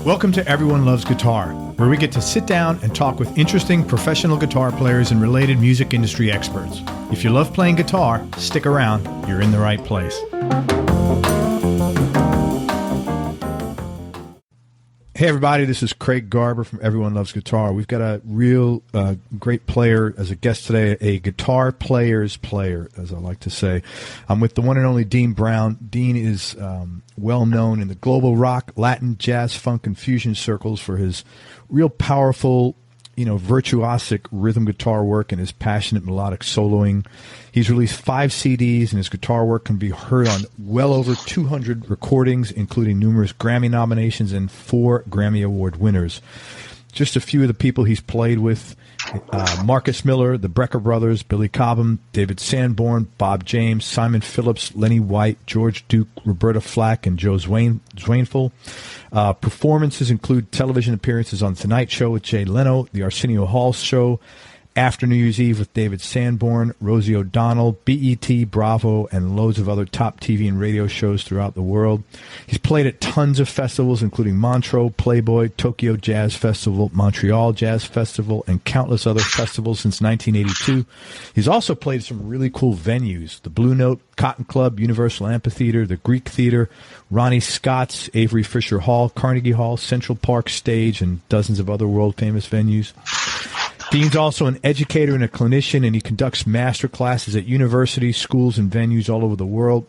Welcome to Everyone Loves Guitar, where we get to sit down and talk with interesting professional guitar players and related music industry experts. If you love playing guitar, stick around. You're in the right place. Hey everybody, this is Craig Garber from Everyone Loves Guitar. We've got a real great player as a guest today, a guitar player's player, as I like to say. I'm with the one and only Dean Brown. Dean is well known in the global rock, Latin, jazz, funk, and fusion circles for his real powerful, virtuosic rhythm guitar work and his passionate melodic soloing. He's released 5 CDs, and his guitar work can be heard on well over 200 recordings, including numerous Grammy nominations and 4 Grammy Award winners. Just a few of the people he's played with: Marcus Miller, the Brecker Brothers, Billy Cobham, David Sanborn, Bob James, Simon Phillips, Lenny White, George Duke, Roberta Flack, and Joe Zwainul. Performances include television appearances on Tonight Show with Jay Leno, The Arsenio Hall Show, After New Year's Eve with David Sanborn, Rosie O'Donnell, BET, Bravo, and loads of other top TV and radio shows throughout the world. He's played at tons of festivals, including Montreux, Playboy, Tokyo Jazz Festival, Montreal Jazz Festival, and countless other festivals since 1982. He's also played some really cool venues: the Blue Note, Cotton Club, Universal Amphitheater, the Greek Theater, Ronnie Scott's, Avery Fisher Hall, Carnegie Hall, Central Park Stage, and dozens of other world-famous venues. Dean's also an educator and a clinician, and he conducts master classes at universities, schools, and venues all over the world.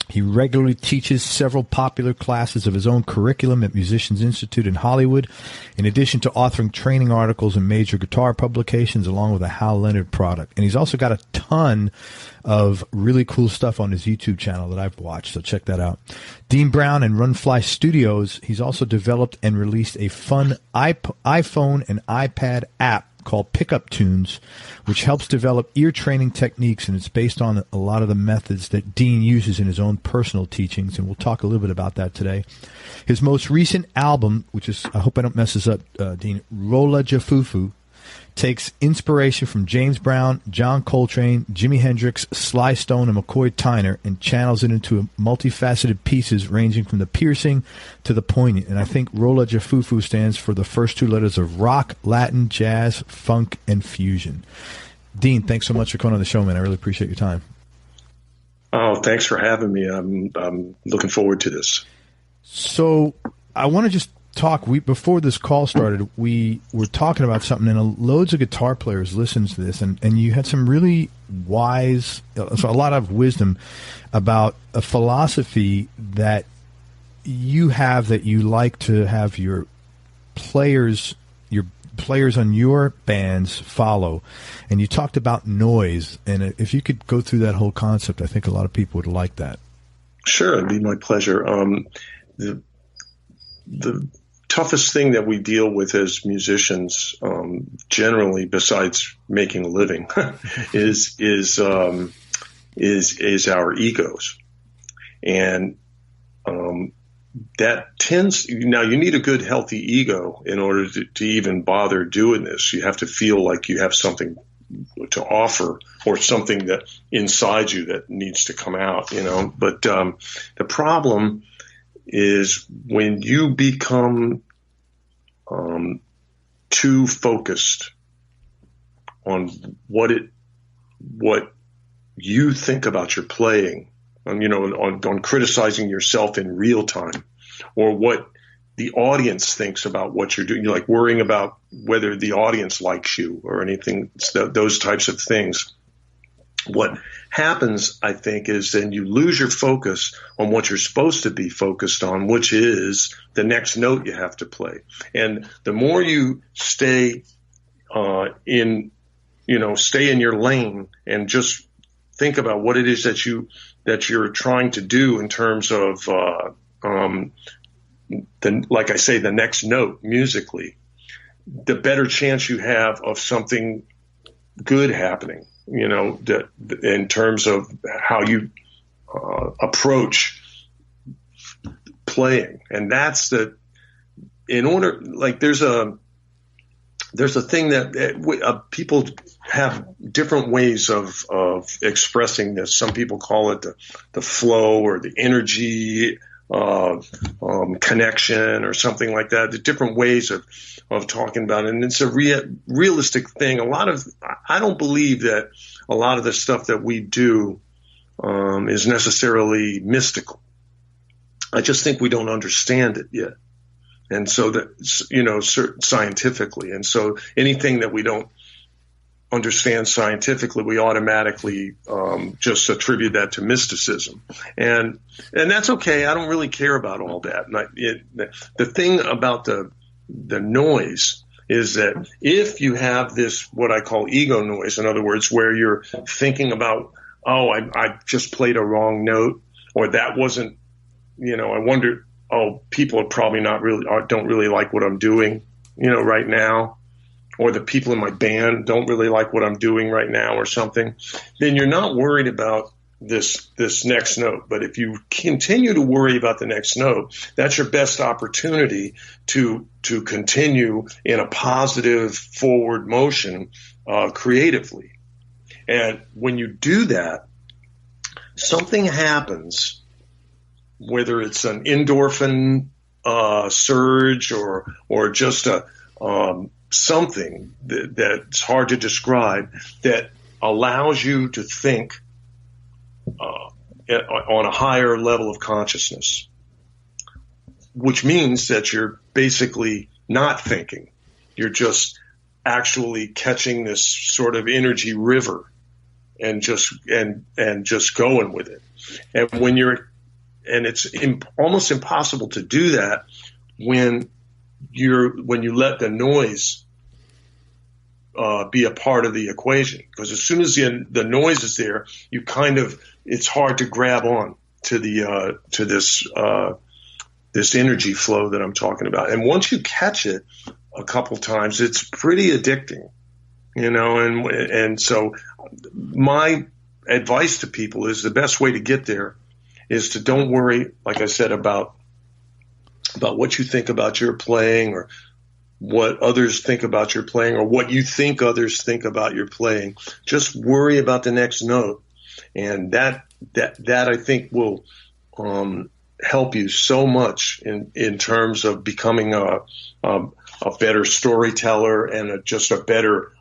He regularly teaches several popular classes of his own curriculum at Musicians Institute in Hollywood, in addition to authoring training articles in major guitar publications along with a Hal Leonard product. And he's also got a ton of really cool stuff on his YouTube channel that I've watched, so check that out. Dean Brown and Runfly Studios, he's also developed and released a fun iPhone and iPad app called Pickup Tunes, which helps develop ear training techniques, and it's based on a lot of the methods that Dean uses in his own personal teachings, and we'll talk a little bit about that today. His most recent album, which is, I hope I don't mess this up, Dean, Rolla Jafufu, takes inspiration from James Brown, John Coltrane, Jimi Hendrix, Sly Stone, and McCoy Tyner, and channels it into multifaceted pieces ranging from the piercing to the poignant. And I think Rolla Jafufu stands for the first 2 letters of rock, Latin, jazz, funk, and fusion. Dean, thanks so much for coming on the show, man. I really appreciate your time. Oh, thanks for having me. I'm looking forward to this. So I want to just talk. Before this call started, we were talking about something, and loads of guitar players listen to this, and you had some really wise, so a lot of wisdom about a philosophy that you have, that you like to have your players on your bands follow. And you talked about noise, and if you could go through that whole concept, I think a lot of people would like that. Sure, it'd be my pleasure. The toughest thing that we deal with as musicians, generally, besides making a living, is our egos, and that tends. Now, you need a good, healthy ego in order to even bother doing this. You have to feel like you have something to offer, or something that inside you that needs to come out. But the problem is when you become too focused on what you think about your playing, on criticizing yourself in real time, or what the audience thinks about what you're doing. You're like worrying about whether the audience likes you or anything, those types of things. What happens, I think, is then you lose your focus on what you're supposed to be focused on, which is the next note you have to play. And the more you stay in your lane and just think about what it is that you're trying to do in terms of like I say, the next note musically, the better chance you have of something good happening. In terms of how you approach playing. And that's there's a thing that people have different ways of expressing this. Some people call it the flow or the energy connection or something like that. The different ways of talking about it. And it's a realistic thing. I don't believe that a lot of the stuff that we do is necessarily mystical. I just think we don't understand it yet. And so that, scientifically. And so anything that we don't understand scientifically, we automatically just attribute that to mysticism. And that's okay. I don't really care about all that. The thing about the noise is that if you have this, what I call ego noise, in other words, where you're thinking about, I just played a wrong note, or that wasn't, I wonder, people are probably don't really like what I'm doing, right now, or the people in my band don't really like what I'm doing right now or something, then you're not worried about this next note. But if you continue to worry about the next note, that's your best opportunity to continue in a positive forward motion creatively. And when you do that, something happens, whether it's an endorphin surge or just something that's hard to describe, that allows you to think on a higher level of consciousness, which means that you're basically not thinking. You're just actually catching this sort of energy river and just going with it. And it's almost impossible to do that when you let the noise be a part of the equation, because as soon as the noise is there, it's hard to grab on to this energy flow that I'm talking about. And once you catch it a couple times, it's pretty addicting, and so my advice to people is the best way to get there is to don't worry, like I said, about what you think about your playing, or what others think about your playing, or what you think others think about your playing. Just worry about the next note, and that I think will help you so much in terms of becoming a better storyteller and just a better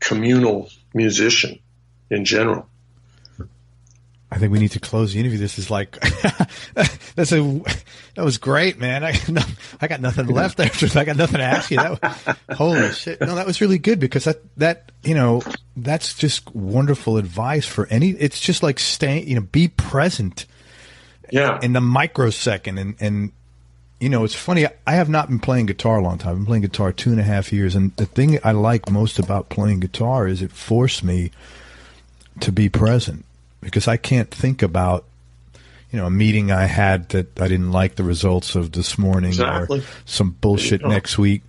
communal musician in general. I think we need to close the interview. This is like, that was great, man. I got nothing left after. I got nothing to ask you. Holy shit. No, that was really good, because that's just wonderful advice for it's just like be present. Yeah. In the microsecond. And it's funny. I have not been playing guitar a long time. I've been playing guitar 2.5 years. And the thing I like most about playing guitar is it forced me to be present. Because I can't think about, a meeting I had that I didn't like the results of this morning, exactly, or some bullshit next week.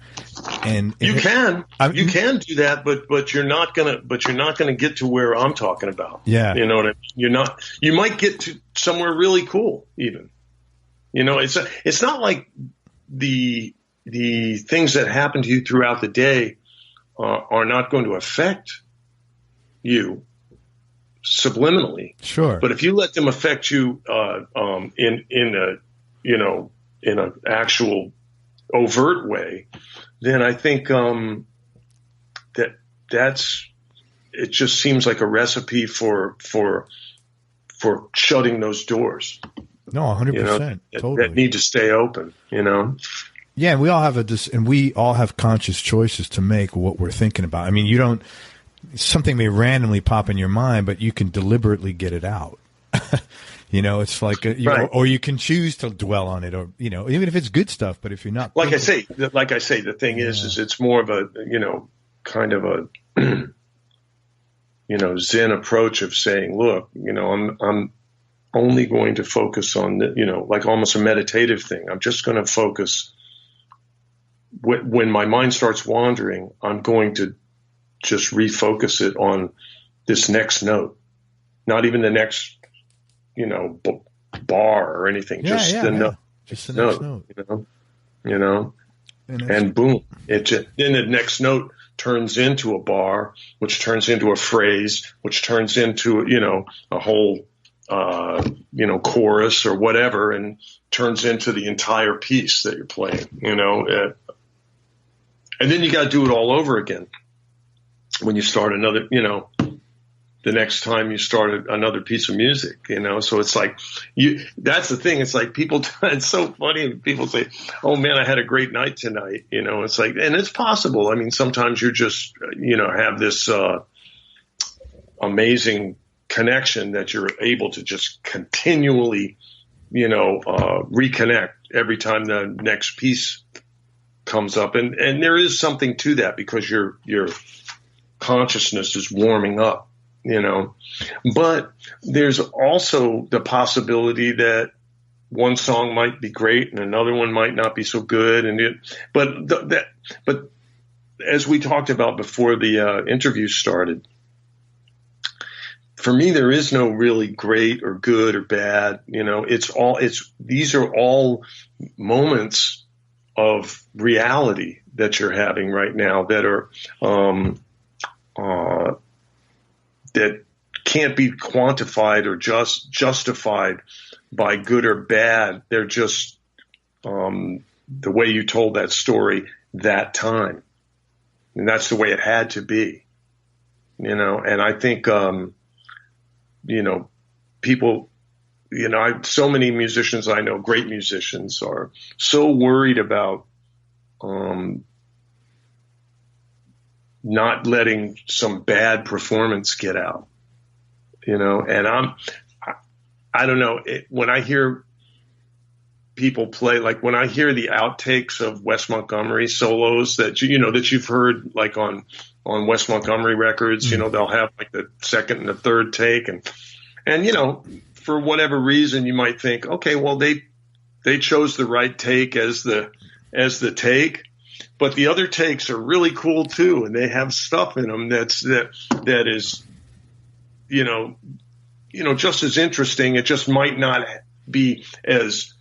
And you can do that, but you're not gonna get to where I'm talking about. Yeah, you know what I mean. You might get to somewhere really cool, even. It's not like the things that happen to you throughout the day are not going to affect you subliminally. Sure. But if you let them affect you in an actual overt way, then I think it just seems like a recipe for shutting those doors. No, 100%. Totally. That need to stay open, Yeah, and we all have conscious choices to make what we're thinking about. I mean, something may randomly pop in your mind, but you can deliberately get it out. It's like, right. Or you can choose to dwell on it, or, even if it's good stuff, but if you're not. Like I say, the thing is it's more of a, kind of a, Zen approach of saying, look, I'm only going to focus on like almost a meditative thing. I'm just going to focus when my mind starts wandering, I'm going to just refocus it on this next note, not even the next, bar or anything. Just the note. Just the next note. And boom, then the next note turns into a bar, which turns into a phrase, which turns into, a whole chorus or whatever, and turns into the entire piece that you're playing, and then you got to do it all over again when you start another, the next time you start another piece of music, so it's like that's the thing. It's like it's so funny. People say, oh man, I had a great night tonight. It's like, and it's possible. I mean, sometimes you just, have this, amazing connection that you're able to just continually, reconnect every time the next piece comes up. And there is something to that because your consciousness is warming up, but there's also the possibility that one song might be great and another one might not be so good. But as we talked about before the interview started, for me, there is no really great or good or bad. These are all moments of reality that you're having right now that are, that can't be quantified or just justified by good or bad. They're just, the way you told that story that time. And that's the way it had to be, and I think, people, so many musicians I know, great musicians, are so worried about not letting some bad performance get out, and I don't know, when I hear people play, like when I hear the outtakes of Wes Montgomery solos that that you've heard like on Wes Montgomery records, they'll have like the second and the third take, and for whatever reason you might think, okay, well they chose the right take as the take, but the other takes are really cool too, and they have stuff in them that is just as interesting. It just might not be as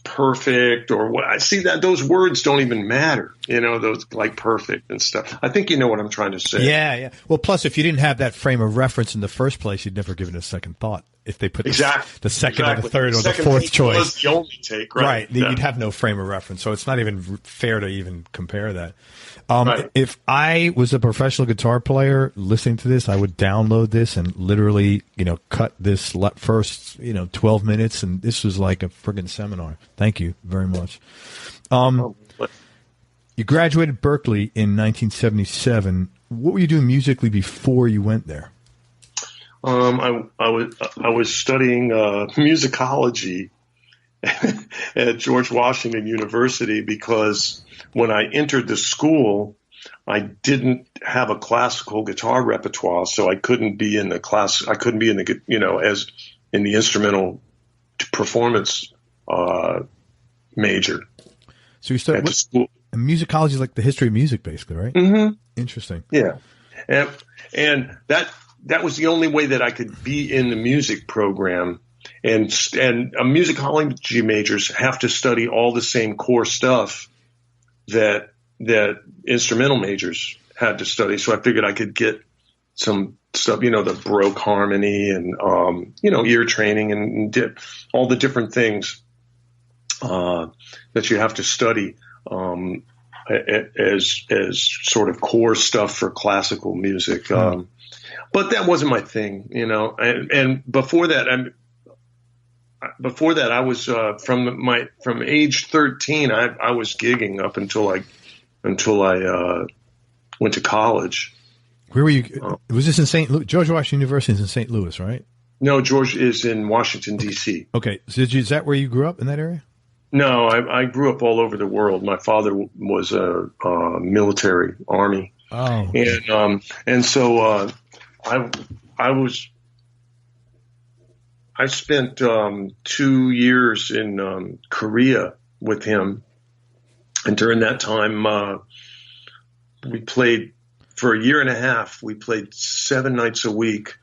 perfect, or what I see, that those words don't even matter, those like perfect and stuff. I think you know what I'm trying to say. Yeah. Well, plus if you didn't have that frame of reference in the first place, you'd never give it a second thought. If they put the second or the third or the fourth choice, was the only take, right? Yeah. You'd have no frame of reference, so it's not even fair to even compare that. Right. If I was a professional guitar player listening to this, I would download this and literally, cut this first, 12 minutes, and this was like a friggin' seminar. Thank you very much. You graduated Berklee in 1977. What were you doing musically before you went there? I was studying musicology at George Washington University because when I entered the school, I didn't have a classical guitar repertoire, so I couldn't be in the class. I couldn't be in the as in the instrumental performance major. So you studied at school. And musicology is like the history of music, basically, right? Mm-hmm. Interesting. Yeah, and that was the only way that I could be in the music program. And musicology majors have to study all the same core stuff that instrumental majors had to study. So I figured I could get some stuff, the Baroque harmony and ear training and all the different things that you have to study as sort of core stuff for classical music. But that wasn't my thing, and before that, I was from age 13. I was gigging up until I went to college. Where were you? Was this in St. Louis? George Washington University is in St. Louis, right? No, George is in Washington, D.C. Okay, so is that where you grew up, in that area? No, I grew up all over the world. My father was a military, Army. Oh, and so I spent 2 years in Korea with him, and during that time, we played for a year and a half. We played 7 nights a week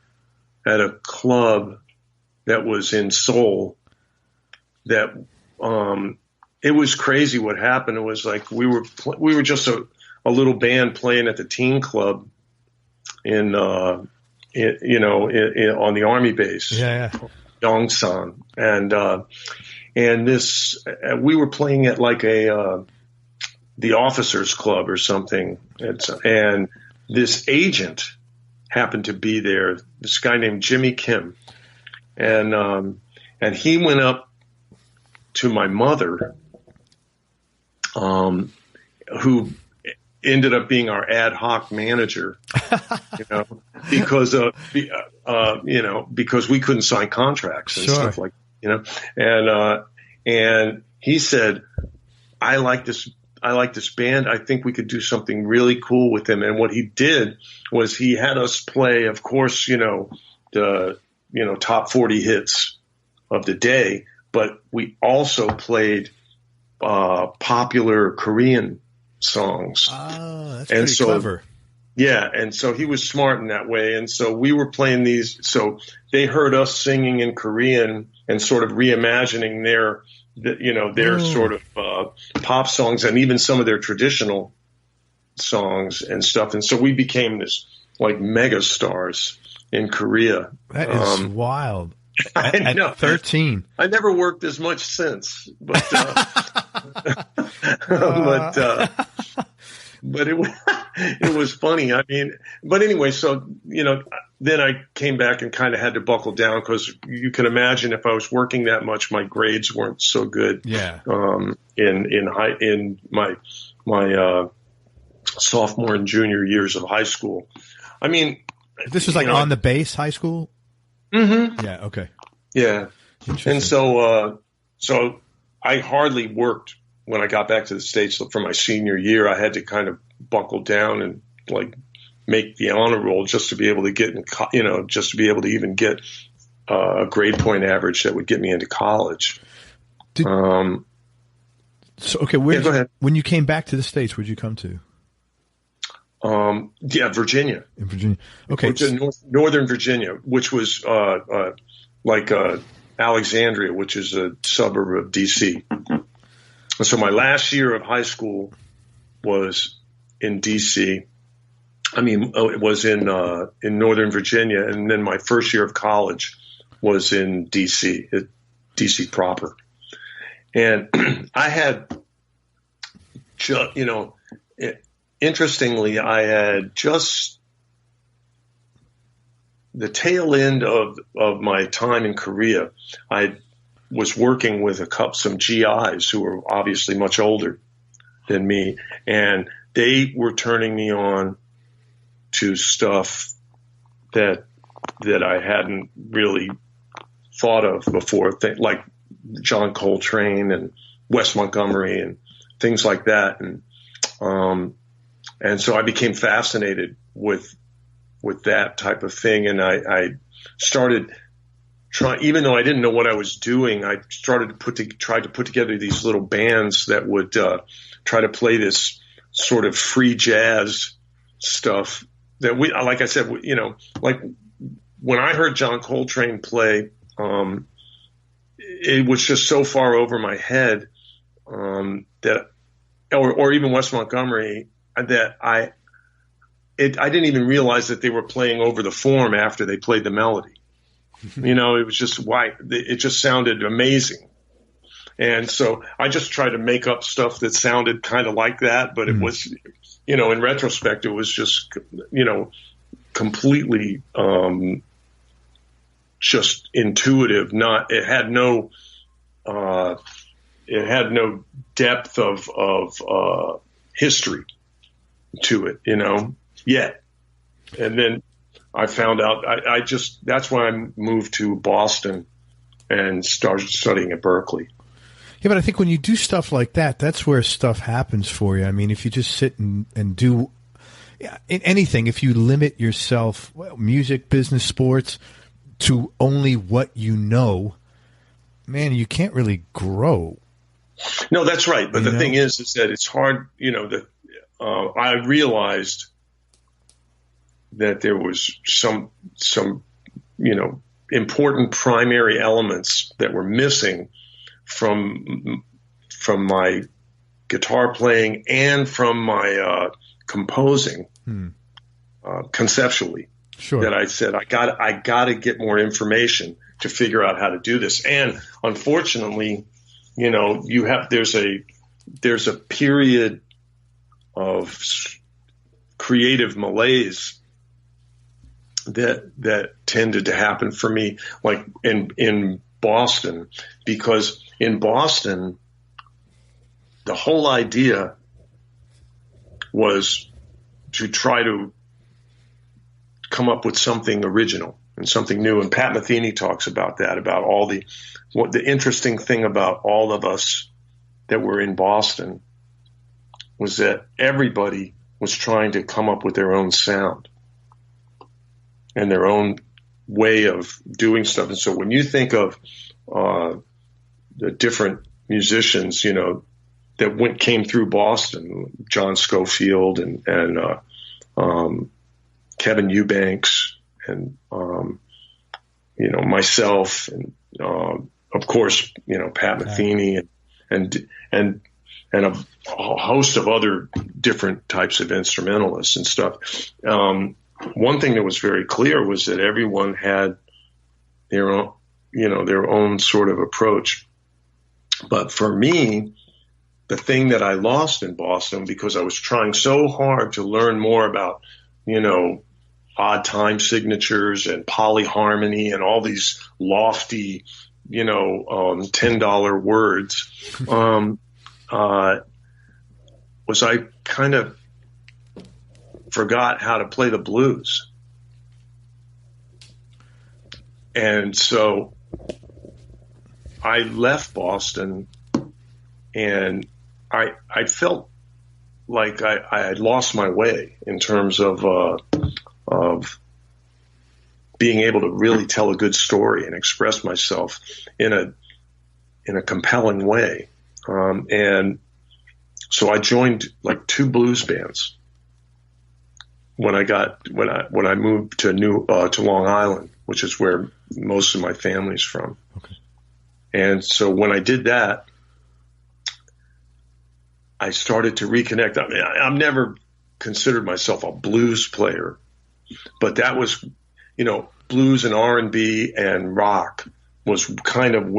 at a club that was in Seoul. That it was crazy what happened. It was like we were just a little band playing at the teen club in on the army base, Yeah. Yongsan, and this we were playing at like the officers club or something, and this agent happened to be there. This guy named Jimmy Kim, and he went up to my mother, who ended up being our ad hoc manager, because we couldn't sign contracts and stuff like, and he said, I like this band. I think we could do something really cool with them. And what he did was he had us play, of course, the top 40 hits of the day, but we also played popular Korean songs. Oh, that's pretty clever. Yeah, and so he was smart in that way. And so we were playing these. So they heard us singing in Korean and sort of reimagining their sort of pop songs and even some of their traditional songs and stuff. And so we became this like mega stars in Korea. That is wild. At 13. I never worked as much since, but but it was funny. I mean, but anyway, so then I came back and kind of had to buckle down because you can imagine if I was working that much, my grades weren't so good. Yeah. In my sophomore and junior years of high school. I mean, this was like on the base high school. Mm-hmm. Yeah. Okay. Yeah. And so I hardly worked when I got back to the States for my senior year. I had to kind of buckle down and like make the honor roll just to be able to get just to be able to even get a grade point average that would get me into college. Go ahead. When you came back to the States, where'd you come to? Virginia. In Virginia. Okay. Northern Virginia, which was like Alexandria, which is a suburb of D.C. And so my last year of high school was in D.C. It was in Northern Virginia, and then my first year of college was in D.C. proper. And I had, interestingly, I had just the tail end of my time in Korea. I was working with some GIs who were obviously much older than me, and they were turning me on to stuff that I hadn't really thought of before, like John Coltrane and Wes Montgomery and things like that, and so I became fascinated with that type of thing, and I started trying, even though I didn't know what I was doing, I started tried to put together these little bands that would try to play this sort of free jazz stuff that like I said, like when I heard John Coltrane play, it was just so far over my head that, or even Wes Montgomery, that I didn't even realize that they were playing over the form after they played the melody. It was just it just sounded amazing. And so I just tried to make up stuff that sounded kind of like that, but it was, in retrospect, it was just, completely just intuitive. It had no depth of history to it, yet. And then I found out that's when I moved to Boston and started studying at Berkeley. Yeah, but I think when you do stuff like that, that's where stuff happens for you. I mean, if you just sit and do anything, if you limit yourself, music, business, sports, to only what you know, man, you can't really grow. No, that's right. But the thing is that it's hard, I realized that there was some important primary elements that were missing from my guitar playing and from my composing conceptually. Sure. that I said, I got to get more information to figure out how to do this. And unfortunately, you know, there's a period of creative malaise that tended to happen for me, like in Boston, because in Boston, the whole idea was to try to come up with something original and something new. And Pat Metheny talks about that, about what the interesting thing about all of us that were in Boston was that everybody was trying to come up with their own sound and their own way of doing stuff. And so when you think of the different musicians, you know, that came through Boston, John Schofield and Kevin Eubanks and, you know, myself and, of course, you know, Pat Metheny and a host of other different types of instrumentalists and stuff. One thing that was very clear was that everyone had their own, you know, their own sort of approach. But for me, the thing that I lost in Boston, because I was trying so hard to learn more about, you know, odd time signatures and polyharmony and all these lofty, you know, $10 words, was I kind of forgot how to play the blues. And so I left Boston and I felt like I had lost my way in terms of being able to really tell a good story and express myself in a compelling way. And so I joined like 2 blues bands when I moved to to Long Island, which is where most of my family's from. Okay. And so when I did that, I started to reconnect. I mean, I've never considered myself a blues player, but that was, you know, blues and R&B and rock was kind of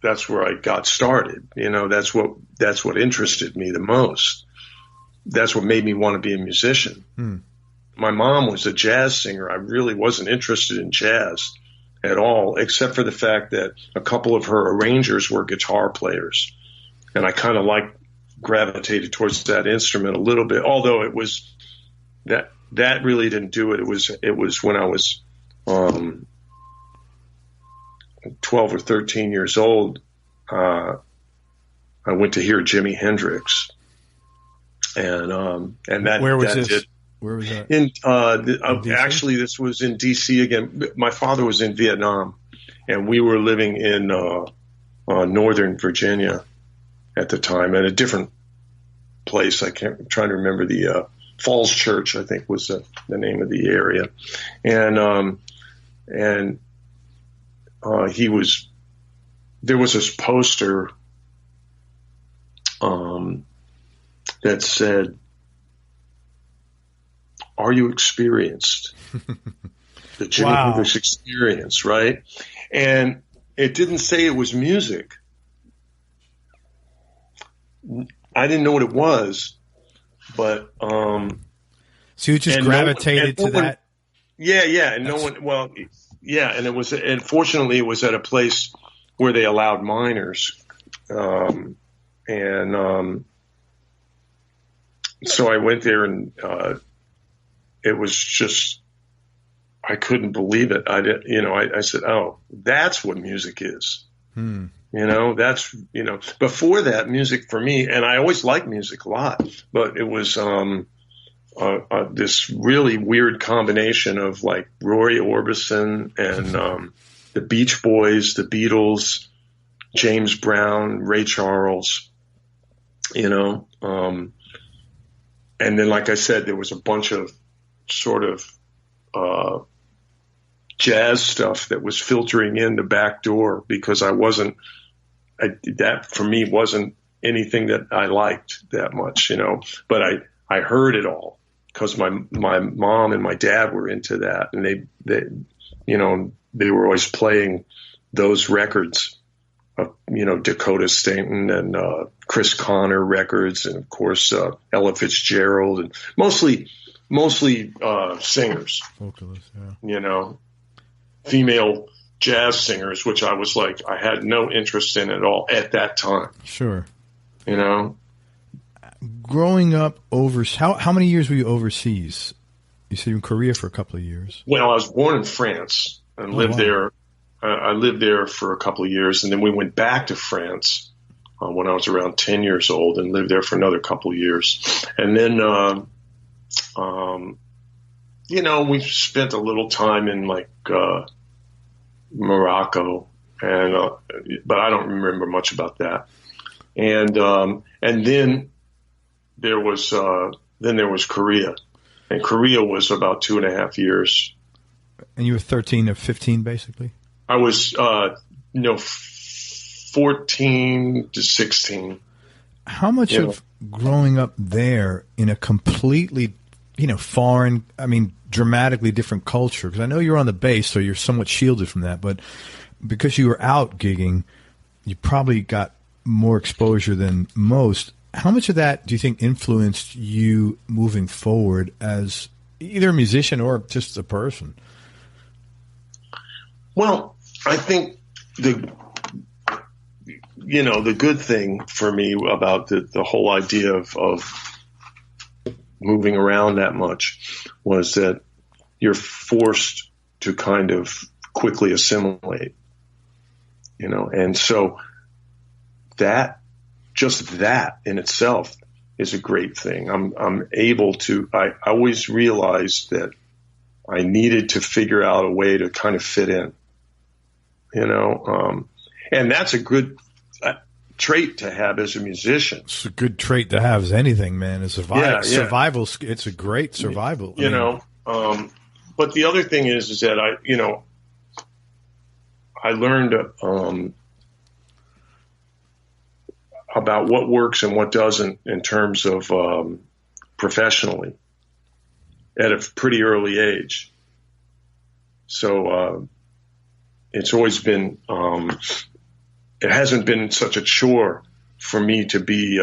that's where I got started. You know, that's what interested me the most. That's what made me want to be a musician. My mom was a jazz singer. I really wasn't interested in jazz at all, except for the fact that a couple of her arrangers were guitar players. And I kind of gravitated towards that instrument a little bit, although it was that really didn't do it. It was when I was 12 or 13 years old. I went to hear Jimi Hendrix, and that where was that this? Did, where was that? In DC? Actually, this was in DC again. My father was in Vietnam, and we were living in Northern Virginia at the time, at a different place. I'm trying to remember the Falls Church, I think was the name of the area, and there was this poster that said, "Are you experienced?" The Jimi Hendrix Experience, right? And it didn't say it was music. I didn't know what it was, but so you just gravitated to that. Yeah, and no one. Well, yeah, and it was. And fortunately, it was at a place where they allowed minors, so I went there, and it was just, I couldn't believe it. I did, you know. I said, "Oh, that's what music is." You know, that's, you know, before that, music for me, and I always liked music a lot, but it was this really weird combination of like Roy Orbison and the Beach Boys, the Beatles, James Brown, Ray Charles, you know, and then, like I said, there was a bunch of sort of jazz stuff that was filtering in the back door, because that for me wasn't anything that I liked that much, you know, but I heard it all because my mom and my dad were into that, and they were always playing those records of, Dakota Stanton and Chris Connor records, and of course Ella Fitzgerald, and mostly singers, vocalists, female jazz singers, which I was like, I had no interest in at all at that time. Sure. Growing up how many years were you overseas? You said you were in Korea for a couple of years. Well, I was born in France and lived there. I lived there for a couple of years, and then we went back to France when I was around 10 years old and lived there for another couple of years. And then, we spent a little time in like Morocco, but I don't remember much about that. And then there was Korea, and Korea was about 2.5 years. And you were 13 to 15, basically? I was, 14 to 16. How much of growing up there in a completely, foreign, dramatically different culture? Because I know you're on the bass, so you're somewhat shielded from that. But because you were out gigging, you probably got more exposure than most. How much of that do you think influenced you moving forward as either a musician or just a person? Well, I think the good thing for me about the whole idea of moving around that much was that you're forced to kind of quickly assimilate, and so that in itself is a great thing. I'm able to, I always realized that I needed to figure out a way to kind of fit in, and that's a good trait to have as a musician. It's a good trait to have as anything, man. It's survival. It's a great survival. But the other thing is that I learned about what works and what doesn't in terms of professionally at a pretty early age. So it's always been it hasn't been such a chore for me to be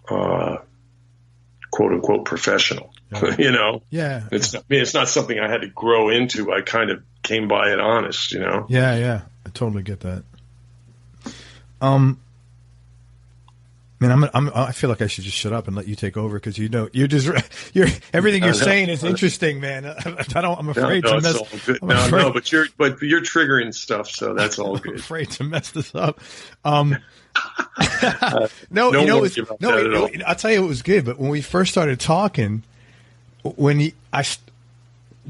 quote unquote professional. Yeah. It's not something I had to grow into. I kind of came by it honest. Yeah. I totally get that. I feel like I should just shut up and let you take over because everything you're saying is interesting, man. I'm afraid to mess. But you're triggering stuff, so that's all good. I'm afraid to mess this up. I'll tell you it was good. But when we first started talking, when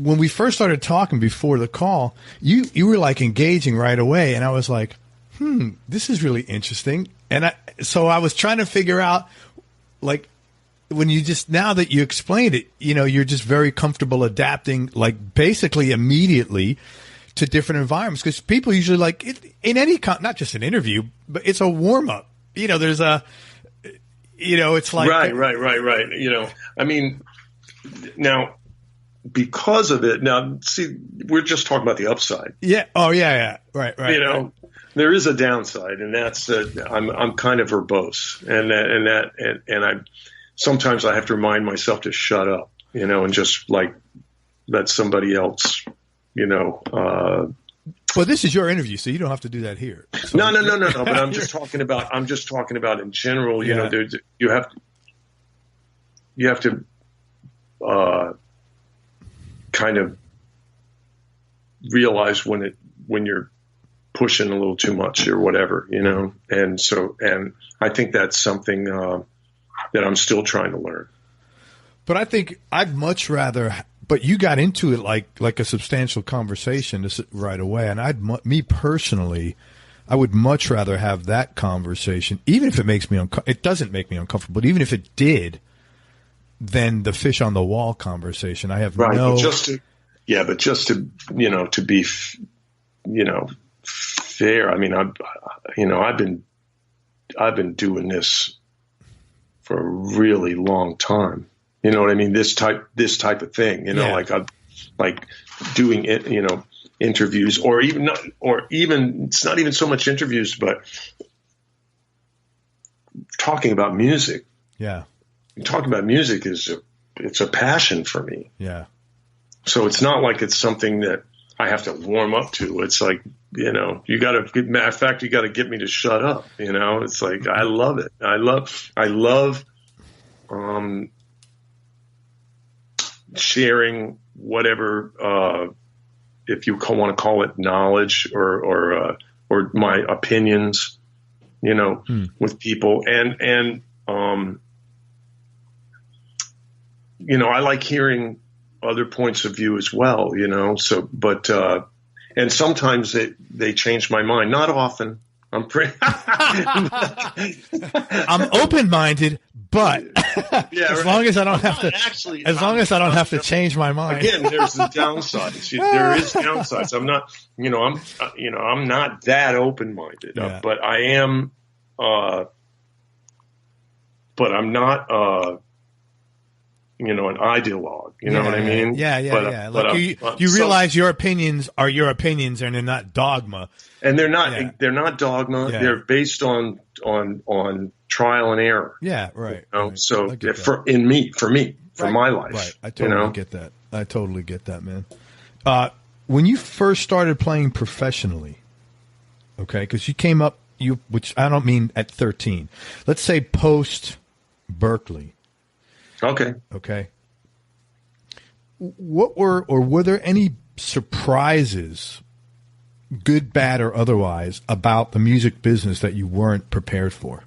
we first started talking before the call, you were like engaging right away, and I was like, this is really interesting. And so I was trying to figure out, like, now that you explained it, you're just very comfortable adapting, like, basically immediately to different environments. Because people usually, like, in any not just an interview, but it's a warm up. There's it's like right. Now because of it. Now, see, we're just talking about the upside. Yeah. Oh, yeah. Right. Right. There is a downside, and that's I'm kind of verbose, and I sometimes I have to remind myself to shut up, and just like let somebody else, Well, this is your interview, so you don't have to do that here. So. No. But I'm just talking about in general. You have to kind of realize when you're pushing a little too much or whatever, and I think that's something that I'm still trying to learn. But I think I'd much rather. But you got into it like a substantial conversation right away, and me personally, I would much rather have that conversation, even if it makes me it doesn't make me uncomfortable, but even if it did, than the fish on the wall conversation. I have right, no. But just to be fair. I mean, I've been doing this for a really long time. You know what I mean? This type of thing, you know, like doing it, you know, interviews or even it's not even so much interviews, but talking about music. Yeah. Talking about music it's a passion for me. Yeah. So it's not like it's something that I have to warm up to. It's like, you know, matter of fact, you got to get me to shut up. You know, it's like, I love it. I love, sharing whatever, if you want to call it knowledge or my opinions, you know, with people. And, you know, I like hearing other points of view as well, you know, so, but, and sometimes they change my mind. Not often. I'm pretty, I'm open-minded, but as long as I don't have to, as long as I don't have to change my mind. Again, there's the downsides. There is downsides. I'm not, you know, I'm not that open-minded, but I am, but I'm not, you know, an ideologue. You know what I mean? Yeah. Like you realize your opinions are your opinions, and they're not dogma. And they're not. They're not dogma. Yeah. They're based on trial and error. Yeah, right. You know? Right. So for my life, right. I totally get that. I totally get that, man. When you first started playing professionally, okay, because you came up, which I don't mean at 13. Let's say post Berkeley. Okay. Were there any surprises, good, bad, or otherwise, about the music business that you weren't prepared for?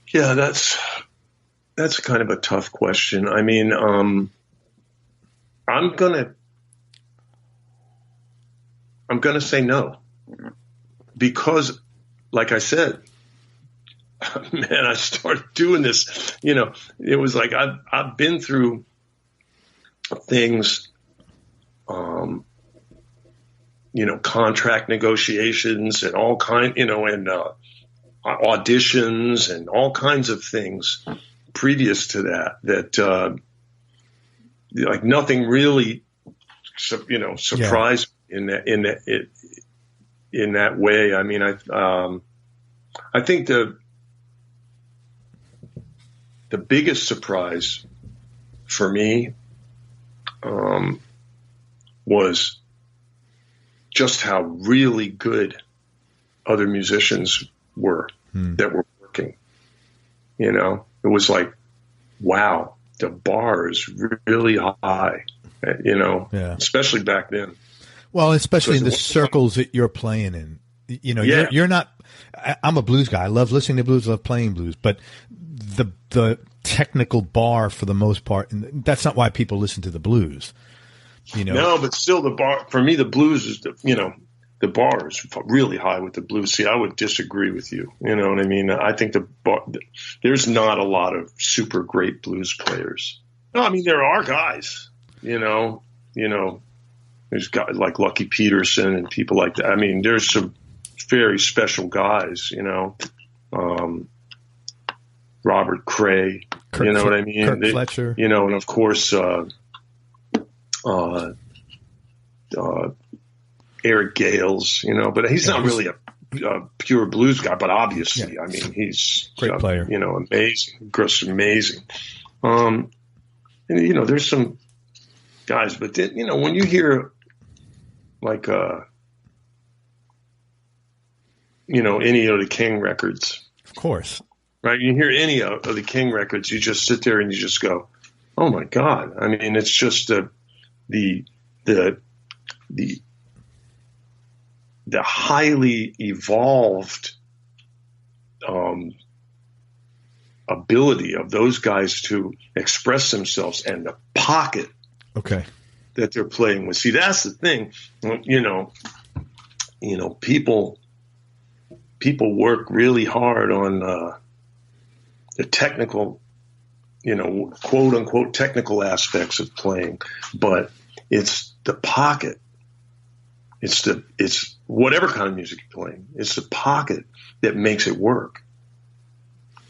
Yeah, that's kind of a tough question. I mean, I'm gonna say no, because, like I said, man, I started doing this, you know, it was like, I've been through things, you know, contract negotiations and all you know, and, auditions and all kinds of things previous to that, like nothing really, you know, surprised in that way. I mean, I think the biggest surprise for me was just how really good other musicians were that were working. You know, it was like, wow, the bar is really high, you know, especially back then. Well, especially in the circles that you're playing in. You know, you're not. I'm a blues guy. I love listening to blues. I love playing blues. But the technical bar, for the most part, and that's not why people listen to the blues. You know. No, but still, the bar for me, the blues is the bar is really high with the blues. See, I would disagree with you. You know what I mean? I think there's not a lot of super great blues players. No, I mean there are guys. You know, there's guys like Lucky Peterson and people like that. I mean, there's some very special guys, you know, Robert Cray, you know what I mean? Kirk Fletcher. You know, and of course, Eric Gales, you know, but he's not really a pure blues guy, but obviously, I mean, he's great player, you know, amazing, just amazing. And, you know, there's some guys, but then, you know, when you hear like, you know, any of the King records, of course, right? You hear any of the King records, you just sit there and you just go, "Oh my God!" I mean, it's just the highly evolved ability of those guys to express themselves and the pocket that they're playing with. See, that's the thing. You know, people work really hard on the technical, you know, quote unquote technical aspects of playing, but it's the pocket. It's whatever kind of music you're playing. It's the pocket that makes it work.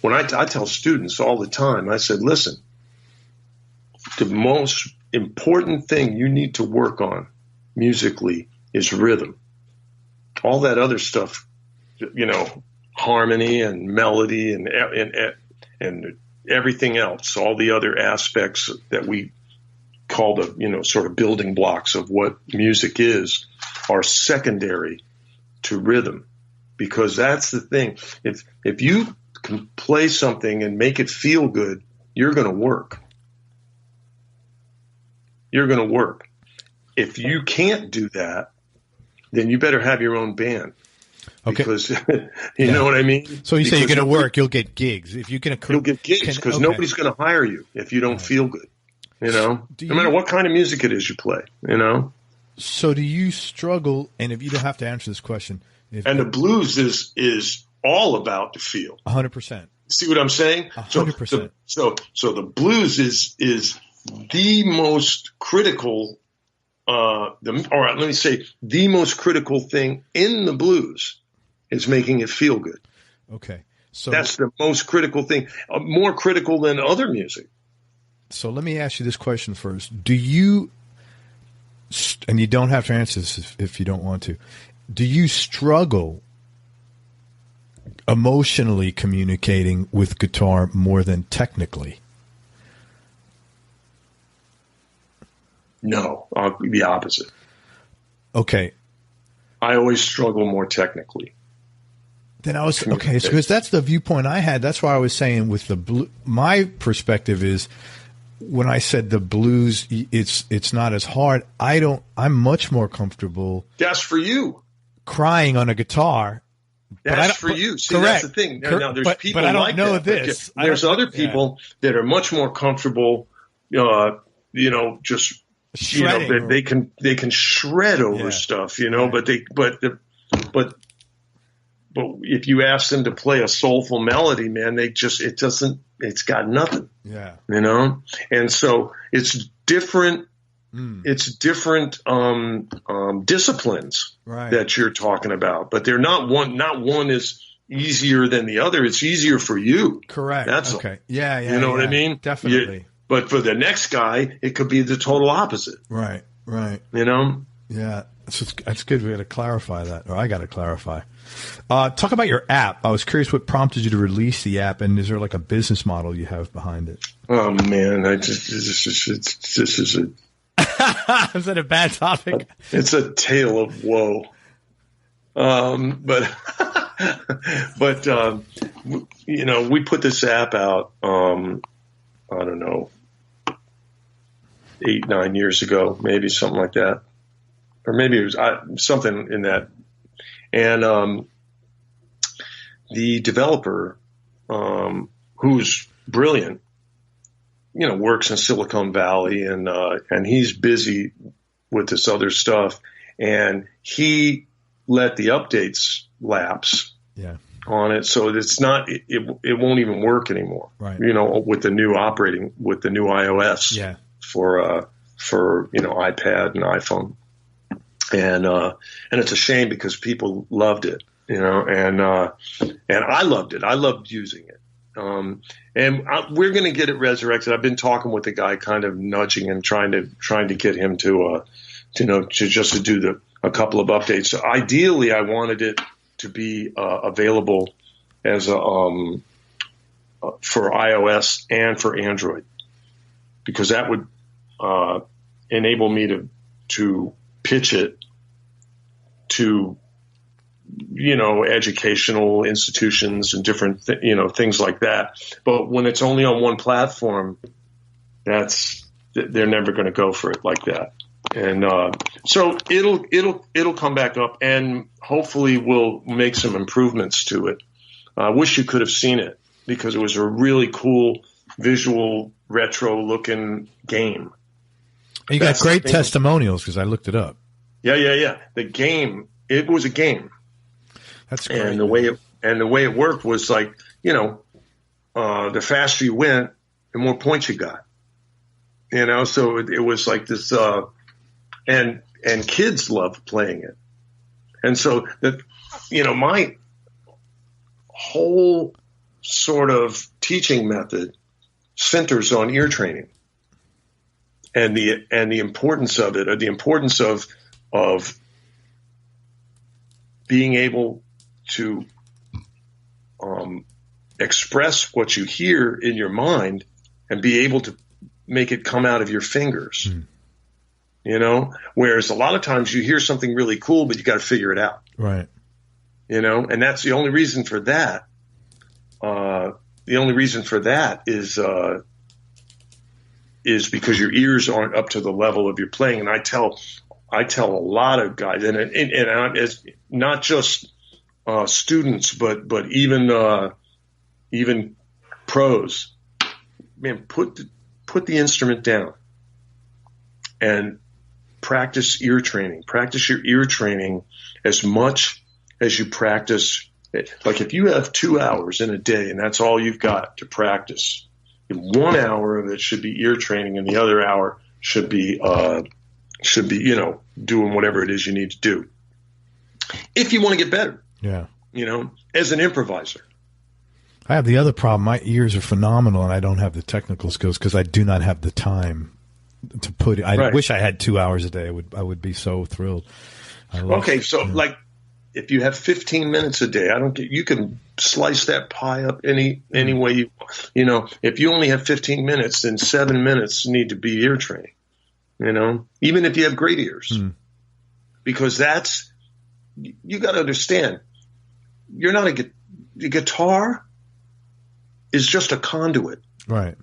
when I tell students all the time, I said, listen, the most important thing you need to work on musically is rhythm. All that other stuff, harmony and melody and everything else, all the other aspects that we call the, sort of building blocks of what music is, are secondary to rhythm. Because that's the thing. If you can play something and make it feel good, you're going to work. You're going to work. If you can't do that, then you better have your own band. Okay. Because you know what I mean? So you say you're going to work, you'll get gigs. If you can, you'll get gigs because nobody's going to hire you if you don't feel good. No matter what kind of music it is you play. So do you struggle? And if you don't have to answer this question, and the blues is all about the feel. 100%. See what I'm saying? 100%. So the blues is the most critical. All right, let me say the most critical thing in the blues is making it feel good. Okay, so that's the most critical thing, more critical than other music. So let me ask you this question first: do you, and you don't have to answer this if you don't want to, do you struggle emotionally communicating with guitar more than technically? No, the opposite. Okay. I always struggle more technically. Then I was okay, because that's the viewpoint I had. That's why I was saying with the blue. My perspective is when I said the blues, it's not as hard. I'm much more comfortable. That's for you. Crying on a guitar. That's for you. See, correct. That's the thing. Now there's people but I don't like know that. This. There's other people that are much more comfortable. Just. Shredding, they can shred over stuff, but if you ask them to play a soulful melody, man, it's got nothing. Yeah. And so it's different. It's different disciplines that you're talking about, but they're not one is easier than the other. It's easier for you. Correct. That's okay. Yeah. You know what I mean? Definitely. But for the next guy, it could be the total opposite. Right. Yeah. So that's good. We got to clarify that, or I got to clarify. Talk about your app. I was curious what prompted you to release the app, and is there like a business model you have behind it? Oh man, this is a. Is that a bad topic? It's a tale of woe. But we put this app out. I don't know, 8-9 years ago, maybe something like that, or maybe it was something in that. And the developer, who's brilliant, works in Silicon Valley, and he's busy with this other stuff, and he let the updates lapse. Yeah. On it, so it's not. It won't even work anymore. Right. With the new iOS. Yeah. For iPad and iPhone, and it's a shame because people loved it. And I loved it. I loved using it. We're going to get it resurrected. I've been talking with the guy, kind of nudging and trying to get him to do a couple of updates. So ideally, I wanted it to be available as for iOS and for Android, because that would enable me to pitch it to educational institutions and different things like that. But when it's only on one platform, they're never going to go for it like that. And so it'll come back up, and hopefully we'll make some improvements to it. I wish you could have seen it, because it was a really cool visual retro looking game. And you got great testimonials, because I looked it up. Yeah. The game, it was a game. That's great. And the way it worked was like, the faster you went, the more points you got. So it was like this, and kids loved playing it. And so my whole sort of teaching method centers on ear training and the importance of it, or the importance of being able to express what you hear in your mind and be able to make it come out of your fingers. You know, whereas a lot of times you hear something really cool, but you got to figure it out. Right. You know, and that's the only reason for that. The only reason for that is because your ears aren't up to the level of your playing. And I tell a lot of guys, and it's not just students, but even pros. Man, put the instrument down and practice ear training. Practice your ear training as much as you practice. Like if you have 2 hours in a day and that's all you've got to practice, 1 hour of it should be ear training, and the other hour should be you know, doing whatever it is you need to do. If you want to get better, yeah, you know, as an improviser. I have the other problem. My ears are phenomenal, and I don't have the technical skills because I do not have the time to put it. I wish I had 2 hours a day. I would be so thrilled. Like if you have 15 minutes a day, you can slice that pie up any way you know. If you only have 15 minutes, then 7 minutes need to be ear training. You know, even if you have great ears, because you got to understand, you're not the guitar is just a conduit, right?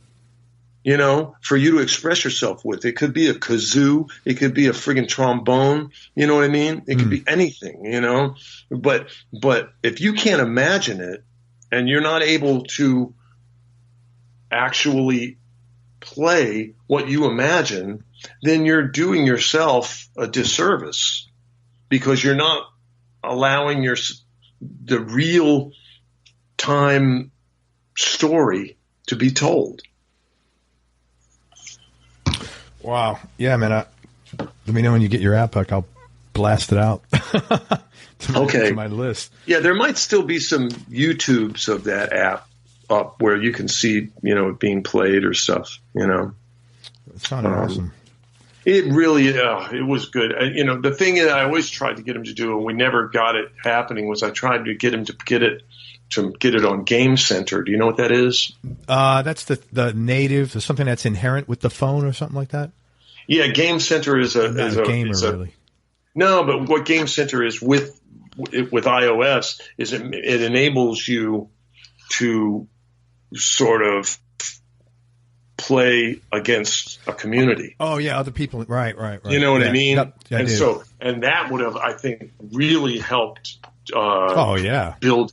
You know, for you to express yourself with. It could be a kazoo, it could be a friggin' trombone. You know what I mean? It could be anything. You know, but if you can't imagine it and you're not able to actually play what you imagine, then you're doing yourself a disservice, because you're not allowing the real time story to be told. Wow. Yeah, man. Let me know when you get your app back. I'll blast it out to my list. Yeah, there might still be some YouTubes of that app up where you can see, you know, it being played or stuff, you know. It sounded awesome. It really, it was good. You know, the thing that I always tried to get him to do, and we never got it happening, was I tried to get him to get it on Game Center. Do you know what that is? That's the native, something that's inherent with the phone or something like that. Yeah, Game Center is a gamer, really. No, but what Game Center is with iOS is it enables you to sort of play against a community. Oh yeah, other people. Right. You know what I mean? Yep, and that would have, I think, really helped. Build.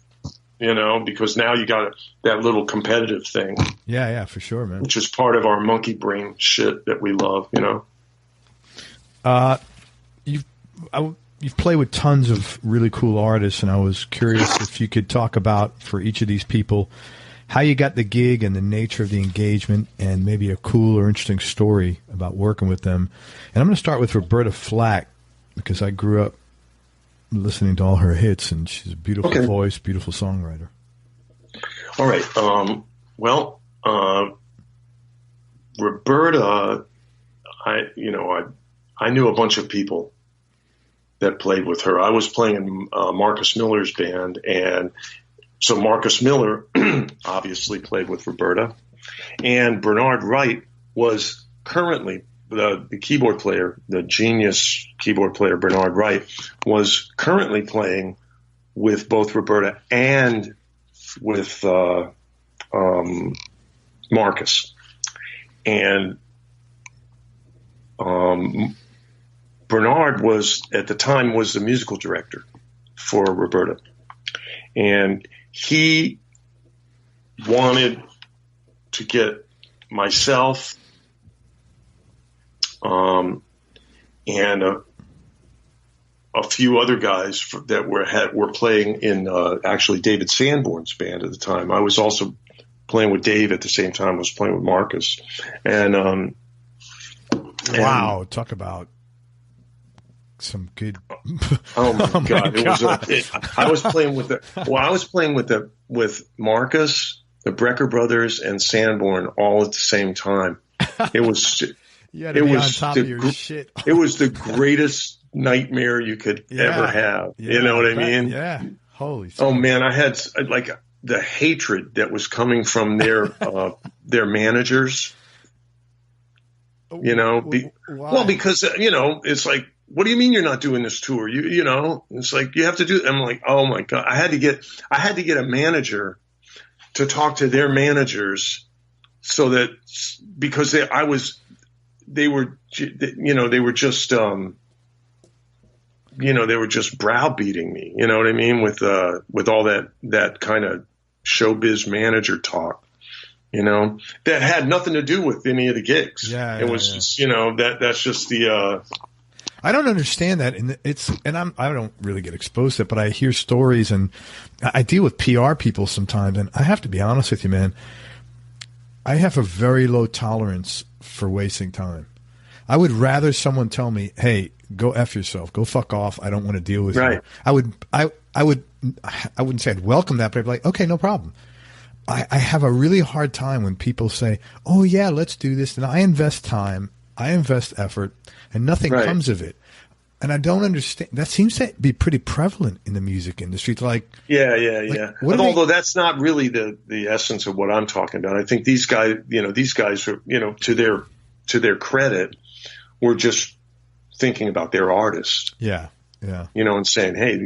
You know, because now you got that little competitive thing. Yeah, for sure, man. Which is part of our monkey brain shit that we love. You know. You've played with tons of really cool artists, and I was curious if you could talk about, for each of these people, how you got the gig and the nature of the engagement, and maybe a cool or interesting story about working with them. And I'm going to start with Roberta Flack, because I grew up listening to all her hits, and she's a beautiful voice, beautiful songwriter. All right. Roberta, I knew a bunch of people that played with her. I was playing in Marcus Miller's band, and so Marcus Miller obviously played with Roberta, and Bernard Wright was currently the keyboard player, the genius keyboard player Bernard Wright, was currently playing with both Roberta and with Marcus. And Bernard at the time was the musical director for Roberta. And he wanted to get myself and a few other guys that were playing in actually David Sanborn's band at the time. I was also playing with Dave at the same time. I was playing with Marcus, and wow, talk about some good. Oh my Oh my God! God. I was playing with Marcus, the Brecker Brothers, and Sanborn all at the same time. It was You had to be on top of your shit. It was the greatest nightmare you could ever have. Yeah, you know what I mean? Yeah. Holy shit. Oh man, I had like the hatred that was coming from their managers. You know, well, because it's like, what do you mean you're not doing this tour? You know, it's like you have to do. I'm like, oh my God, I had to get a manager to talk to their managers so that because they were just they were just browbeating me. You know what I mean? With all that kind of showbiz manager talk. You know, that had nothing to do with any of the gigs. Yeah, it was just, that's just the. I don't understand that, and I don't really get exposed to it, but I hear stories, and I deal with PR people sometimes, and I have to be honest with you, man. I have a very low tolerance for wasting time. I would rather someone tell me, "Hey, go F yourself, go fuck off. I don't want to deal with you." I wouldn't say I'd welcome that, but I'd be like, "Okay, no problem." I have a really hard time when people say, "Oh yeah, let's do this," and I invest time, I invest effort, and nothing comes of it. And I don't understand. That seems to be pretty prevalent in the music industry. It's like, yeah. Although that's not really the essence of what I'm talking about. I think these guys are, to their credit, were just thinking about their artist. Yeah. And saying, hey,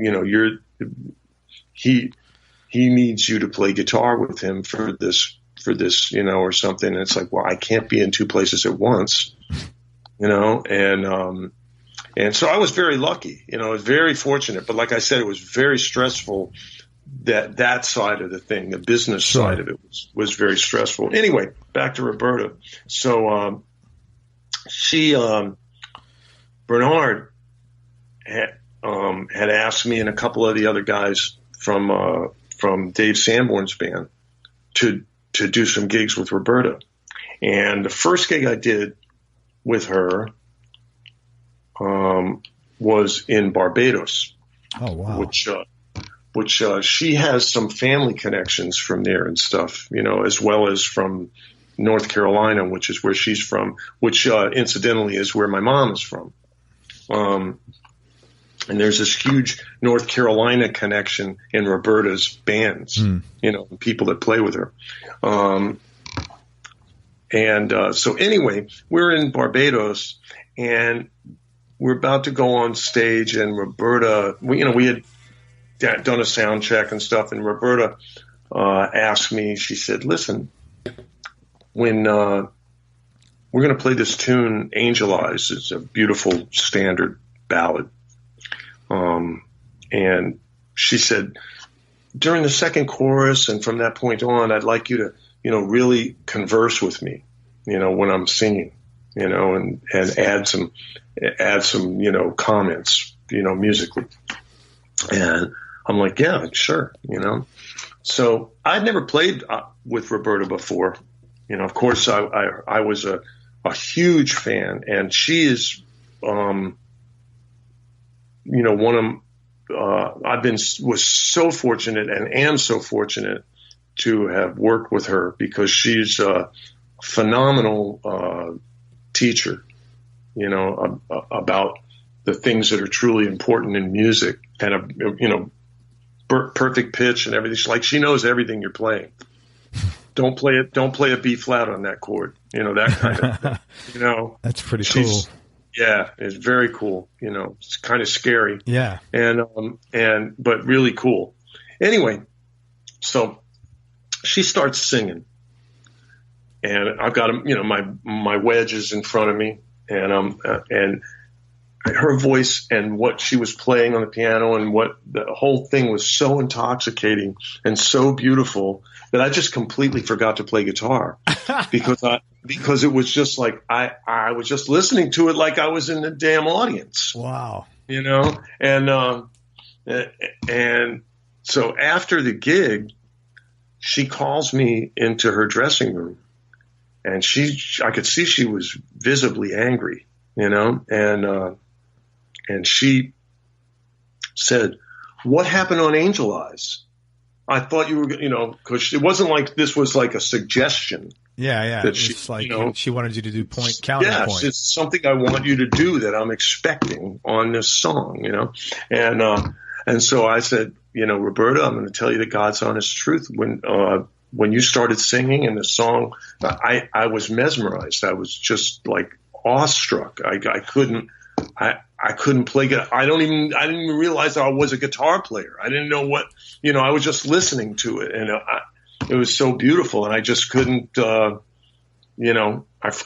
he needs you to play guitar with him for this, or something. And it's like, well, I can't be in two places at once, and so I was very lucky, I was very fortunate, but like I said, it was very stressful that side of the thing, the business side of it was very stressful. Anyway, back to Roberta. So, she, Bernard had asked me and a couple of the other guys from Dave Sanborn's band to do some gigs with Roberta. And the first gig I did with her was in Barbados. Oh, wow. Which she has some family connections from there and stuff, as well as from North Carolina, which is where she's from, which incidentally is where my mom is from. And there's this huge North Carolina connection in Roberta's bands, people that play with her. So anyway, we're in Barbados and we're about to go on stage, and Roberta, we had done a sound check and stuff, and Roberta asked me, she said, listen, when we're going to play this tune, Angel Eyes, it's a beautiful standard ballad. And she said, during the second chorus and from that point on, I'd like you to, really converse with me, when I'm singing, and add some, comments, musically. And I'm like, yeah, sure. So I'd never played with Roberta before. Of course I was a huge fan, and she is, was so fortunate and am so fortunate to have worked with her, because she's a phenomenal teacher, about the things that are truly important in music, and perfect pitch and everything. Like, she knows everything you're playing. Don't play a B flat on that chord, that kind of thing. That's pretty cool. Yeah, it's very cool. It's kind of scary. Yeah. But really cool. Anyway, so she starts singing, and I've got, my wedges in front of me, and her voice and what she was playing on the piano and what the whole thing was so intoxicating and so beautiful that I just completely forgot to play guitar because it was just like I was just listening to it like I was in the damn audience. Wow. And so after the gig, she calls me into her dressing room, and I could see she was visibly angry, and and she said, "What happened on Angel Eyes? I thought you were, because it wasn't like this was like a suggestion." Yeah. It's like she wanted you to do counterpoint. Yes, it's something I want you to do that I'm expecting on this song, And so I said, Roberta, I'm going to tell you the God's honest truth. When you started singing in the song, I was mesmerized. I was just like awestruck. I couldn't play guitar. I didn't even realize I was a guitar player. I didn't know what, I was just listening to it, and it was so beautiful, and I just couldn't, I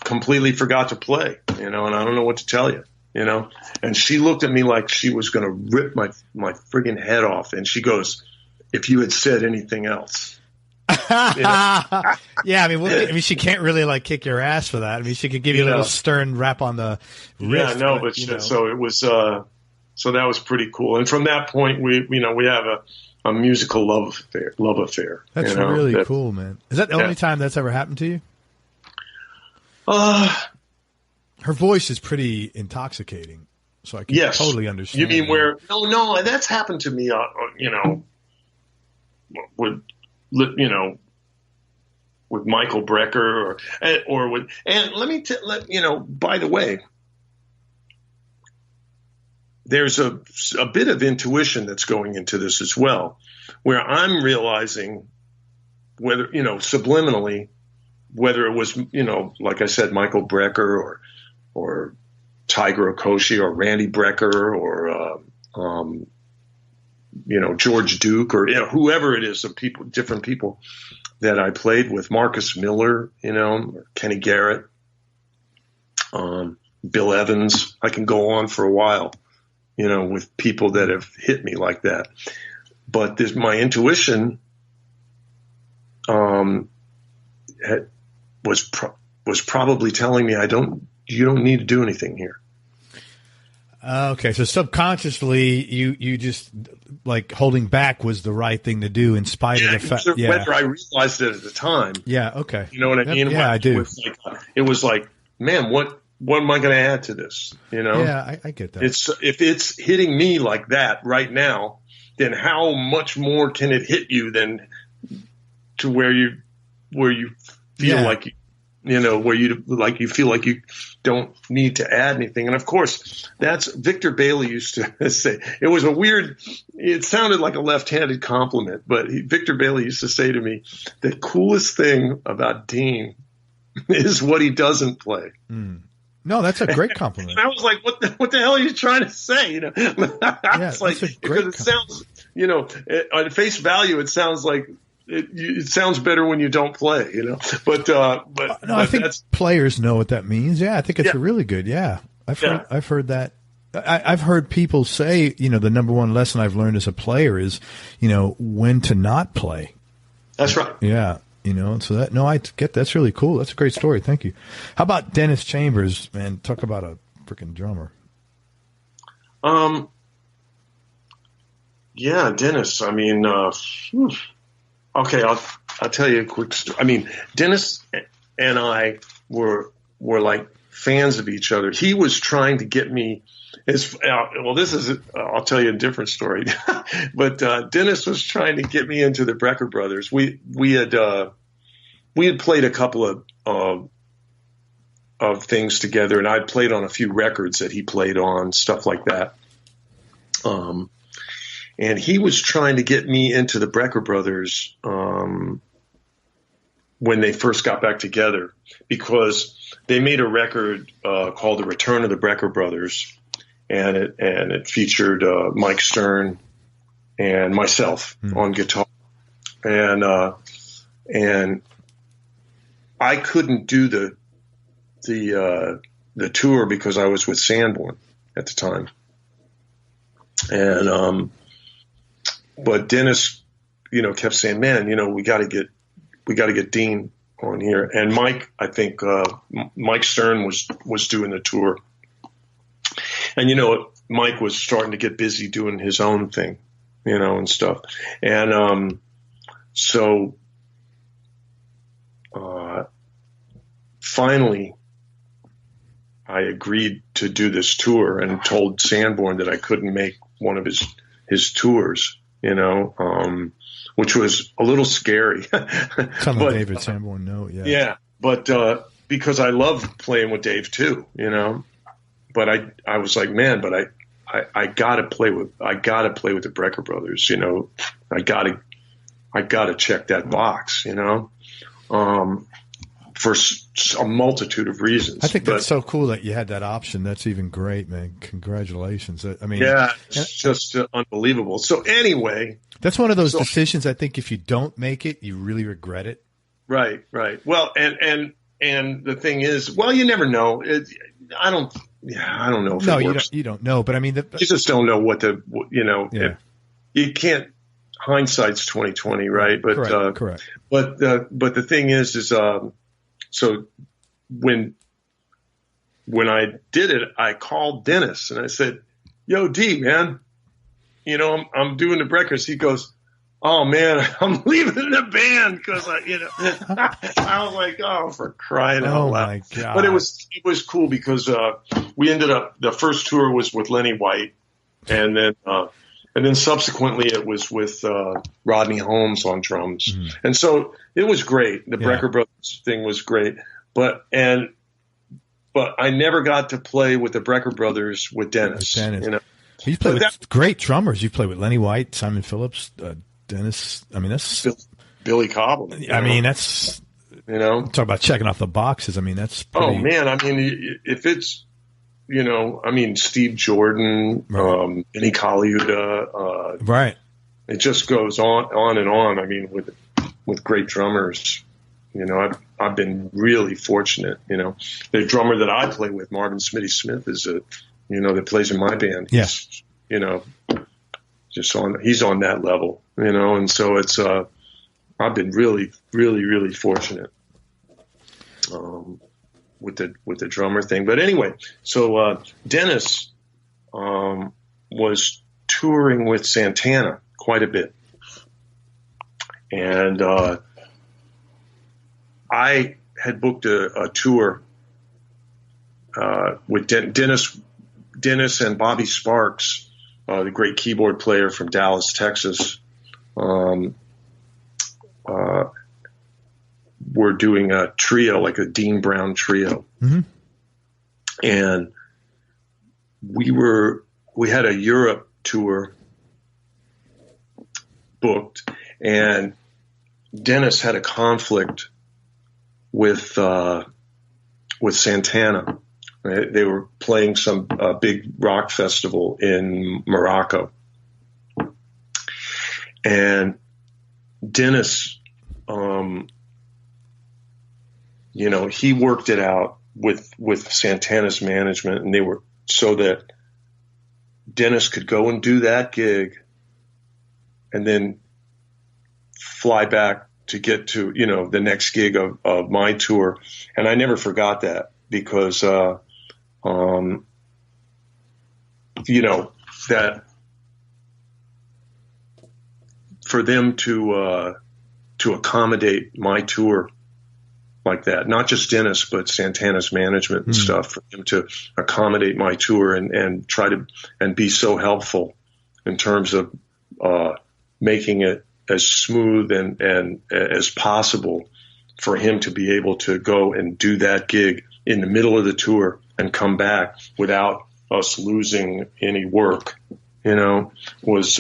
completely forgot to play, and I don't know what to tell you, and she looked at me like she was going to rip my friggin' head off. And she goes, "If you had said anything else." Yeah. I mean, she can't really like kick your ass for that. I mean, she could give you a little stern rap on the wrist. Yeah, no, but so it was, so that was pretty cool. And from that point, we have a musical love affair. That's really cool, man. Is that the only time that's ever happened to you? Her voice is pretty intoxicating, so I can totally understand. You mean where? No, that's happened to me. With Michael Brecker or with, and let me by the way, there's a bit of intuition that's going into this as well, where I'm realizing whether, subliminally, whether it was, like I said, Michael Brecker or Tiger Okoshi or Randy Brecker or, George Duke or whoever it is, of people, different people that I played with, Marcus Miller, or Kenny Garrett, Bill Evans. I can go on for a while, with people that have hit me like that. But my intuition was probably telling me you don't need to do anything here. Okay, so subconsciously, you just like holding back was the right thing to do in spite of the fact. Yeah, whether I realized it at the time. Yeah. Okay. You know what I mean? Yeah, I do. It was like, man, what am I going to add to this? Yeah, I get that. If it's hitting me like that right now, then how much more can it hit you than to where you feel like where you feel like you don't need to add anything. And of course, that's Victor Bailey used to say. It was it sounded like a left-handed compliment, but Victor Bailey used to say to me, the coolest thing about Dean is what he doesn't play. Mm. No, that's a great compliment. And I was like, what the hell are you trying to say? Yeah, it's like, because it sounds, on face value, it sounds like, it sounds better when you don't play, But I think players know what that means. Yeah, I think it's really good. Yeah, I've heard that. I've heard people say, the number one lesson I've learned as a player is, when to not play. That's right. Yeah, so I get that's really cool. That's a great story. Thank you. How about Dennis Chambers, man? Talk about a freaking drummer. Yeah, Dennis. I mean, okay, I'll tell you a quick story. I mean, Dennis and I were like fans of each other. He was trying to get me I'll tell you a different story. But Dennis was trying to get me into the Brecker Brothers. We had played a couple of things together, and I'd played on a few records that he played on, stuff like that. And he was trying to get me into the Brecker Brothers when they first got back together, because they made a record called The Return of the Brecker Brothers, and it featured Mike Stern and myself on guitar, and I couldn't do the tour because I was with Sanborn at the time, and but Dennis, kept saying, man, we got to get Dean on here. And Mike, I think, Mike Stern was doing the tour, and, Mike was starting to get busy doing his own thing, and stuff. And, so, finally, I agreed to do this tour and told Sanborn that I couldn't make one of his tours, which was a little scary. Some of David Sanborn note, yeah. Yeah, but because I love playing with Dave too, But I was like, man, but I gotta play with the Brecker Brothers, I gotta check that box, for a multitude of reasons. I think that's so cool that you had that option. That's even great, man. Congratulations. I mean, yeah, it's just unbelievable. So anyway, that's one of those decisions. I think if you don't make it, you really regret it. Right. Well, and the thing is, well, you never know. I don't know. If it works. You don't know. But I mean, you just don't know what Yeah. You can't. Hindsight's 20/20, right? But correct. But the thing is so when I did it, I called Dennis and I said, "Yo, D, man, I'm doing the Breckers." He goes, "Oh man, I'm leaving the band because I was like, oh, for crying out loud!" My God. But it was cool because we ended up, the first tour was with Lenny White, and then subsequently it was with Rodney Holmes on drums, and so it was great. The Brecker Brothers thing was great, but I never got to play with the Brecker Brothers with Dennis. You play with great drummers. You play with Lenny White, Simon Phillips, Dennis. I mean, that's Billy Cobham. I mean, that's talk about checking off the boxes. I mean, that's pretty, oh man. I mean, if it's Steve Jordan, right. Vinnie Colaiuta, right. It just goes on and on. I mean, with great drummers, I've been really fortunate. The drummer that I play with, Marvin Smitty Smith, is that plays in my band. Yes. He's on that level, and so it's, I've been really, really, really fortunate, with the drummer thing. But anyway, so, Dennis, was touring with Santana quite a bit. And, I had booked a tour, with Dennis and Bobby Sparks, the great keyboard player from Dallas, Texas. We're doing a trio, like a Dean Brown trio. Mm-hmm. And we had a Europe tour booked, and Dennis had a conflict with Santana. They were playing some big rock festival in Morocco, and Dennis, he worked it out with Santana's management, and they were so that Dennis could go and do that gig and then fly back to get to, the next gig of my tour. And I never forgot that because, that for them to accommodate my tour like that, not just Dennis, but Santana's management and stuff, for them to accommodate my tour and try to, and be so helpful in terms of, making it as smooth and as possible for him to be able to go and do that gig in the middle of the tour and come back without us losing any work, was,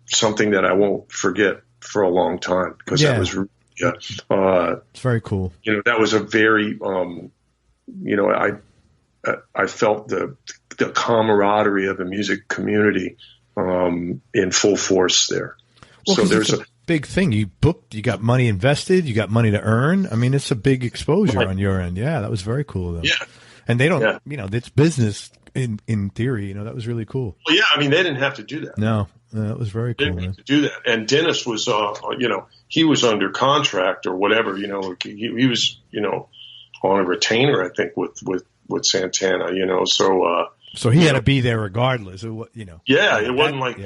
something that I won't forget for a long time, because that was, it's very cool. That was a very, I felt the camaraderie of the music community, in full force there. Well, so there's a big thing. You booked, you got money invested, you got money to earn. I mean, it's a big exposure on your end. Yeah, that was very cool though. Yeah. And they don't, it's business in theory, that was really cool. Well, yeah, I mean, they didn't have to do that. No, that was very cool. They didn't have to do that. And Dennis was, he was under contract or whatever, he was, on a retainer, I think, with Santana, so he had to be there regardless of what, Yeah, it wasn't like,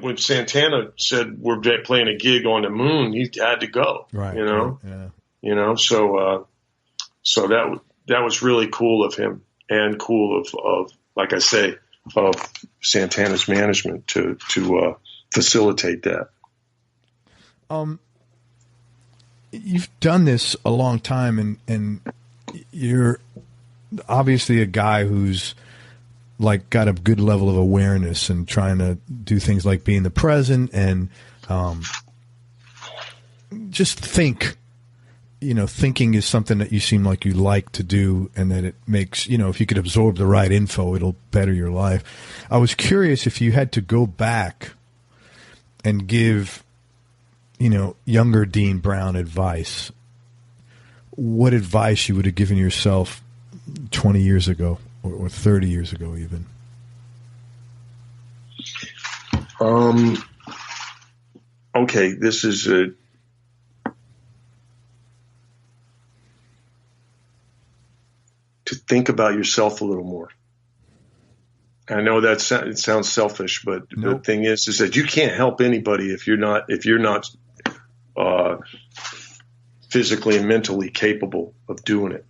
when Santana said we're playing a gig on the moon, he had to go, right? So that was really cool of him and cool of like I say, of Santana's management to facilitate that. You've done this a long time, and you're obviously a guy who's like got a good level of awareness and trying to do things like be in the present and just think. Thinking is something that you seem like you like to do, and that it makes, if you could absorb the right info, it'll better your life. I was curious if you had to go back and give, younger Dean Brown advice, what advice you would have given yourself 20 years ago or 30 years ago even? Okay, this is to think about yourself a little more. I know it sounds selfish, but nope. The thing is that you can't help anybody if you're not physically and mentally capable of doing it,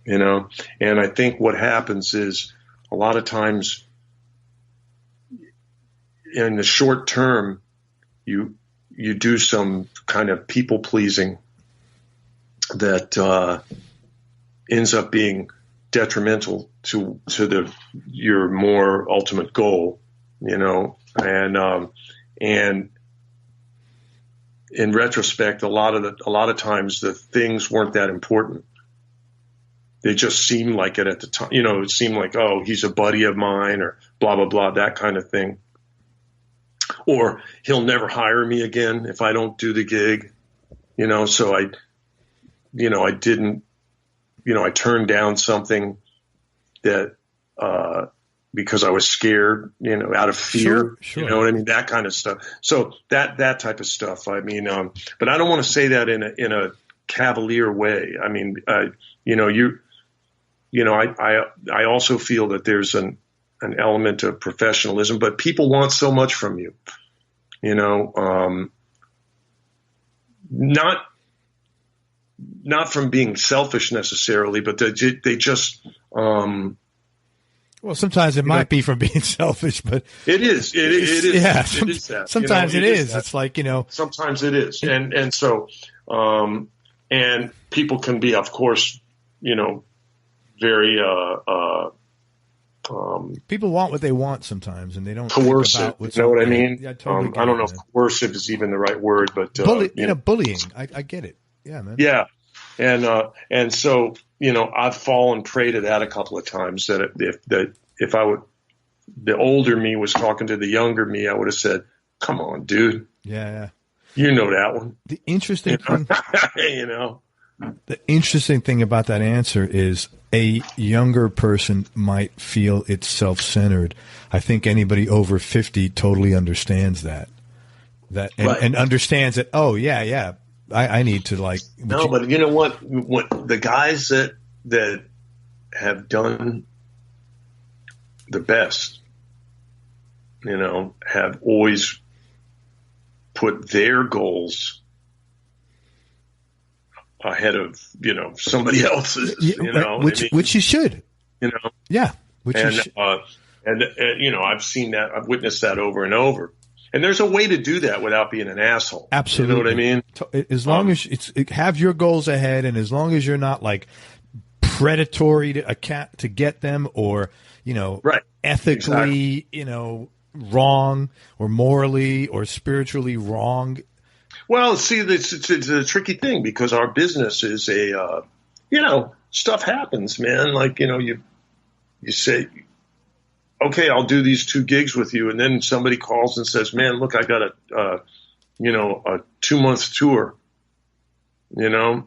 And I think what happens is a lot of times in the short term, you do some kind of people pleasing that ends up being detrimental to your more ultimate goal, and in retrospect, a lot of times the things weren't that important. They just seemed like it at the time. It seemed like, oh, he's a buddy of mine, or blah blah blah, that kind of thing. Or he'll never hire me again if I don't do the gig, So I didn't. I turned down something that because I was scared, out of fear, sure. You know what I mean? That kind of stuff. So that type of stuff. I mean, but I don't want to say that in a cavalier way. I mean, I also feel that there's an element of professionalism, but people want so much from you, not from being selfish necessarily, but they just. Well, sometimes it might be from being selfish, but it is. It is. Yeah, it is that. Sometimes it is. That. It's like Sometimes it is, and so and people can be, of course, very. People want what they want sometimes, and they don't coercive. Think about what's what I mean? Yeah, I totally get I don't it, know man. if coercive is even the right word, but bullying. I get it. Yeah, man. Yeah, and so I've fallen prey to that a couple of times. That if I would, the older me was talking to the younger me, I would have said, "Come on, dude." Yeah. You know that one. The interesting thing, The interesting thing about that answer is a younger person might feel it's self-centered. I think anybody over 50 totally understands that right. and understands that. Oh yeah. I need to like. But you know what? What the guys that have done the best, have always put their goals ahead of somebody else's. Which you should. Yeah. I've seen that. I've witnessed that over and over. And there's a way to do that without being an asshole. Absolutely. You know what I mean? As long as have your goals ahead, and as long as you're not like predatory to get them, or right. ethically, exactly. Wrong, or morally or spiritually wrong. Well, see, it's a tricky thing, because our business is stuff happens, man. Like, you say, okay, I'll do these 2 gigs with you. And then somebody calls and says, man, look, I got a 2-month tour, and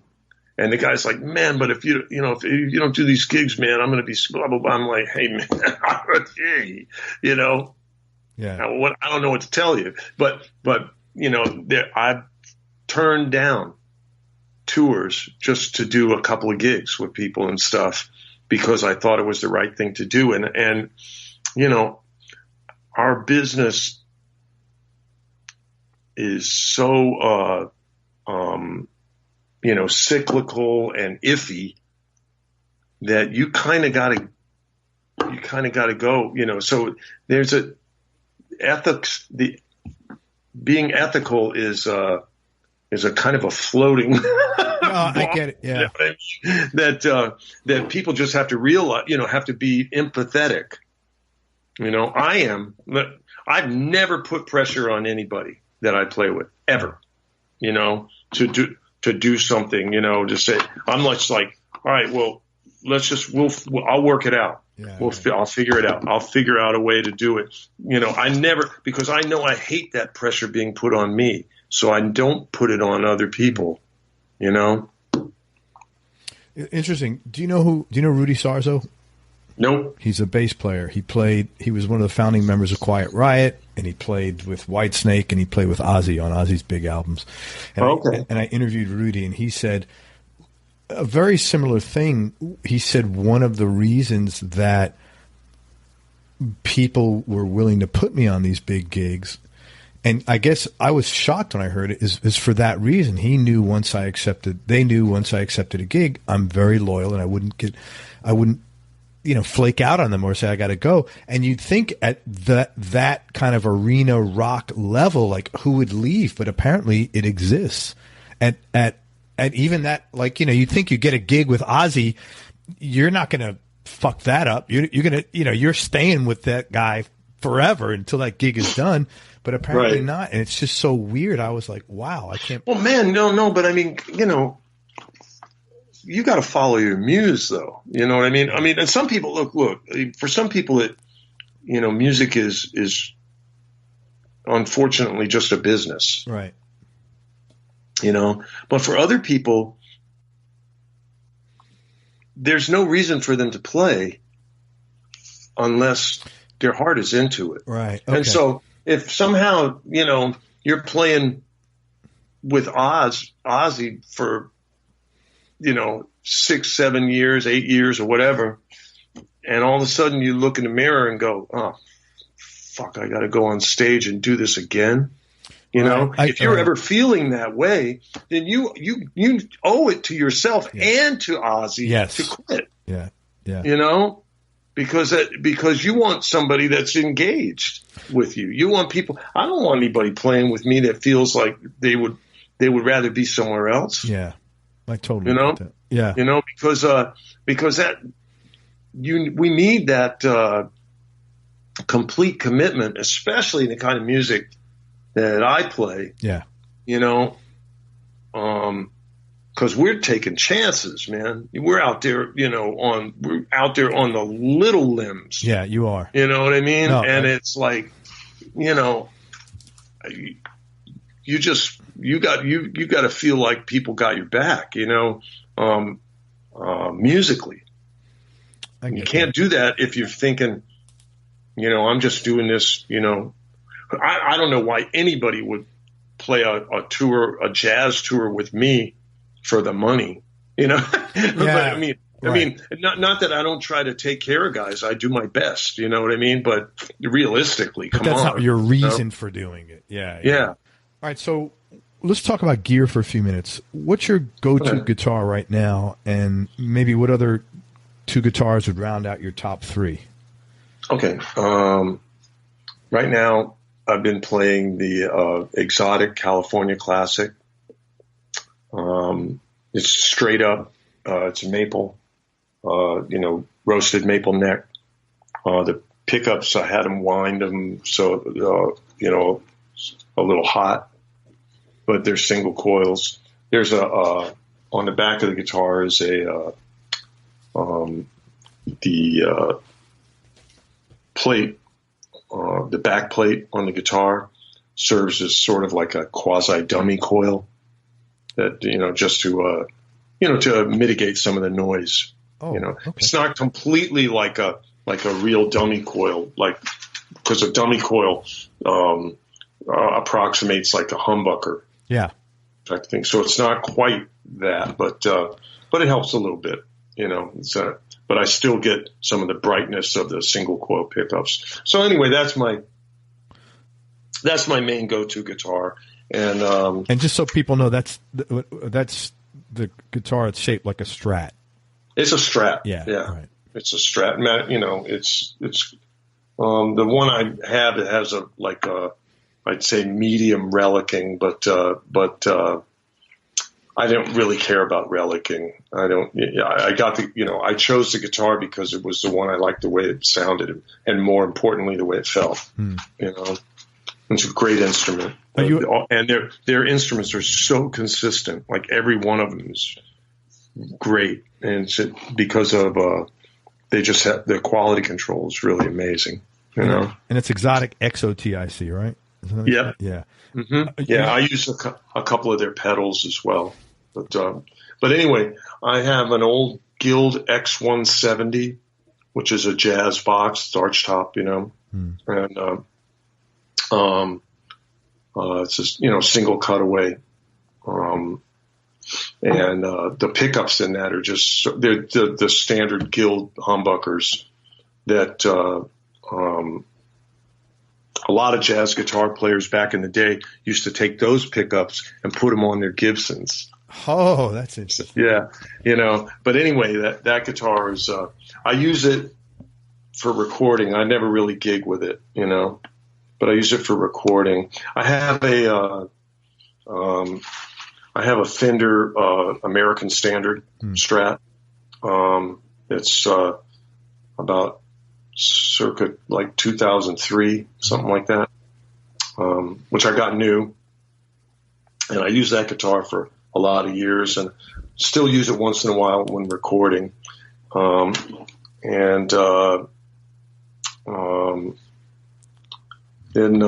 the guy's like, man, but if you don't do these gigs, man, I'm going to be blah, blah, blah. I'm like, hey, man, Yeah. I don't know what to tell you, but I've turned down tours just to do a couple of gigs with people and stuff, because I thought it was the right thing to do. And our business is so, cyclical and iffy that you kind of got to you kind of got to go, so there's ethics, being ethical is a kind of a floating. I get it. Yeah. That people just have to realize, have to be empathetic. I've never put pressure on anybody that I play with ever, to do something, to say, I'm just like, all right, well, I'll work it out. Yeah, I'll figure it out. I'll figure out a way to do it. Because I know I hate that pressure being put on me. So I don't put it on other people, Interesting. Do you know Rudy Sarzo? Nope. He's a bass player. He was one of the founding members of Quiet Riot, and he played with Whitesnake, and he played with Ozzy on Ozzy's big albums. And I interviewed Rudy, and he said a very similar thing. He said one of the reasons that people were willing to put me on these big gigs, and I guess I was shocked when I heard it, is for that reason. They knew once I accepted a gig, I'm very loyal, and I wouldn't flake out on them or say I got to go. And you'd think at that kind of arena rock level, like, who would leave? But apparently it exists. At even that, like, you'd think you get a gig with Ozzy, you're not going to fuck that up. You're going to, you're staying with that guy forever until that gig is done. But apparently not. And it's just so weird. I was like, wow, I can't. Well, man, no, but I mean, you got to follow your muse, though. You know what I mean? And some people look. For some people, music is unfortunately just a business, right? But for other people, there's no reason for them to play unless their heart is into it, right? Okay. And so, if somehow you're playing with Ozzy for 6, 7 years, 8 years, or whatever, and all of a sudden you look in the mirror and go, oh, fuck, I got to go on stage and do this again. If you're ever feeling that way, then you owe it to yourself and to Ozzy to quit. Yeah. Because you want somebody that's engaged with you. You want people. I don't want anybody playing with me that feels like they would rather be somewhere else. Yeah. I totally get that. Yeah. Because we need that complete commitment, especially in the kind of music that I play. Yeah. Because we're taking chances, man. We're out there, on the little limbs. Yeah, you are. You know what I mean? No, it's like, you got to feel like people got your back, musically. You can't do that if you're thinking, I'm just doing this, I don't know why anybody would play a jazz tour with me for the money, Yeah. But I mean, not that I don't try to take care of guys. I do my best, you know what I mean? But realistically, but that's not your reason for doing it. Yeah. All right. So let's talk about gear for a few minutes. What's your go-to guitar right now? And maybe what other two guitars would round out your top three? Okay. Right now I've been playing the exotic California Classic. It's straight up. It's a maple, roasted maple neck. The pickups, I had them wind them so, a little hot, but they're single coils. There's on the back of the guitar is the plate, the back plate on the guitar serves as sort of like a quasi dummy coil that, just to mitigate some of the noise. Okay. It's not completely like a real dummy coil, because a dummy coil approximates like a humbucker. Yeah. Type of thing. So it's not quite that, but it helps a little bit, but I still get some of the brightness of the single coil pickups. So anyway, that's my main go-to guitar. And just so people know, that's the guitar. It's shaped like a Strat. It's a Strat. Yeah. Yeah. Right. It's a Strat. You know, it's the one I have. It has I'd say medium relicking, but I don't really care about relicking. I chose the guitar because it was the one I liked the way it sounded, and more importantly, the way it felt. You know, it's a great instrument, and their instruments are so consistent. Like every one of them is great, and it's because of they just have their quality control is really amazing. You know, and it's exotic XOTIC, right? Yeah, yeah, yeah. I use a couple of their pedals as well. But anyway, I have an old Guild X170, which is a jazz box, it's arch top, you know, and it's just, you know, single cutaway, and the pickups in that are just they're the standard Guild humbuckers that a lot of jazz guitar players back in the day used to take those pickups and put them on their Gibsons. Oh, that's interesting. Yeah, you know. But anyway, that guitar is. I use it for recording. I never really gig with it, you know, but I use it for recording. I have a Fender American Standard Strat. It's about circa like 2003, something like that, which I got new, and I use that guitar for a lot of years and still use it once in a while when recording. Then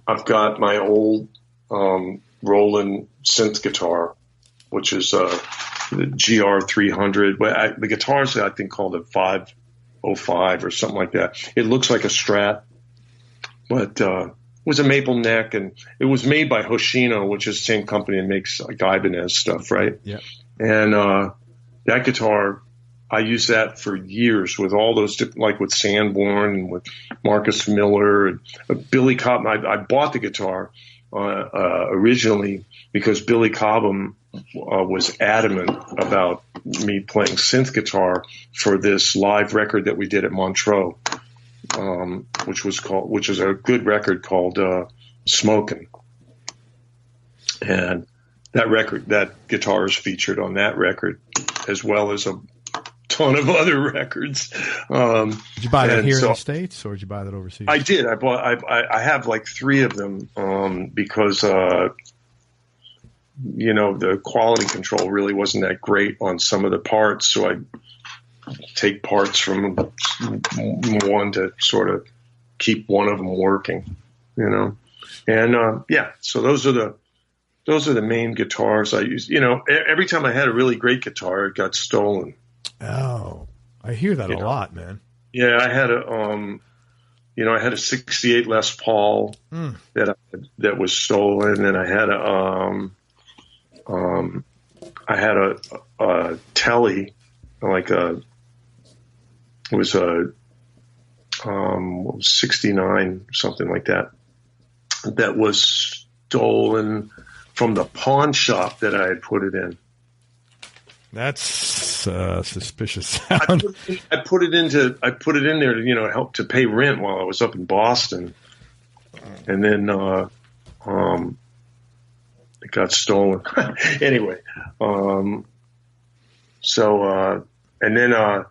I've got my old Roland synth guitar, which is the GR300. The guitar's I think called a 505 or something like that. It looks like a Strat, but was a maple neck, and it was made by Hoshino, which is the same company that makes like Ibanez stuff, right? Yeah. And that guitar, I used that for years with all those like with Sanborn and with Marcus Miller and Billy Cobham. I bought the guitar originally because Billy Cobham was adamant about me playing synth guitar for this live record that we did at Montreux. Which is a good record called Smokin'. And that guitar is featured on that record, as well as a ton of other records. Did you buy that here in the States, or did you buy that overseas? I did. I have like 3 of them because you know, the quality control really wasn't that great on some of the parts, so I take parts from one to sort of keep one of them working, you know. And so those are the main guitars I use. You know, every time I had a really great guitar, it got stolen. Oh, I hear that a lot, man. Yeah, I had a I had a '68 Les Paul that was stolen, and I had a Telly, like it was a 69, something like that, that was stolen from the pawn shop that I had put it in. That's suspicious sound. I put it in there to, you know, help to pay rent while I was up in Boston, and then it got stolen. Anyway, and then I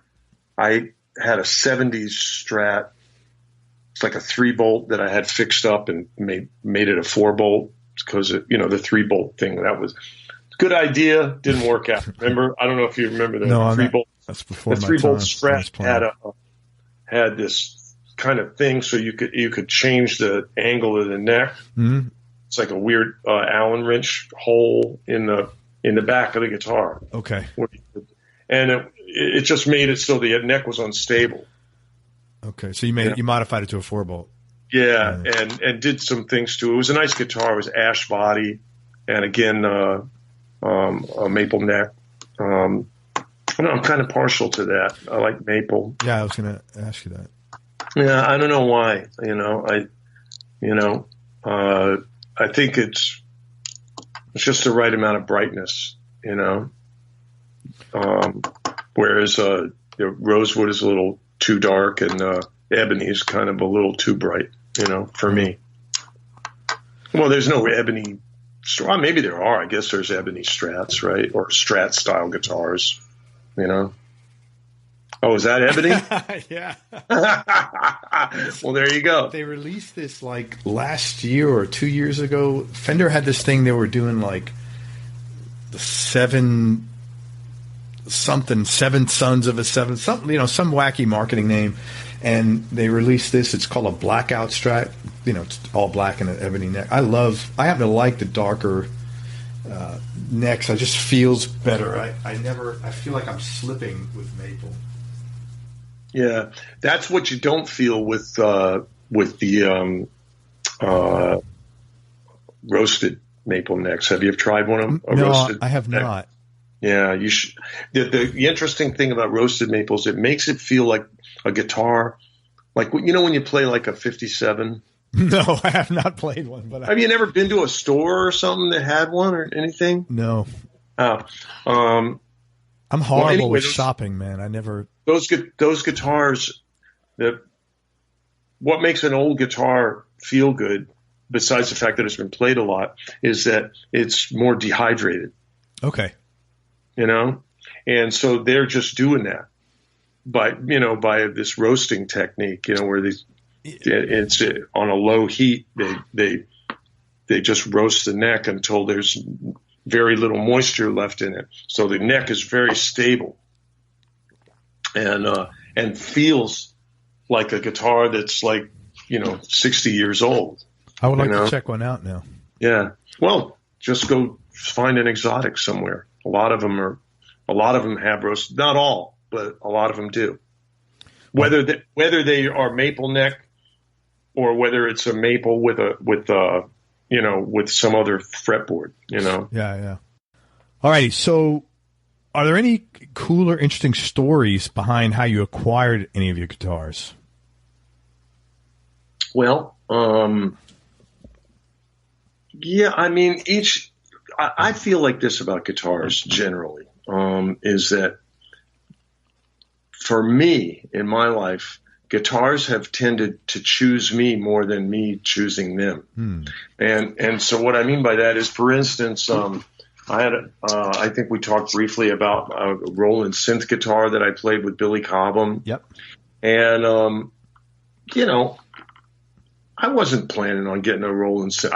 had a 70s Strat. It's like a 3-bolt that I had fixed up and made it a 4-bolt because, you know, the 3-bolt thing, that was a good idea. Didn't work out. Remember? I don't know if you remember the 3-bolt. That's before the my 3-bolt time. Strat had this kind of thing so you could change the angle of the neck. Mm-hmm. It's like a weird Allen wrench hole in the back of the guitar. Okay. And it just made it so the neck was unstable. Okay, so you modified it to a 4-bolt. Yeah, and did some things too. It was a nice guitar. It was ash body, and again a maple neck. I'm kind of partial to that. I like maple. Yeah, I was going to ask you that. Yeah, I don't know why. I think it's just the right amount of brightness. You know, Whereas rosewood is a little too dark, and ebony is kind of a little too bright, for me. Well, there's no ebony. Well, maybe there are. I guess there's ebony Strats, right? Or Strat style guitars, Oh, is that ebony? Yeah. Well, there you go. They released this like last year or 2 years ago. Fender had this thing they were doing like the seven sons of a seven, something, some wacky marketing name. And they released this. It's called a blackout Strat. It's all black and an ebony neck. I happen to like the darker necks. It just feels better. I feel like I'm slipping with maple. Yeah, that's what you don't feel with the roasted maple necks. Have you ever tried one of them? No, I have not. Yeah, you should. The interesting thing about roasted maples, it makes it feel like a guitar, like when you play like a 57. No, I have not played one. But have you never been to a store or something that had one or anything? No. Oh, I'm horrible with shopping, man. I never. Those guitars, what makes an old guitar feel good, besides the fact that it's been played a lot, is that it's more dehydrated. Okay. And so they're just doing that by this roasting technique, where it's on a low heat. They just roast the neck until there's very little moisture left in it. So the neck is very stable and feels like a guitar that's like, 60 years old. I would like to check one out now. Yeah. Well, just go find an exotic somewhere. A lot of them have roast, not all, but a lot of them do. Whether they are maple neck or whether it's a maple with some other fretboard, Yeah. All righty. So are there any cool or interesting stories behind how you acquired any of your guitars? Well, yeah, I mean, I feel like this about guitars generally, is that for me in my life, guitars have tended to choose me more than me choosing them. And so what I mean by that is, for instance, I think we talked briefly about a Roland synth guitar that I played with Billy Cobham. Yep. And, I wasn't planning on getting a Roland synth.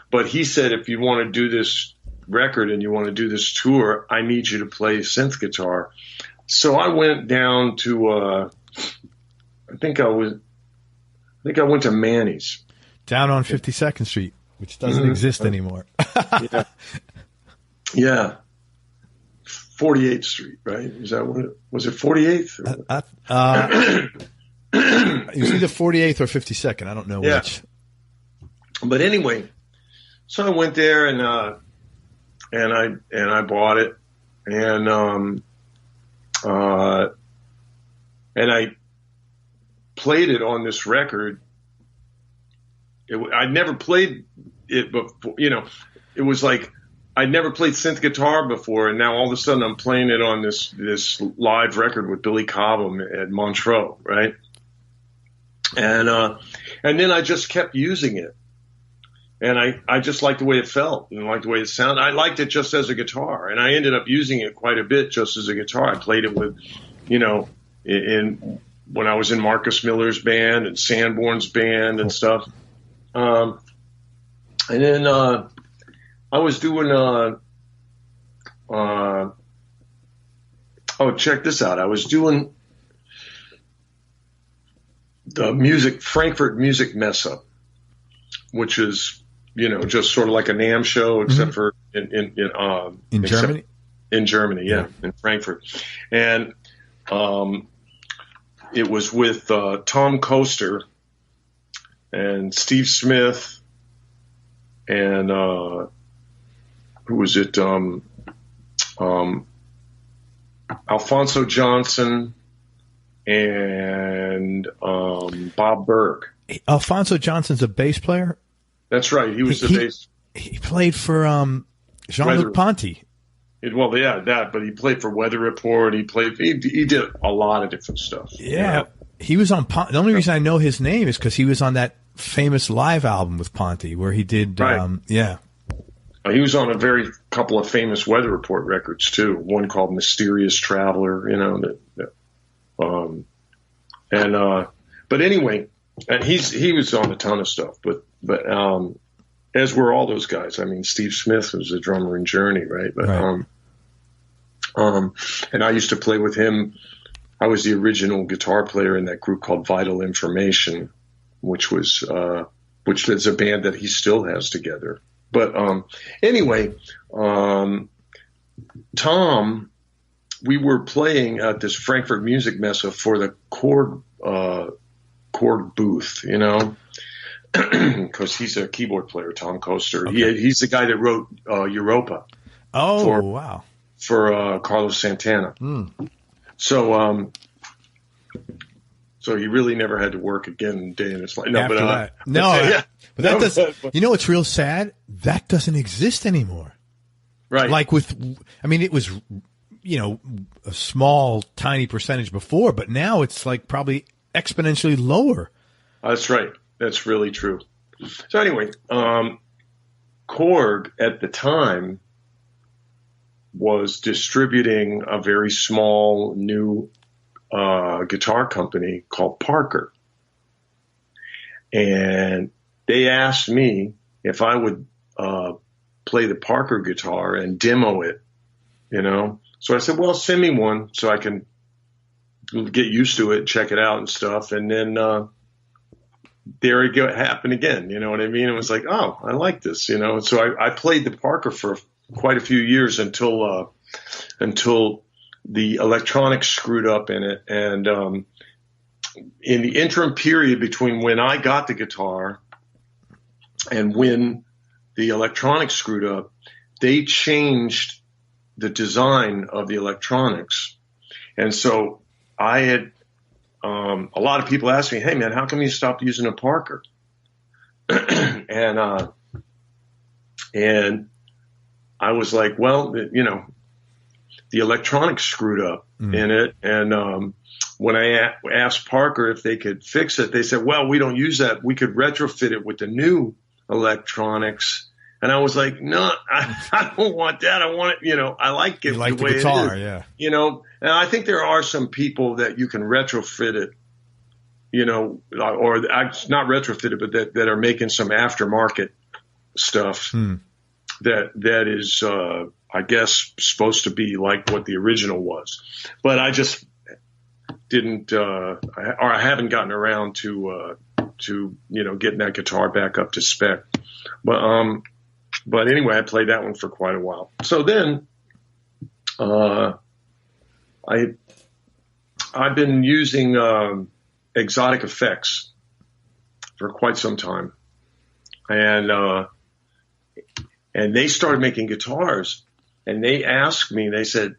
But he said, if you want to do this record and you want to do this tour, I need you to play synth guitar. So I went down to, I think I went to Manny's. Down on 52nd Street, which doesn't exist anymore. Yeah. 48th Street, right? Is that what was it? 48th? It was either 48th or 52nd. I don't know which. But anyway, so I went there and I bought it, and I played it on this record. I'd never played it before, it was like I'd never played synth guitar before, and now all of a sudden I'm playing it on this live record with Billy Cobham at Montreux, right? And then I just kept using it, and I just liked the way it felt and liked the way it sounded. I liked it just as a guitar, and I ended up using it quite a bit just as a guitar. I played it with, when I was in Marcus Miller's band and Sanborn's band and stuff. And then I was doing check this out. I was doing the Frankfurt Music Mess Up, which is, just sort of like a NAMM show, except for in Germany. In Germany, yeah, in Frankfurt, and it was with Tom Coaster and Steve Smith and who was it? Alfonso Johnson and Bob Berg. Alfonso Johnson's a bass player? That's right. He was the bass. He played for Jean-Luc Ponty. Well, yeah, that. But he played for Weather Report. He did a lot of different stuff. Yeah, he was on. The only reason I know his name is because he was on that famous live album with Ponte where he did. Right. Yeah. He was on a couple of famous Weather Report records too. One called "Mysterious Traveler," but anyway, and he was on a ton of stuff. But as were all those guys. I mean, Steve Smith was a drummer in Journey, right? But and I used to play with him. I was the original guitar player in that group called Vital Information, which is a band that he still has together. But anyway, Tom, we were playing at this Frankfurt Music Messe for the Korg booth, because he's a keyboard player, Tom Koester. Okay. He's the guy that wrote Europa. Oh, wow. For Carlos Santana. Mm. So he really never had to work again a day in his life. But that does. What's real sad? That doesn't exist anymore. Right. Like it was, a small, tiny percentage before, but now it's like probably exponentially lower. That's right. That's really true. So anyway, Korg at the time was distributing a very small new guitar company called Parker. And they asked me if I would play the Parker guitar and demo it, So I said, well, send me one so I can get used to it, check it out and stuff. And then there it happened again, you know what I mean? It was like, oh, I like this, And so I played the Parker for quite a few years until the electronics screwed up in it. And in the interim period between when I got the guitar and when the electronics screwed up, they changed the design of the electronics. And so I had a lot of people asked me, hey, man, how come you stopped using a Parker? And I was like, well, the electronics screwed up in it. And when I asked Parker if they could fix it, they said, well, we don't use that. We could retrofit it with the new electronics. And I was like, no, I don't want that. I want it, I like it the way guitar, it is. Yeah. And I think there are some people that you can retrofit it, or not retrofit it, but that are making some aftermarket stuff that is, I guess, supposed to be like what the original was. But I just didn't, or I haven't gotten around to getting that guitar back up to spec. But anyway, I played that one for quite a while. So then, I've been using exotic effects for quite some time, and they started making guitars, and they asked me. They said,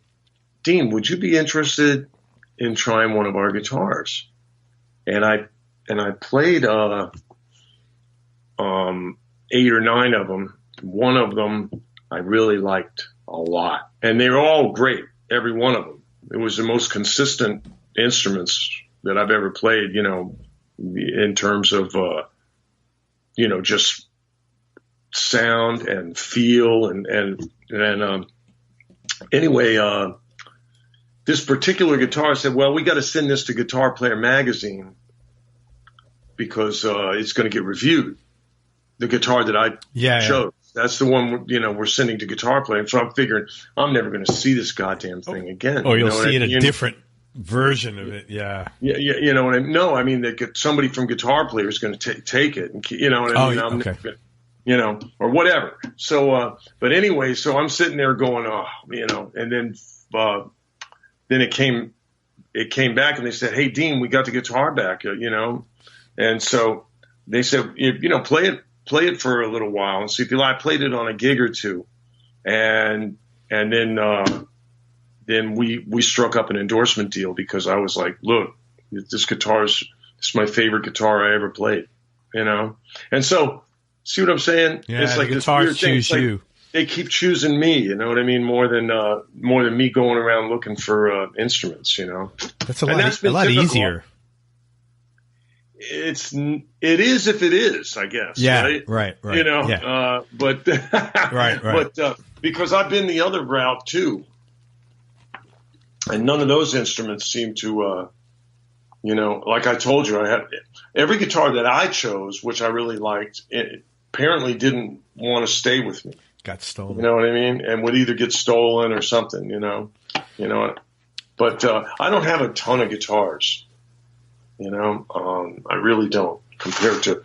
"Dean, would you be interested in trying one of our guitars?" And I played 8 or 9 of them. One of them I really liked a lot, and they were all great, every one of them. It was the most consistent instruments that I've ever played, in terms of, just sound and feel and anyway, this particular guitar said, well, we got to send this to Guitar Player magazine because it's going to get reviewed. The guitar that I chose. That's the one, we're sending to Guitar Player. So I'm figuring I'm never going to see this goddamn thing again. Or you'll see a different version of it. Yeah. Yeah. You know what I mean? No, I mean, somebody from Guitar Player is going to take it. And, you know what I mean? Okay. Or whatever. So, but anyway, so I'm sitting there going, and then it came back and they said, hey, Dean, we got the guitar back, and so they said, play it for a little while and see if you like. I played it on a gig or two, and then we struck up an endorsement deal because I was like, look, this is my favorite guitar I ever played, and so see what I'm saying? Yeah, it's like the guitar this weird choose thing. you. they keep choosing me. You know what I mean? More than me going around looking for instruments. You know, that's a lot easier. It is if it is, I guess. Yeah, right. You know, yeah. But right. But because I've been the other route too, and none of those instruments seem to, you know, like I told you, I had every guitar that I chose, which I really liked, it apparently didn't want to stay with me. Got stolen. You know what I mean? And would either get stolen or something. You know. But I don't have a ton of guitars. You know, I really don't, compared to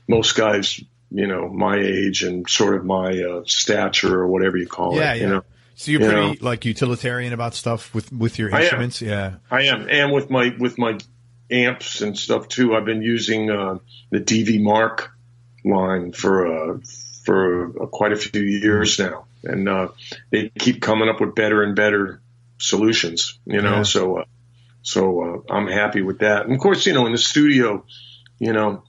most guys, you know, my age and sort of my stature or whatever you call it. Yeah. You know? So you're pretty like utilitarian about stuff with your instruments. Yeah, I am, and with my amps and stuff too. I've been using the DV Mark line for quite a few years now, and they keep coming up with better and better solutions. You know, So I'm happy with that. And of course, you know, in the studio, you know,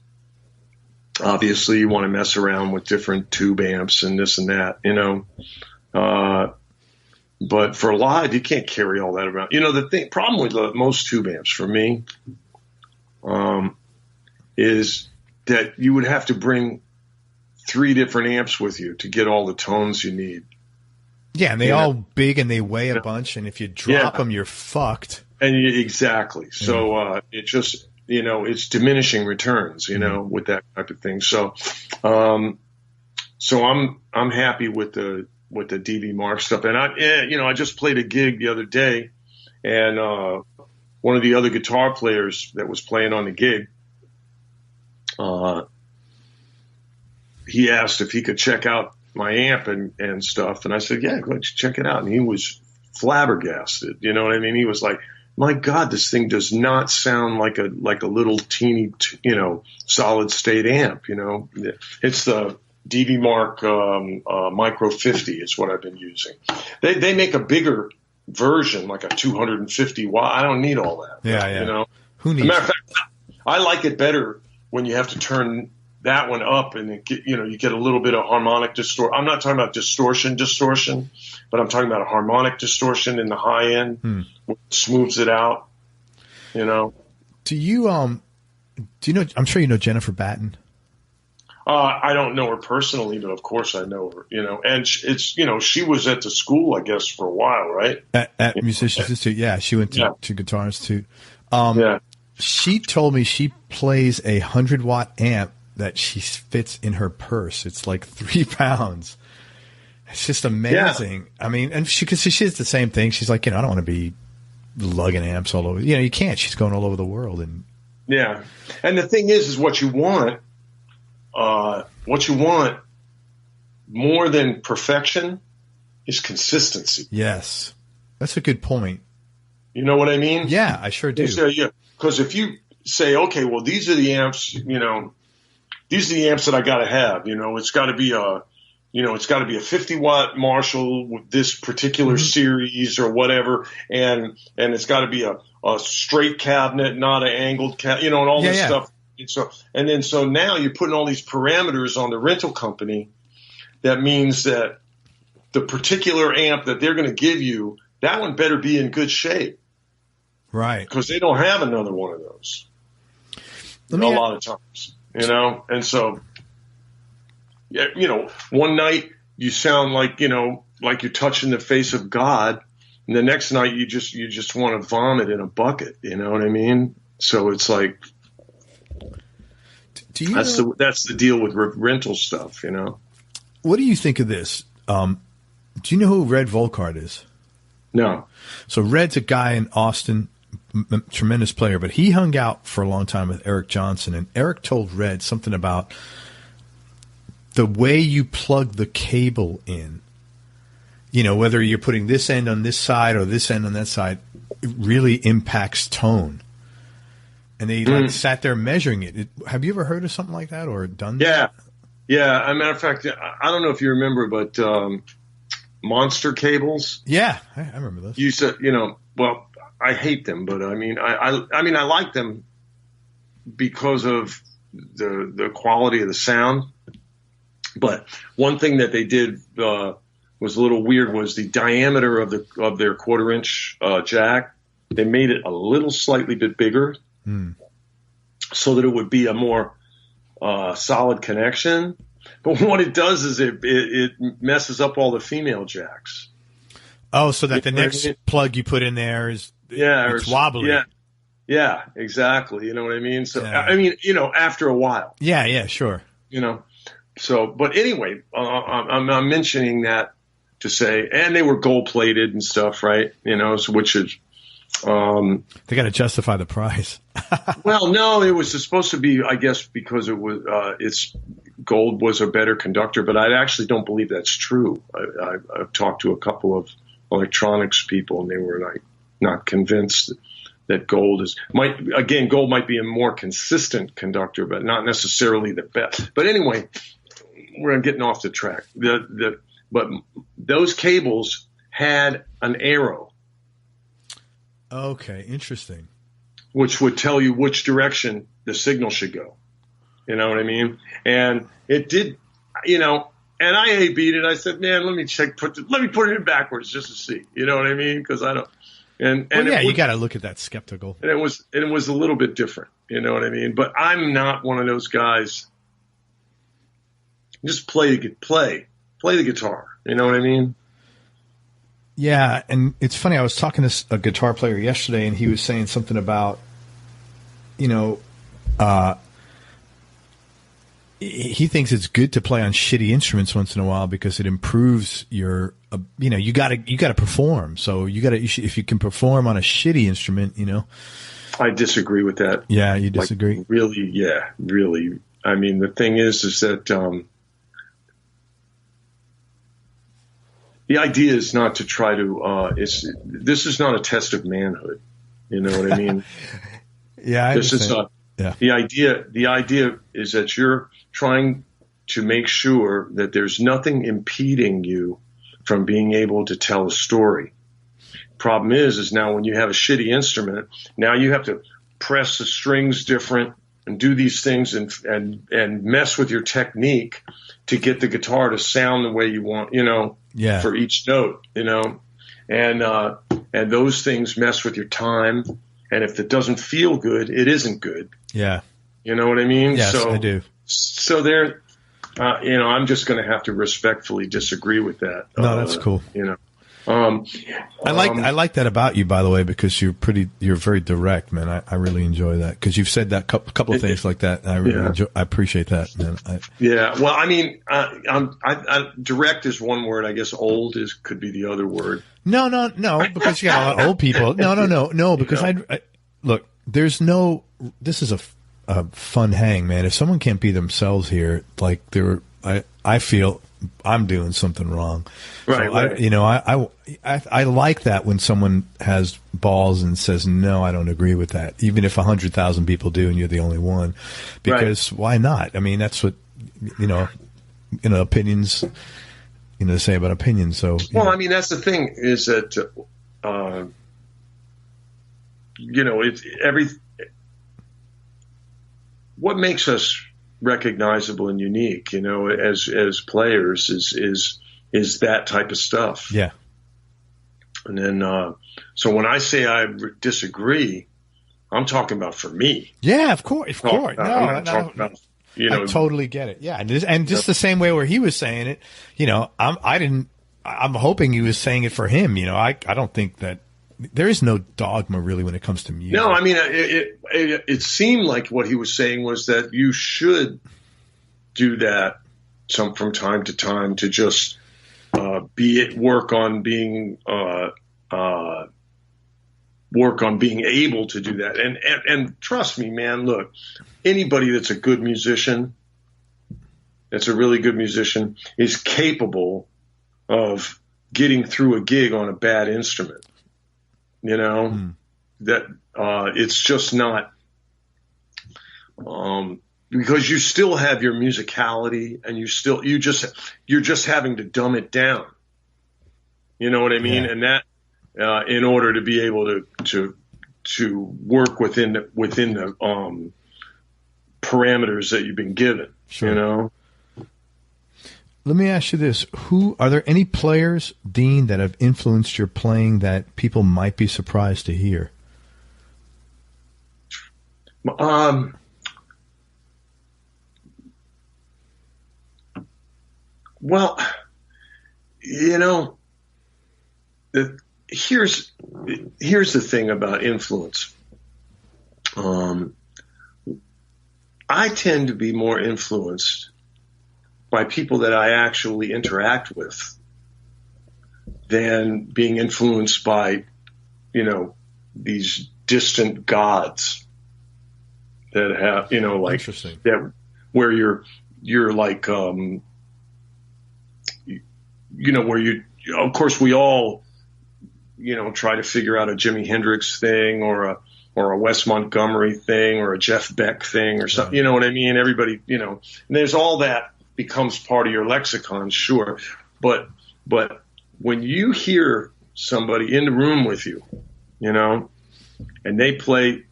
obviously you want to mess around with different tube amps and this and that, you know. But for live, you can't carry all that around. You know, the problem with most tube amps for me is that you would have to bring 3 different amps with you to get all the tones you need. Yeah, and they all big and they weigh a bunch, and if you drop them, you're fucked. And exactly. So it just, you know, it's diminishing returns, you know, with that type of thing. So I'm happy with the DV Mark stuff. And I just played a gig the other day, and one of the other guitar players that was playing on the gig, he asked if he could check out my amp and stuff. And I said, yeah, go ahead, check it out. And he was flabbergasted. You know what I mean? He was like, my God, this thing does not sound like a little teeny, you know, solid state amp. You know, it's the DV Mark Micro 50 is what I've been using. They make a bigger version, like a 250 watt. I don't need all that. Yeah. You know, who needs? As a matter of fact, I like it better when you have to turn that one up and you get a little bit of harmonic distortion. I'm not talking about distortion, but I'm talking about a harmonic distortion in the high end, which smooths it out. You know. Do you know? I'm sure you know Jennifer Batten. I don't know her personally, but of course I know her. You know, and it's you know she was at the school, I guess, for a while, right? At Musicians Institute, yeah, she went to Guitar Institute. She told me she plays a 100-watt amp that she fits in her purse. It's like 3 pounds. It's just amazing. Yeah. I mean, and she does the same thing. She's like, you know, I don't want to be lugging amps all over. You know, you can't. She's going all over the world. And yeah. And the thing is what you want more than perfection is consistency. Yes. That's a good point. You know what I mean? Yeah, I sure do. Because if you say, okay, well, these are the amps, you know, these are the amps that I got to have. You know, it's got to be a 50-watt Marshall with this particular series or whatever, and it's got to be a straight cabinet, not an angled cabinet, you know, and all this stuff. And so now you're putting all these parameters on the rental company. That means that the particular amp that they're going to give you, that one better be in good shape, right? Because they don't have another one of those. A lot of times. You know, and so, yeah, you know, one night you sound like, you know, like you're touching the face of God, and the next night you just want to vomit in a bucket. You know what I mean? So it's like, that's the deal with rental stuff. You know. What do you think of this? Do you know who Red Volkart is? No. So Red's a guy in Austin. Tremendous player, but he hung out for a long time with Eric Johnson, and Eric told Red something about the way you plug the cable in. You know, whether you're putting this end on this side or this end on that side, it really impacts tone. And they sat there measuring it. Have you ever heard of something like that or done that? Yeah. As a matter of fact, I don't know if you remember, but Monster cables. Yeah, I remember those. You said, you know, well, I hate them, but I mean, I like them because of the quality of the sound. But one thing that they did was a little weird was the diameter of their 1/4-inch jack. They made it a little slightly bit bigger so that it would be a more solid connection. But what it does is it messes up all the female jacks. Oh, so that the next plug you put in there is it's wobbly. Yeah, exactly. You know what I mean? So I mean, after a while. Yeah, sure. So, but anyway, I'm mentioning that to say, and they were gold plated and stuff, right? So which is, they got to justify the price. Well, no, it was supposed to be, I guess, because it was, gold was a better conductor, but I actually don't believe that's true. I've talked to a couple of electronics people, and they were like not convinced that gold might be a more consistent conductor, but not necessarily the best. But anyway, we're getting off the track. But those cables had an arrow. Okay, interesting. Which would tell you which direction the signal should go. You know what I mean? And it did, and I A-B'd it. I said, man, let me put it in backwards just to see. You know what I mean? Because I don't. You got to look at that skeptical. And it was a little bit different. You know what I mean? But I'm not one of those guys. Just play the guitar. You know what I mean? Yeah, and it's funny. I was talking to a guitar player yesterday, and he was saying something about, he thinks it's good to play on shitty instruments once in a while because it improves your, you got to perform. So if you can perform on a shitty instrument, I disagree with that. Yeah, you disagree? Like, really? Yeah, really. I mean, the thing is that the idea is not to try to. This is not a test of manhood. You know what I mean? Yeah, I this understand. is not. Yeah. The idea is that you're trying to make sure that there's nothing impeding you from being able to tell a story. Problem is now when you have a shitty instrument, now you have to press the strings different and do these things and mess with your technique to get the guitar to sound the way you want, for each note, and those things mess with your time. And if it doesn't feel good, it isn't good. Yeah. You know what I mean? Yes, I do. So there, I'm just going to have to respectfully disagree with that. No, that's cool. I like that about you, by the way, because you're very direct, man. I really enjoy that because you've said that couple of things like that. And I really I appreciate that, man. Well, I mean, direct is one word. I guess old could be the other word. No, because you got a lot of old people. No, because look, this is a fun hang, man. If someone can't be themselves here, like I feel I'm doing something wrong. Right. So I like that when someone has balls and says, no, I don't agree with that. Even if 100,000 people do and you're the only one, because why not? I mean, that's what, opinions, they say about opinions. So, I mean, that's the thing is that, it's what makes us recognizable and unique, as players is that type of stuff. Yeah. And then, so when I say I disagree, I'm talking about for me. Yeah, of course. I totally get it. Yeah. And just the same way where he was saying it, I'm hoping he was saying it for him. I don't think that there is no dogma really when it comes to music. No, I mean, it seemed like what he was saying was that you should do that from time to time to just work on being able to do that. And trust me, man, look, anybody that's a good musician, that's a really good musician, is capable of getting through a gig on a bad instrument. That it's just not because you still have your musicality and you're just having to dumb it down. You know what I mean? Yeah. And that in order to be able to work within the parameters that you've been given. Sure. Let me ask you this. Are there any players, Dean, that have influenced your playing that people might be surprised to hear? Well, here's the thing about influence. I tend to be more influenced by people that I actually interact with than being influenced by, these distant gods that have, like Interesting. that, where you're like, where of course we all, try to figure out a Jimi Hendrix thing or a Wes Montgomery thing or a Jeff Beck thing or something, you know what I mean? Everybody, and there's all that becomes part of your lexicon, sure. But when you hear somebody in the room with you, and they play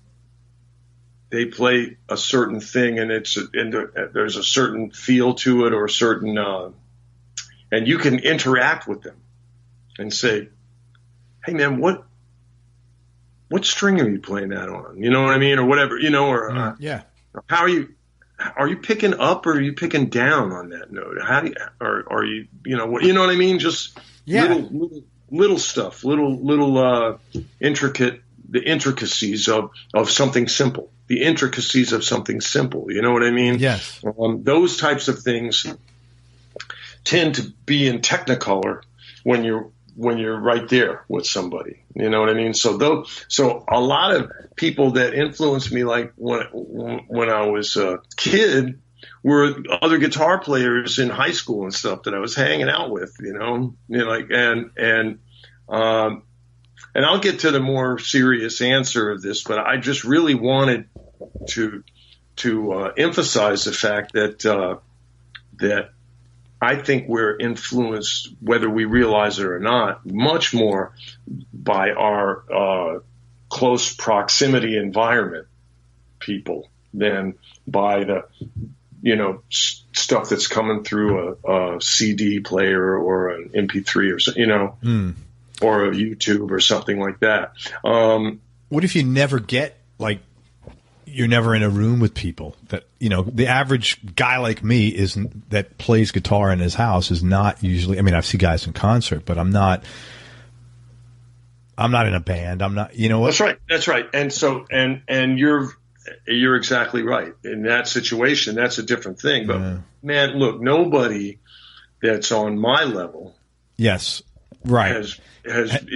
a certain thing and there's a certain feel to it or a certain, and you can interact with them and say, hey man, what string are you playing that on? You know what I mean? Or whatever, or how are you picking up or are you picking down on that note? How do you, or are you, what I mean? Just little stuff, little the intricacies of something simple, you know what I mean? Yes. Those types of things tend to be in Technicolor when you're right there with somebody, you know what I mean? So a lot of people that influenced me, like when I was a kid, were other guitar players in high school and stuff that I was hanging out with, and I'll get to the more serious answer of this, but I just really wanted to emphasize the fact that I think we're influenced, whether we realize it or not, much more by our close proximity environment people than by the, stuff that's coming through a CD player or an MP3 or something, or a YouTube or something like that. What if you never get, like, you're never in a room with people that, the average guy like me that plays guitar in his house is not usually, I see guys in concert, but I'm not in a band. I'm not, That's right. And so, and you're exactly right. In that situation, that's a different thing. But man, look, nobody that's on my level. Yes. Right. Has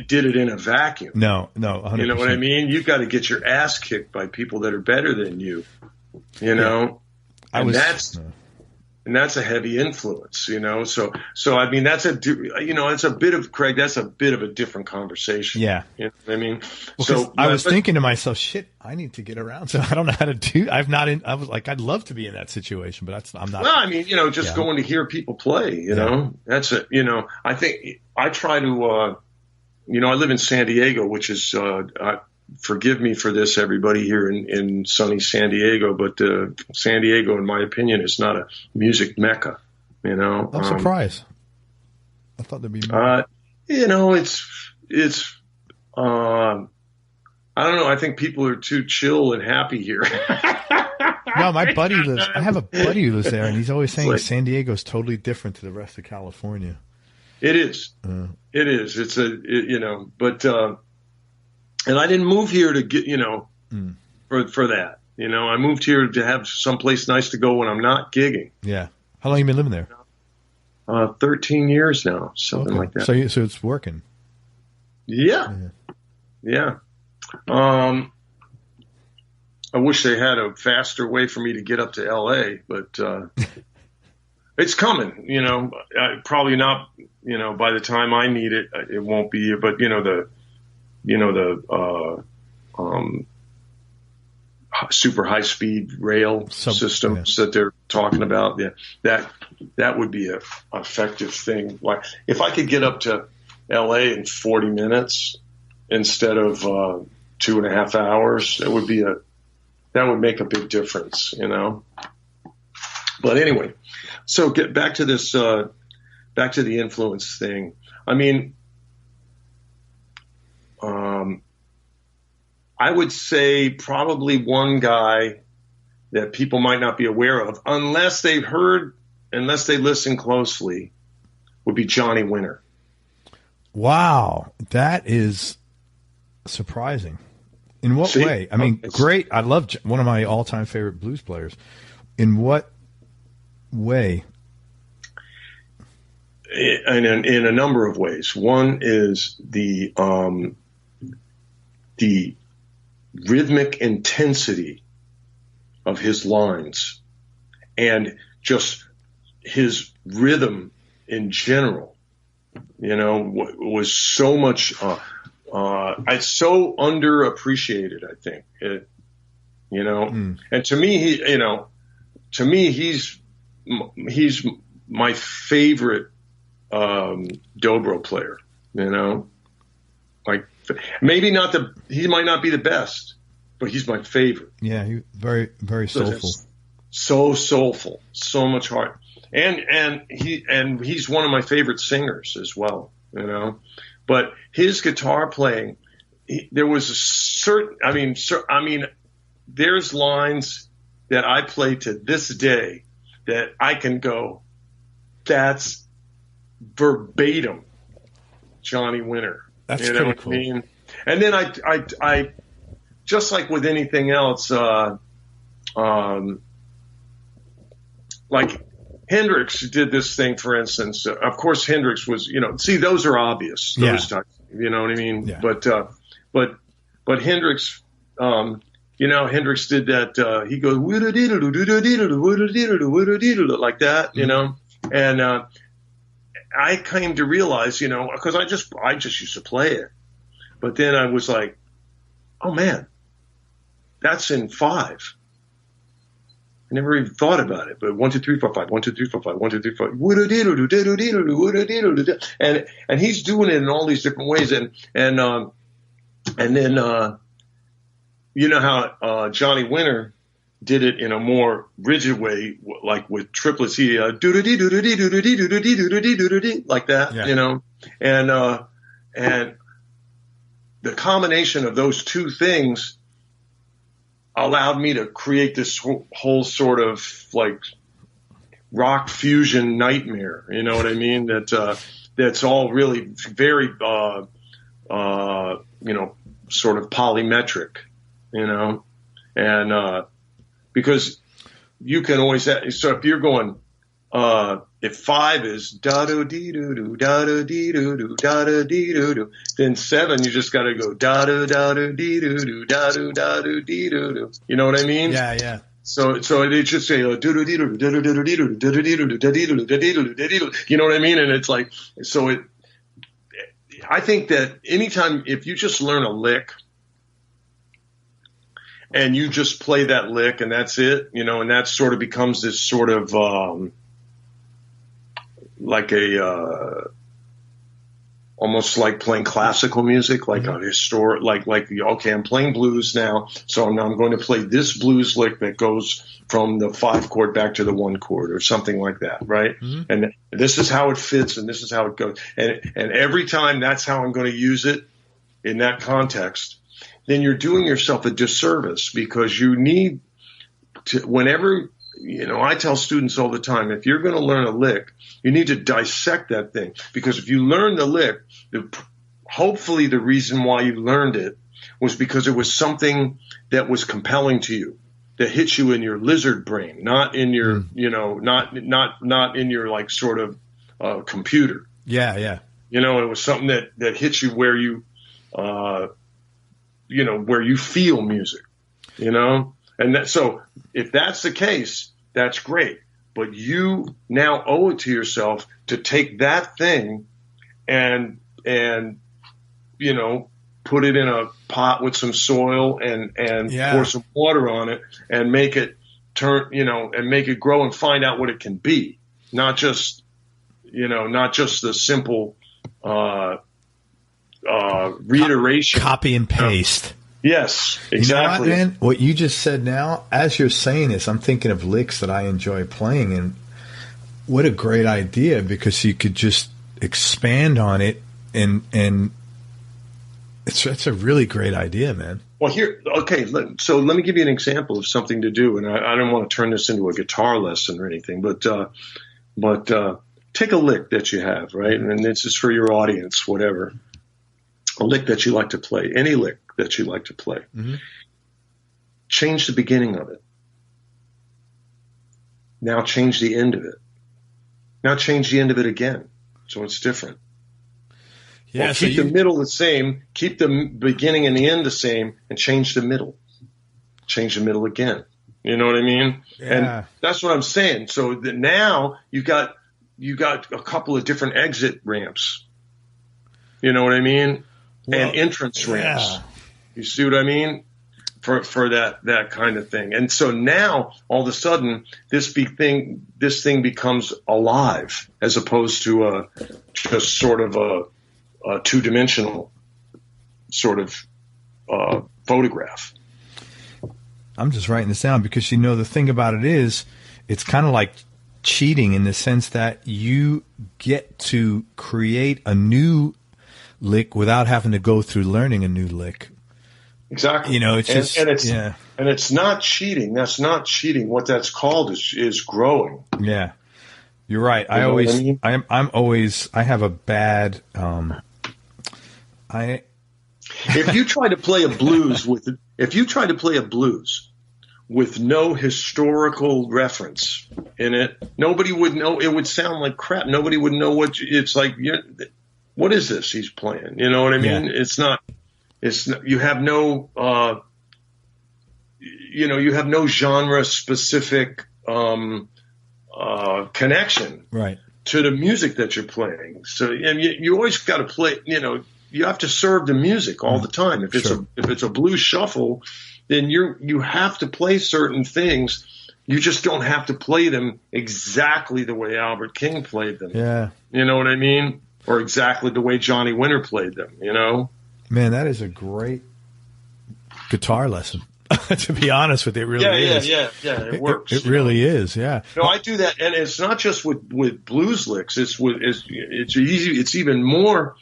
did it in a vacuum. No, 100%. You know what I mean? You've got to get your ass kicked by people that are better than you. And that's a heavy influence. So that's it's a bit of, Craig. That's a bit of a different conversation. Yeah. You know what I mean? Well, I was thinking to myself, shit, I need to get around. So I don't know how to do. I was like, I'd love to be in that situation, but I'm not. Well, going to hear people play. That's it. I think I try to. I live in San Diego, which is, forgive me for this, everybody here in sunny San Diego, but San Diego, in my opinion, is not a music mecca. I'm surprised. I thought there'd be more. It's I don't know. I think people are too chill and happy here. No, my buddy lives. I have a buddy who lives there, and he's always saying San Diego is totally different to the rest of California. It is. It is. It's but and I didn't move here to get for that. I moved here to have someplace nice to go when I'm not gigging. Yeah. How long have you been living there? 13 years now, something like that. So it's working. Yeah. I wish they had a faster way for me to get up to LA, but it's coming. Probably not. By the time I need it, it won't be. But the super high speed rail systems that they're talking about. Yeah, that would be a effective thing. Like if I could get up to LA in 40 minutes instead of 2.5 hours, that would make a big difference, But anyway, so get back to this back to the influence thing. I mean, I would say probably one guy that people might not be aware of, unless they listen closely, would be Johnny Winter. Wow, that is surprising. In what way? I mean, great. I love one of my all-time favorite blues players. In what way? In a number of ways. One is the rhythmic intensity of his lines, and just his rhythm in general, was so much, it's so underappreciated, I think, and to me, he's my favorite, dobro player, like maybe he might not be the best, but he's my favorite. Yeah. He very, very soulful. So soulful, so much heart. And he's one of my favorite singers as well, but his guitar playing, there was a certain, there's lines that I play to this day that I can go, that's verbatim Johnny Winter. That's pretty cool. What I mean? And then I just like with anything else, like Hendrix did this thing, for instance. Of course, Hendrix was, those are obvious. Those types, you know what I mean? Yeah. But Hendrix, Hendrix did that. He goes like that, and I came to realize, because I just used to play it, but then I was like, oh man, that's in 5. I never even thought about it, but 1, 2, 3, 4, 5, 1, 2, 3, 4, 5, 1, 2, 3, 4, and he's doing it in all these different ways, and then how Johnny Winter did it in a more rigid way, like with triplets, he like that, and the combination of those two things allowed me to create this whole sort of like rock fusion nightmare. You know what I mean? That's all really very, sort of polymetric, and because you can always, so if you're going, if 5 is da do dee doo doo da do dee doo doo da do dee doo doo, then 7 you just got to go da do dee doo doo da do dee doo doo. You know what I mean? Yeah, yeah. So it should say do do dee doo doo doo dee doo doo dee doo doo. You know what I mean? And it's like, so it. I think that anytime, if you just learn a lick and you just play that lick and that's it, and that sort of becomes this sort of like a almost like playing classical music, like a historic, like okay, I'm playing blues now, so now I'm going to play this blues lick that goes from the 5 chord back to the 1 chord or something like that, right? Mm-hmm. And this is how it fits and this is how it goes, and every time that's how I'm going to use it in that context, then you're doing yourself a disservice, because you need to, whenever, I tell students all the time, if you're going to learn a lick, you need to dissect that thing, because if you learn the lick, hopefully the reason why you learned it was because it was something that was compelling to you, that hit you in your lizard brain, not in your, not in your like sort of computer. Yeah, yeah. It was something that hits you where you, where you feel music, and so if that's the case, that's great. But you now owe it to yourself to take that thing and put it in a pot with some soil and pour some water on it and make it turn, and make it grow and find out what it can be. Not just the simple reiteration. Copy and paste. Yes, exactly. You know what, man? What you just said now, as you're saying this, I'm thinking of licks that I enjoy playing, and What a great idea, because you could just expand on it, and it's a really great idea, man. Well, so let me give you an example of something to do, and I don't want to turn this into a guitar lesson or anything, but take a lick that you have, right? And this is for your audience, whatever. A lick that you like to play, any lick that you like to play. Mm-hmm. Change the beginning of it. Now change the end of it. Now change the end of it again, so it's different. Yeah, well, keep the middle the same, keep the beginning and the end the same, and change the middle. Change the middle again. You know what I mean? Yeah. And that's what I'm saying. So that now you got a couple of different exit ramps. You know what I mean? Well, and entrance ramps. You see what I mean? For that kind of thing. And so now all of a sudden this thing becomes alive, as opposed to just sort of a two-dimensional sort of photograph. I'm just writing this down because, the thing about it is, it's kind of like cheating in the sense that you get to create a new lick without having to go through learning a new lick. Exactly. It's just, and it's not cheating. That's not cheating. What that's called is growing. Yeah, you're right. I have a bad, if you try to play a blues with no historical reference in it, nobody would know. It would sound like crap. Nobody would know it's like. What is this he's playing? You know what I mean? Yeah. You have no, you have no genre specific connection, right, to the music that you're playing. So, and you always got to play. You have to serve the music all the time. If it's a blues shuffle, then you have to play certain things. You just don't have to play them exactly the way Albert King played them. Yeah, you know what I mean, or exactly the way Johnny Winter played them. Man, that is a great guitar lesson. To be honest with you, it really is. Yeah, it works. It really is, yeah. No, I do that, and it's not just with blues licks. It's easy. It's even more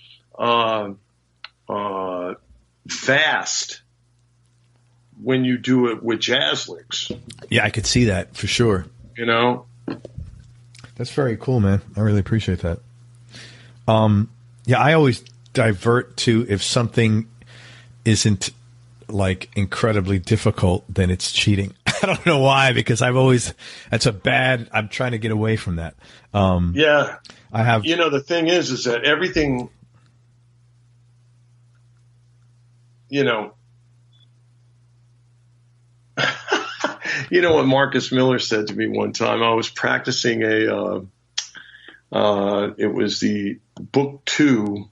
fast when you do it with jazz licks. Yeah, I could see that for sure. That's very cool, man. I really appreciate that. I always divert to, if something isn't like incredibly difficult, then it's cheating. I don't know why, because I'm trying to get away from that. I have, the thing is that everything, what Marcus Miller said to me one time. I was practicing it was the book 2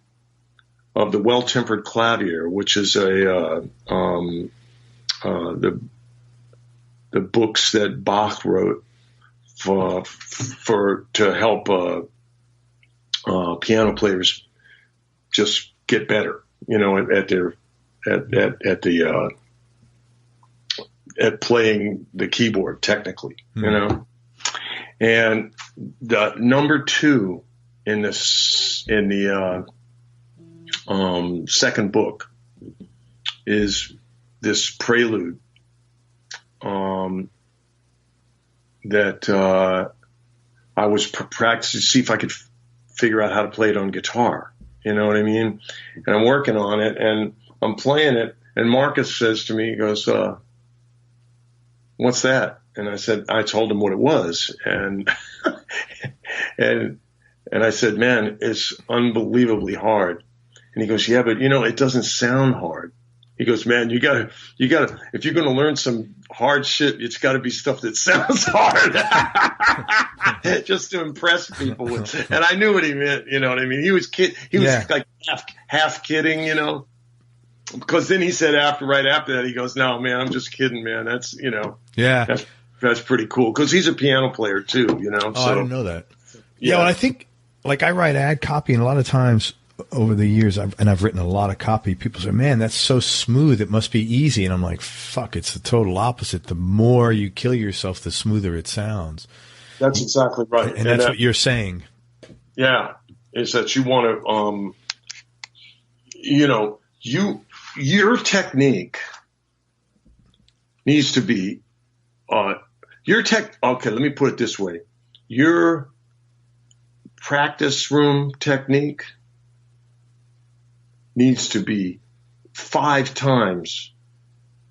of the Well-Tempered Clavier, which is the books that Bach wrote to help piano players just get better, at playing the keyboard technically, And the number 2 in the second book is this prelude that I was practicing to see if I could figure out how to play it on guitar. You know what I mean? And I'm working on it, and I'm playing it, and Marcus says to me, he goes, "What's that?" And I told him what it was, and and I said, "Man, it's unbelievably hard." And he goes, "Yeah, but it doesn't sound hard." He goes, "Man, you gotta, if you're gonna learn some hard shit, it's gotta be stuff that sounds hard." Just to impress people with. And I knew what he meant, you know what I mean? He was like half kidding, because then he said right after that, he goes, "No, man, I'm just kidding, man. That's, that's pretty cool." Cause he's a piano player too, Oh, so, I didn't know that. Yeah. Well, I think I write ad copy, and a lot of times over the years, I've written a lot of copy. People say, "Man, that's so smooth. It must be easy." And I'm like, "Fuck, it's the total opposite. The more you kill yourself, the smoother it sounds." That's exactly right. And that's what you're saying. Yeah, is that you want to, your technique needs to be, okay, let me put it this way. Your practice room technique needs to be 5 times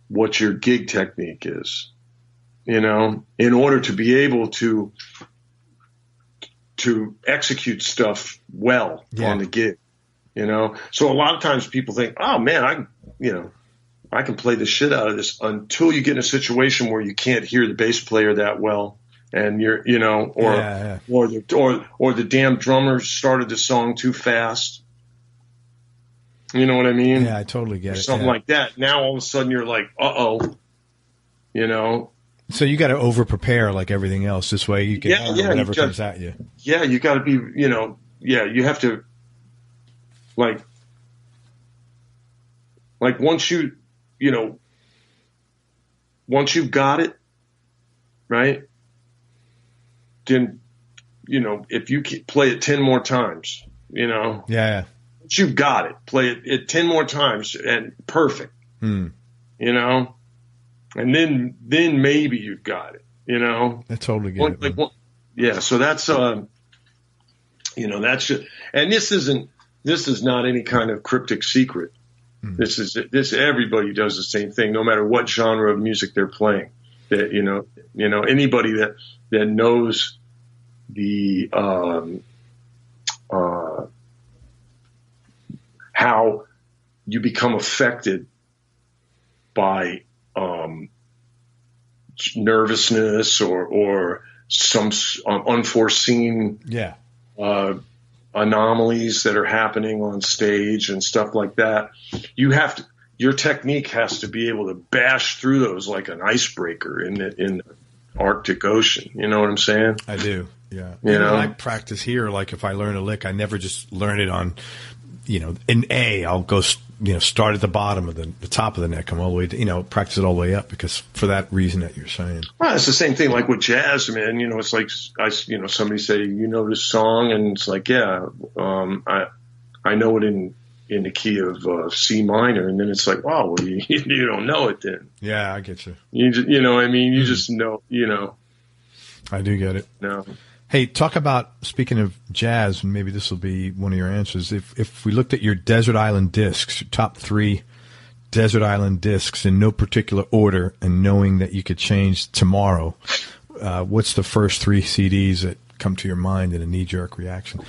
what your gig technique is, in order to be able to execute stuff well on the gig, So a lot of times people think, oh man, I can play the shit out of this, until you get in a situation where you can't hear the bass player that well, and you're, or the damn drummer started the song too fast. You know what I mean? Yeah, I totally get it. Something like that. Now all of a sudden you're like, uh-oh, So you got to over prepare like everything else. This way you can handle whatever comes at you. Yeah, you got to be, you have to, like once you've got it, right? Then, if you play it 10 more times, Yeah. Once you've got it, play it 10 more times and perfect, and then maybe you've got it, I totally get it. Yeah. So that's, that's just, and this is not any kind of cryptic secret. This everybody does the same thing, no matter what genre of music they're playing. That anybody that knows the how you become affected by nervousness or some unforeseen anomalies that are happening on stage and stuff like that. Your technique has to be able to bash through those like an icebreaker in the Arctic Ocean. You know what I'm saying? I do. Yeah. I practice here. Like if I learn a lick, I never just learn it on, in A. I'll go, start at the bottom of the top of the neck, come all the way to, practice it all the way up, because for that reason that you're saying. Well, it's the same thing like with jazz, man. It's like somebody say, this song, and it's like, yeah, I know it in the key of C minor, and then it's like, wow, well, you don't know it then. Yeah, I get you. You know what I mean? You just know, I do get it. No. Hey, talk about, speaking of jazz, and maybe this will be one of your answers. If we looked at your Desert Island discs, your top 3 Desert Island discs in no particular order, and knowing that you could change tomorrow, what's the first 3 CDs that come to your mind in a knee-jerk reaction?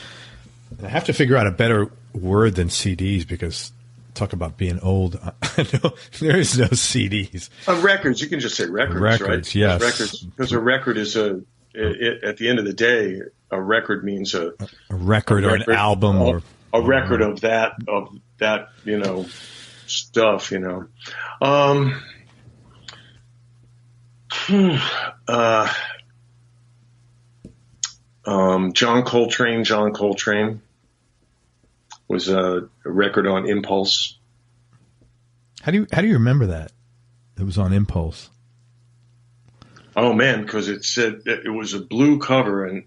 And I have to figure out a better word than CDs, because talk about being old. No, there is no CDs. Records. You can just say records, right? Records, yes. Records, because a record is at the end of the day, a record means a record or an album or a record of that stuff. John Coltrane was a record on Impulse. How do you remember that? It was on Impulse. Oh man, because it said it was a blue cover and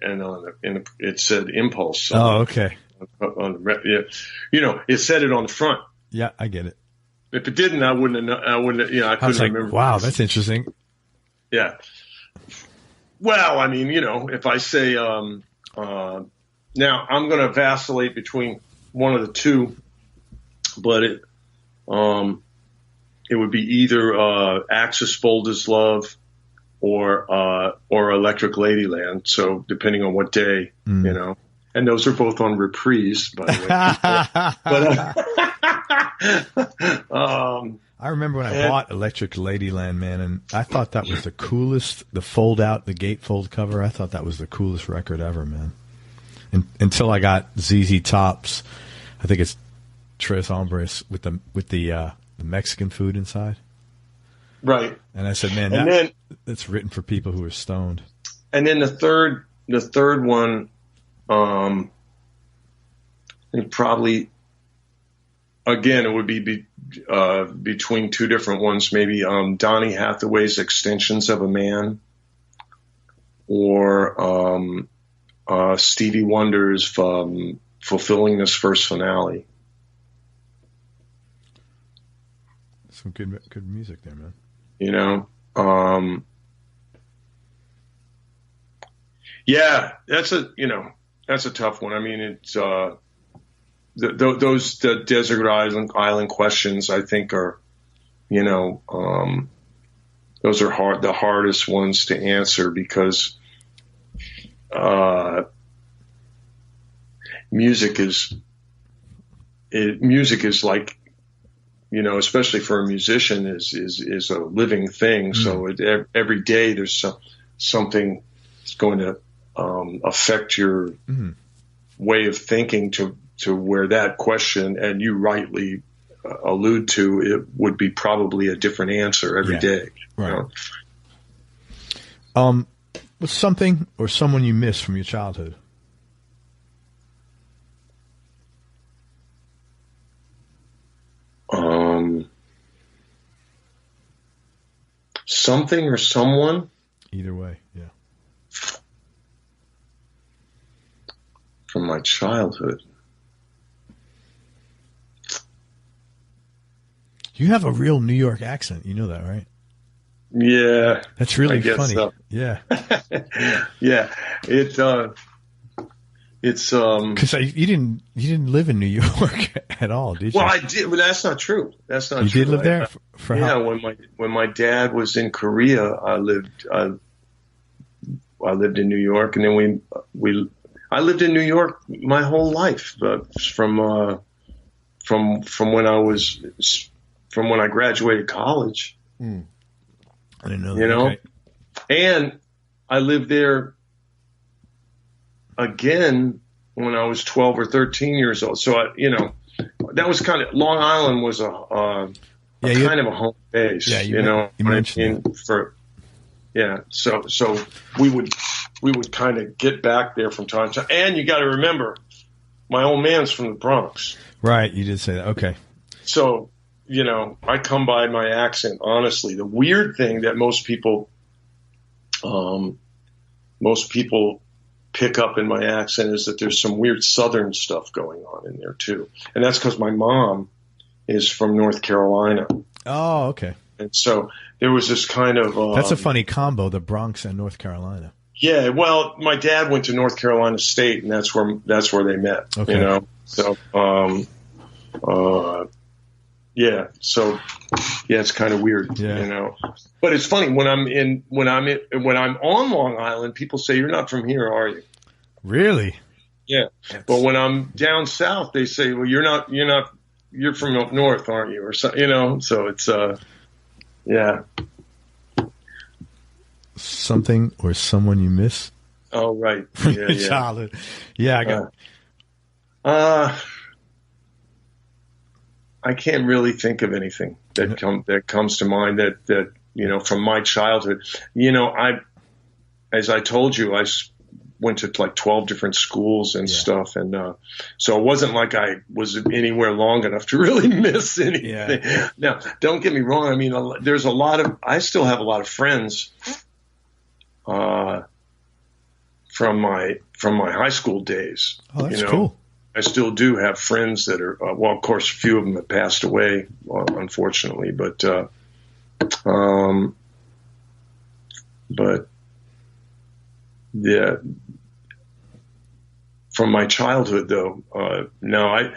it said Impulse. Oh, okay. It said it on the front. Yeah, I get it. If it didn't, I wouldn't. I couldn't remember. Wow, that's interesting. Yeah. Well, I mean, if I say now, I'm going to vacillate between one of the two, but it would be either Axis Bold as Love or Electric Ladyland. So depending on what day, and those are both on reprise, by the way. But I remember when I bought Electric Ladyland, man, and I thought that was the coolest. The fold out, the gatefold cover. I thought that was the coolest record ever, man. Until I got ZZ Top's, I think it's Tres Hombres with the Mexican food inside. Right. And I said, man, that's written for people who are stoned. And then the third one, I think probably, again, it would be between two different ones, maybe Donny Hathaway's Extensions of a Man, or Stevie Wonder's Fulfilling This First Finale. Some good music there, man. You know, yeah, that's a tough one. I mean, it's those desert island questions, I think, are, those are the hardest ones to answer, because music is like, especially for a musician, is a living thing. So every day there's something that's going to affect your way of thinking to where that question, and you rightly allude to, it would be probably a different answer every day. Right. What's something or someone you miss from your childhood? Something or someone? Either way, yeah. From my childhood. You have a real New York accent. You know that, right? Yeah. That's really funny. So. Yeah. Yeah. It's because you didn't live in New York at all, did you? Well, I did, but that's not true. That's not you true. You did live there for yeah, how? when my dad was in Korea, I lived in New York, and then I lived in New York my whole life, from when I graduated college. I didn't know that. Okay. And I lived there again when I was 12 or 13 years old. So that was kind of, Long Island was kind of a home base. Yeah, you mentioned that. So we would kind of get back there from time to time. And you got to remember, my old man's from the Bronx. Right, you did say that. Okay. So, I come by my accent, honestly. The weird thing that most people pick up in my accent is that there's some weird Southern stuff going on in there too. And that's because my mom is from North Carolina. Oh, okay. And so there was this kind of... that's a funny combo, the Bronx and North Carolina. Yeah, well, my dad went to North Carolina State, and that's where they met. Okay. So, yeah. So, yeah, it's kind of weird. Yeah. But it's funny when I'm on Long Island, people say, "You're not from here, are you?" Really? Yeah. But when I'm down south, they say, "Well, you're from up north, aren't you?" Or so, So it's yeah. Something or someone you miss? Oh, right. From your childhood. Yeah, I got. I can't really think of anything that comes to mind that from my childhood. As I told you, I went to like 12 different schools and stuff, and so it wasn't like I was anywhere long enough to really miss anything. Yeah. Now, don't get me wrong. I mean, I still have a lot of friends from my high school days. Oh, that's cool. I still do have friends that are, well, of course, a few of them have passed away, unfortunately, but yeah, from my childhood though, no, I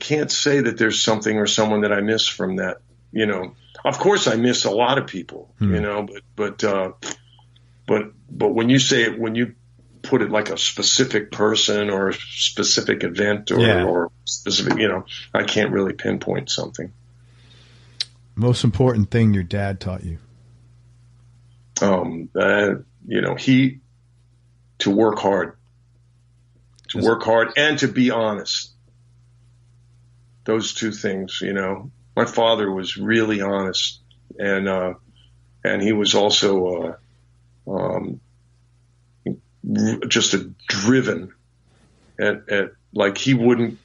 can't say that there's something or someone that I miss from that, of course I miss a lot of people, but when you say it, when you put it like a specific person or a specific event or specific, I can't really pinpoint something. Most important thing your dad taught you? To work hard, and to be honest. Those two things, my father was really honest, and he was also, just a driven at like he wouldn't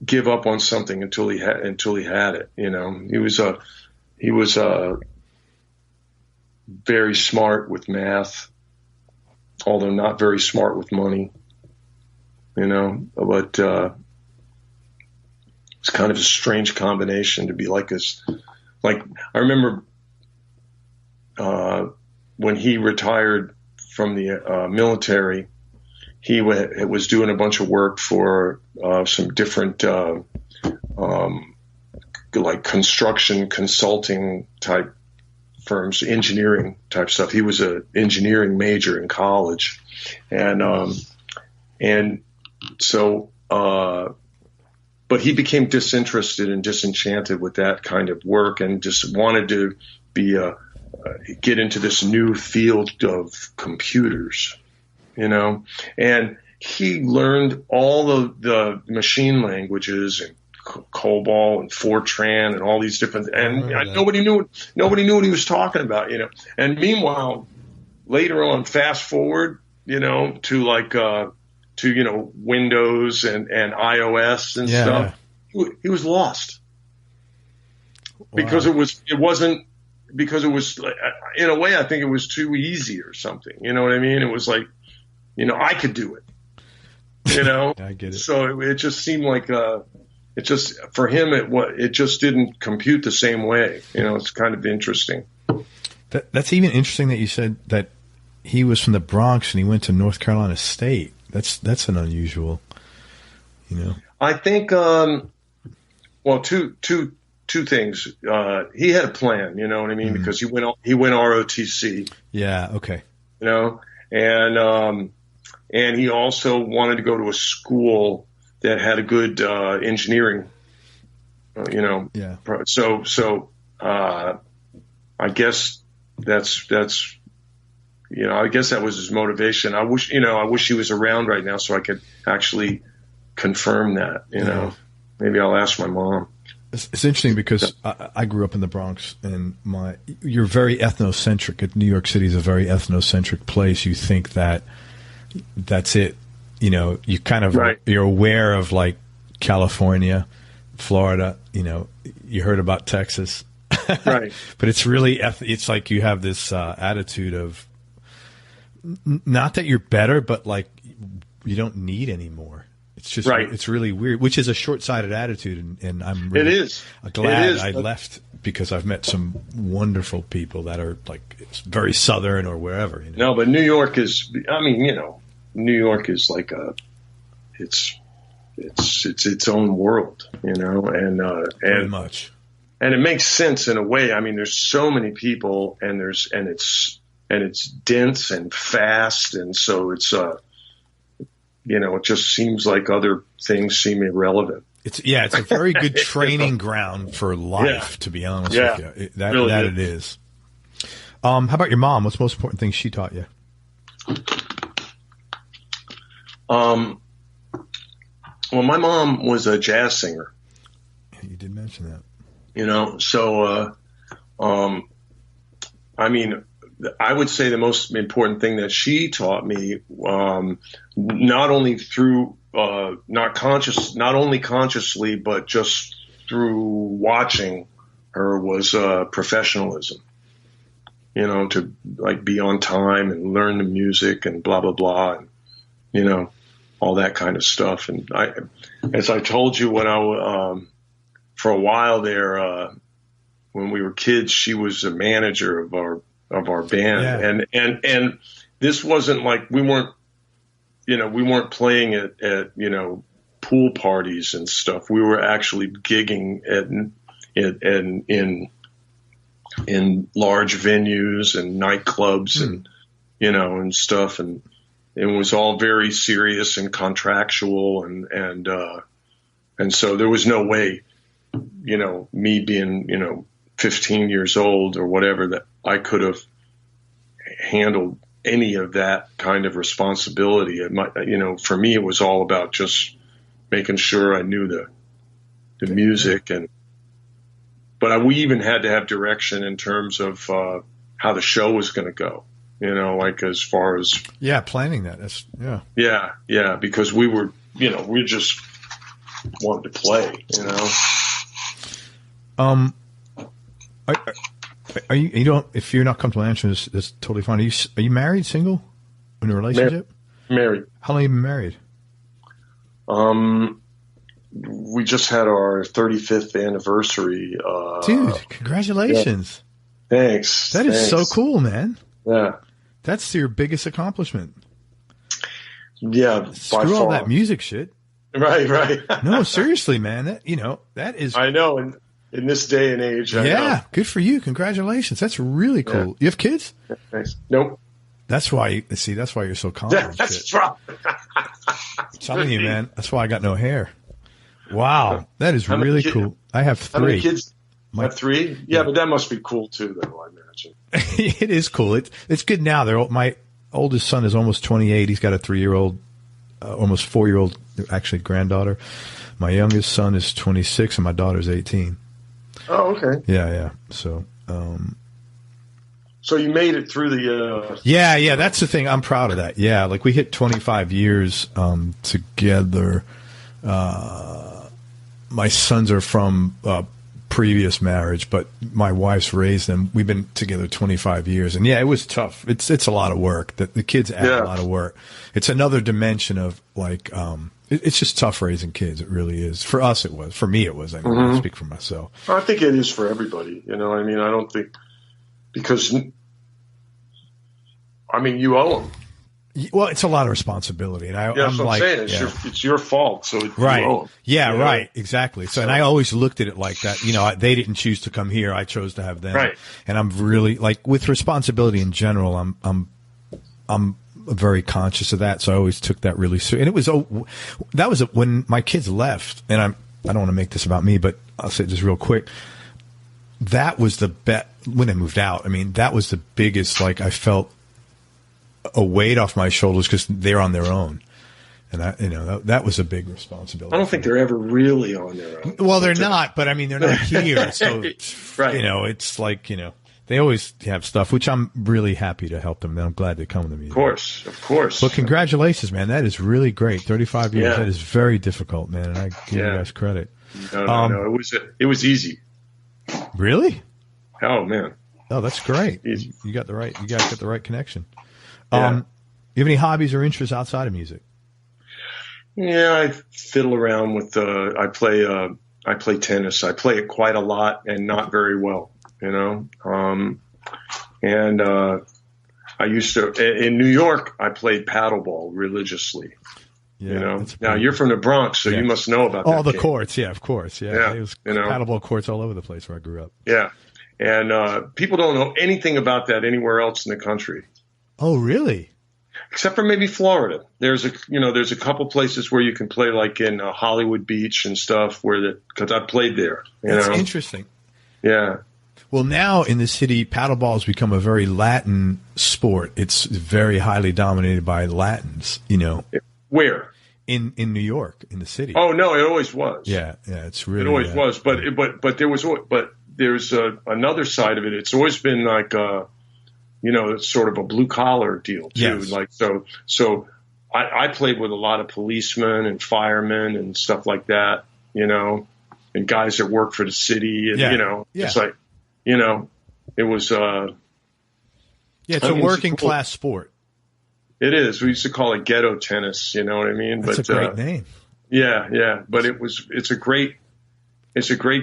give up on something until he had it. You know, he was very smart with math, although not very smart with money. You know, but it's kind of a strange combination to be like this. Like, I remember when he retired from the military, he was doing a bunch of work for some different like construction consulting type firms, engineering type stuff. He was an engineering major in college, and so but he became disinterested and disenchanted with that kind of work, and just wanted to get into this new field of computers, you know. And he learned all of the machine languages and COBOL and Fortran and all these different, and nobody knew what he was talking about, you know. And meanwhile, later on, fast forward, you know, to like you know, Windows and iOS and stuff. He was lost. Wow. Because it was in a way, I think it was too easy or something. You know what I mean? It was like, you know, I could do it. You know, I get it. So it just seemed like it just, for him, it just didn't compute the same way. You know, it's kind of interesting. That's even interesting that you said that he was from the Bronx and he went to North Carolina State. That's an unusual, you know. I think, well, two things. He had a plan, you know what I mean, because he went ROTC. Yeah. Okay. You know, and he also wanted to go to a school that had a good engineering, you know. Yeah. So I guess that's. You know, I guess that was his motivation. I wish he was around right now so I could actually confirm that, you know. Maybe I'll ask my mom. It's interesting because I grew up in the Bronx, and you're very ethnocentric. New York City is a very ethnocentric place. You think that that's it. You know, you kind of, you're aware of like California, Florida, you know, you heard about Texas. Right. But it's really, it's like you have this attitude of, not that you're better, but like you don't need any more. It's just, it's really weird, which is a short-sighted attitude, and I'm really glad I left, because I've met some wonderful people that are like very Southern or wherever. You know? No, but New York is, I mean, you know, New York is like it's its own world, you know, and very much, and it makes sense in a way. I mean, there's so many people, and it's dense and fast, and so it's you know, it just seems like other things seem irrelevant. It's a very good training ground for life, to be honest with you. It is. How about your mom? What's the most important thing she taught you? Well, my mom was a jazz singer. Yeah, you did mention that. You know, so I mean, I would say the most important thing that she taught me, not only through not only consciously, but just through watching her, was professionalism. You know, to like be on time and learn the music and blah blah blah, and you know, all that kind of stuff. And as I told you, when for a while there, when we were kids, she was a manager of our band, and this wasn't like we weren't playing at you know, pool parties and stuff. We were actually gigging in large venues and nightclubs and you know, and stuff, and it was all very serious and contractual, and so there was no way, you know, me being, you know, 15 years old or whatever, that I could have handled any of that kind of responsibility. You know, for me, it was all about just making sure I knew the music, but we even had to have direction in terms of how the show was going to go. You know, like as far as planning that. That's because we were, you know, wanting to play, you know. Are you don't, if you're not comfortable answering this, that's totally fine. Are you married, single, in a relationship? Married. How long have you been married? We just had our 35th anniversary. Dude, congratulations. Yeah. Thanks. That is so cool, man. Yeah. That's your biggest accomplishment. Yeah. Screw all that music shit. Right. No, seriously, man. That is. I know. In this day and age. I know. Good for you. Congratulations. That's really cool. Yeah. You have kids? Thanks. Nope. That's why you're so confident. That's right. I'm telling you, man. That's why I got no hair. Wow. That is really cool. I have 3. How many kids? Have 3? Yeah, but that must be cool too, though, I imagine. It is cool. It's good now. My oldest son is almost 28. He's got a 3-year-old, almost 4-year-old, actually, granddaughter. My youngest son is 26, and my daughter's 18. Oh, okay. Yeah. So, so you made it through the. Yeah. That's the thing. I'm proud of that. Yeah, like we hit 25 years together. My sons are from previous marriage, but my wife's raised them. We've been together 25 years, and yeah, it was tough. It's a lot of work. The kids add a lot of work. It's another dimension of like. It's just tough raising kids. It really is. For us, it was. For me, it was. I mean, I speak for myself. I think it is for everybody. You know, I mean, I don't think because, I mean, you owe them. Well, it's a lot of responsibility, and I'm like, saying. It's your fault. So right, you owe them, yeah, you know? Right, exactly. So, and I always looked at it like that. You know, they didn't choose to come here. I chose to have them. Right. And I'm really like with responsibility in general. I'm very conscious of that, so I always took that really serious. And that was when my kids left, and I don't want to make this about me, but I'll say it just real quick. That was when I moved out. I mean, that was the biggest. Like, I felt a weight off my shoulders because they're on their own, and that was a big responsibility. I don't think they're ever really on their own. Well, they're not, but I mean, they're not here, so right. It's like they always have stuff, which I'm really happy to help them. And I'm glad they come to me. Of course. Well, congratulations, man. That is really great. 35 years. Yeah. That is very difficult, man. And I give you guys credit. No. It was easy. Really? Oh, man. Oh, that's great. Easy. You guys got the right connection. Yeah. You have any hobbies or interests outside of music? Yeah, I fiddle around with I play tennis. I play it quite a lot and not very well. You know, and I used to in New York. I played paddleball religiously. Yeah, you know. Now you're from the Bronx, so you must know about all the game. Courts. Yeah, of course. Yeah, it was paddleball courts all over the place where I grew up. Yeah, and people don't know anything about that anywhere else in the country. Oh, really? Except for maybe Florida. There's a couple places where you can play, like in Hollywood Beach and stuff, because I played there. That's interesting. Yeah. Well, now in the city, paddleball has become a very Latin sport. It's very highly dominated by Latins, you know. Where? In New York, in the city. Oh, no, it always was. Yeah, it's really. It always was, but there's another side of it. It's always been like, it's sort of a blue collar deal too. Yes. Like, so I played with a lot of policemen and firemen and stuff like that, you know, and guys that work for the city and, it's like, it was, it's a working class sport. It is. We used to call it ghetto tennis. You know what I mean? That's a great name. Yeah. But it's a great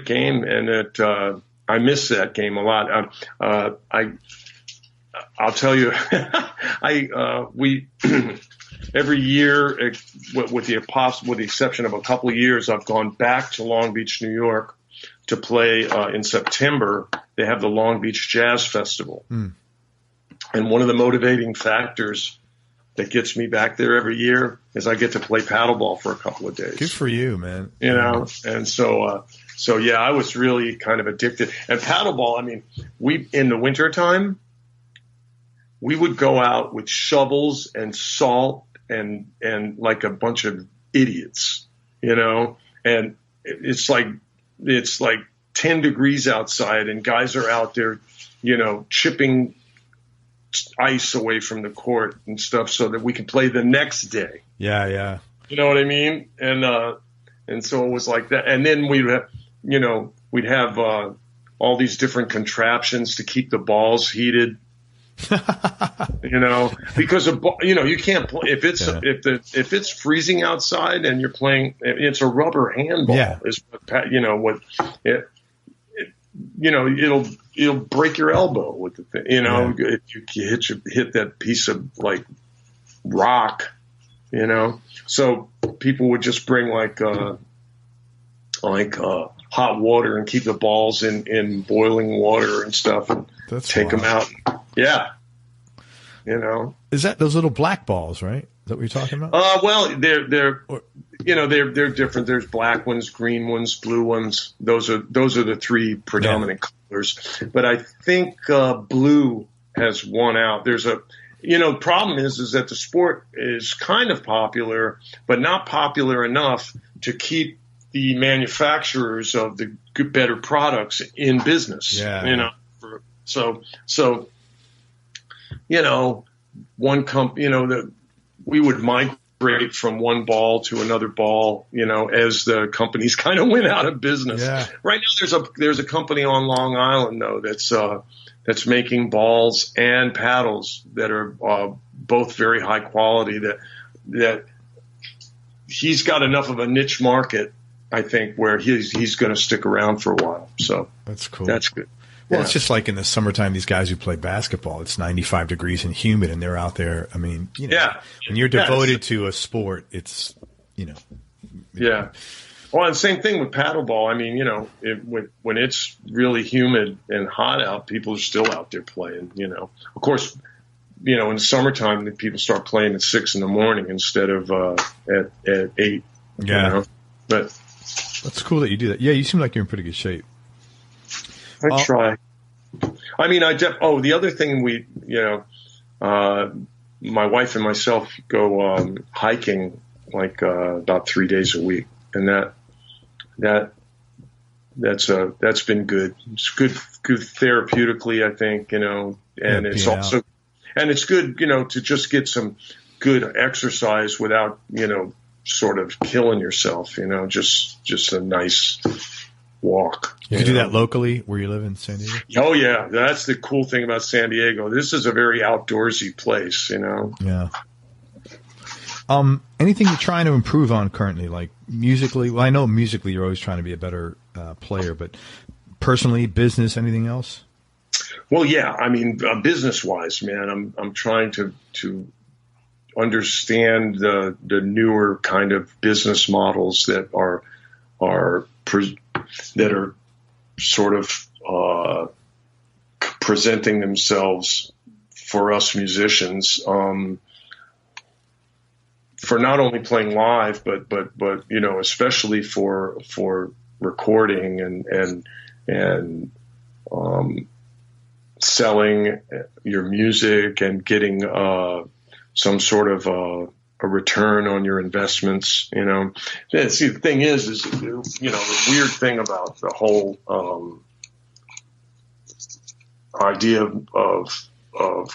game. And I miss that game a lot. I'll tell you, we every year, with the exception of a couple of years, I've gone back to Long Beach, New York, to play in September. They have the Long Beach Jazz Festival, and one of the motivating factors that gets me back there every year is I get to play paddleball for a couple of days. Good for you, man. You know, and so yeah, I was really kind of addicted. And paddleball, I mean, in the wintertime, we would go out with shovels and salt and like a bunch of idiots, you know, and it's like 10 degrees outside and guys are out there, you know, chipping ice away from the court and stuff so that we can play the next day. Yeah. You know what I mean? And And so it was like that. And then we'd have all these different contraptions to keep the balls heated. Because you can't play if it's freezing outside and you're playing. It's a rubber handball. Yeah. Is it'll break your elbow with the thing. If you hit that piece of like rock. So people would just bring like hot water and keep the balls in boiling water and stuff and take them out. Yeah. Is that those little black balls, right? Is that what you're talking about? Well, they're different. There's black ones, green ones, blue ones. Those are the three predominant colors. But I think blue has won out. There's problem is that the sport is kind of popular, but not popular enough to keep the manufacturers of the better products in business. Yeah. One company, we would migrate from one ball to another ball, as the companies kind of went out of business. Yeah. Right now there's a company on Long Island though that's making balls and paddles that are both very high quality that he's got enough of a niche market, I think, where he's going to stick around for a while. So that's cool. That's good. Well, it's just like in the summertime, these guys who play basketball, it's 95 degrees and humid, and they're out there. I mean, when you're devoted to a sport, it's, Yeah. Well, and same thing with paddleball. I mean, when it's really humid and hot out, people are still out there playing, Of course, in the summertime, people start playing at 6 a.m. instead of at 8. Yeah. But that's cool that you do that. Yeah, you seem like you're in pretty good shape. I try. I mean, the other thing my wife and myself go hiking like about 3 days a week, and that's been good. It's good therapeutically, I think, and it's also, and it's good, to just get some good exercise without, sort of killing yourself, just a nice walk. You can do that locally where you live in San Diego? Oh, yeah. That's the cool thing about San Diego. This is a very outdoorsy place, Yeah. Anything you're trying to improve on currently, like musically? Well, I know musically you're always trying to be a better player, but personally, business, anything else? Well, yeah. I mean, business-wise, man, I'm trying to understand the newer kind of business models that are sort of presenting themselves for us musicians, for not only playing live, but especially for recording and selling your music and getting some sort of a return on your investments. See, the thing is the weird thing about the whole idea of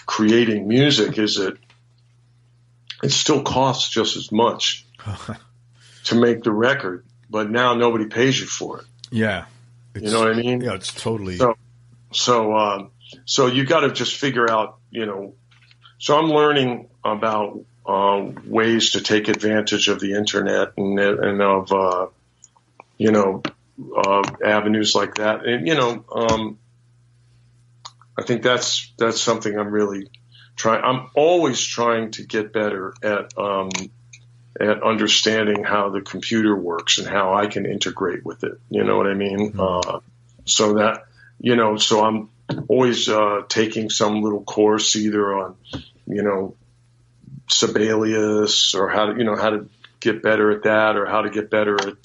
creating music is that it still costs just as much to make the record, but now nobody pays you for it. Yeah. You know what I mean? Yeah, it's totally. So you got to just figure out, so I'm learning about ways to take advantage of the internet and of avenues like that. And I think that's something I'm really trying. I'm always trying to get better at understanding how the computer works and how I can integrate with it. You know what I mean? Mm-hmm. So that so I'm always taking some little course either on Sibelius or how to get better at that, or how to get better at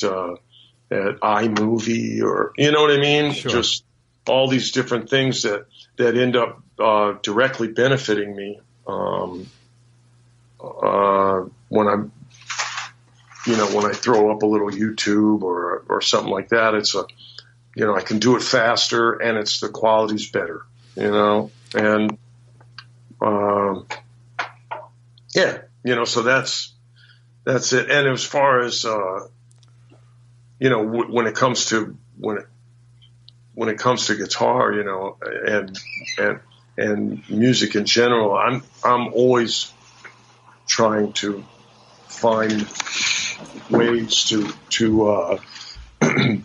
iMovie, or what I mean? Sure. Just all these different things that end up directly benefiting me when I'm when I throw up a little YouTube or something like that. It's I can do it faster and the quality's better, and so that's it. And as far as when it comes to guitar, and music in general, I'm always trying to find ways to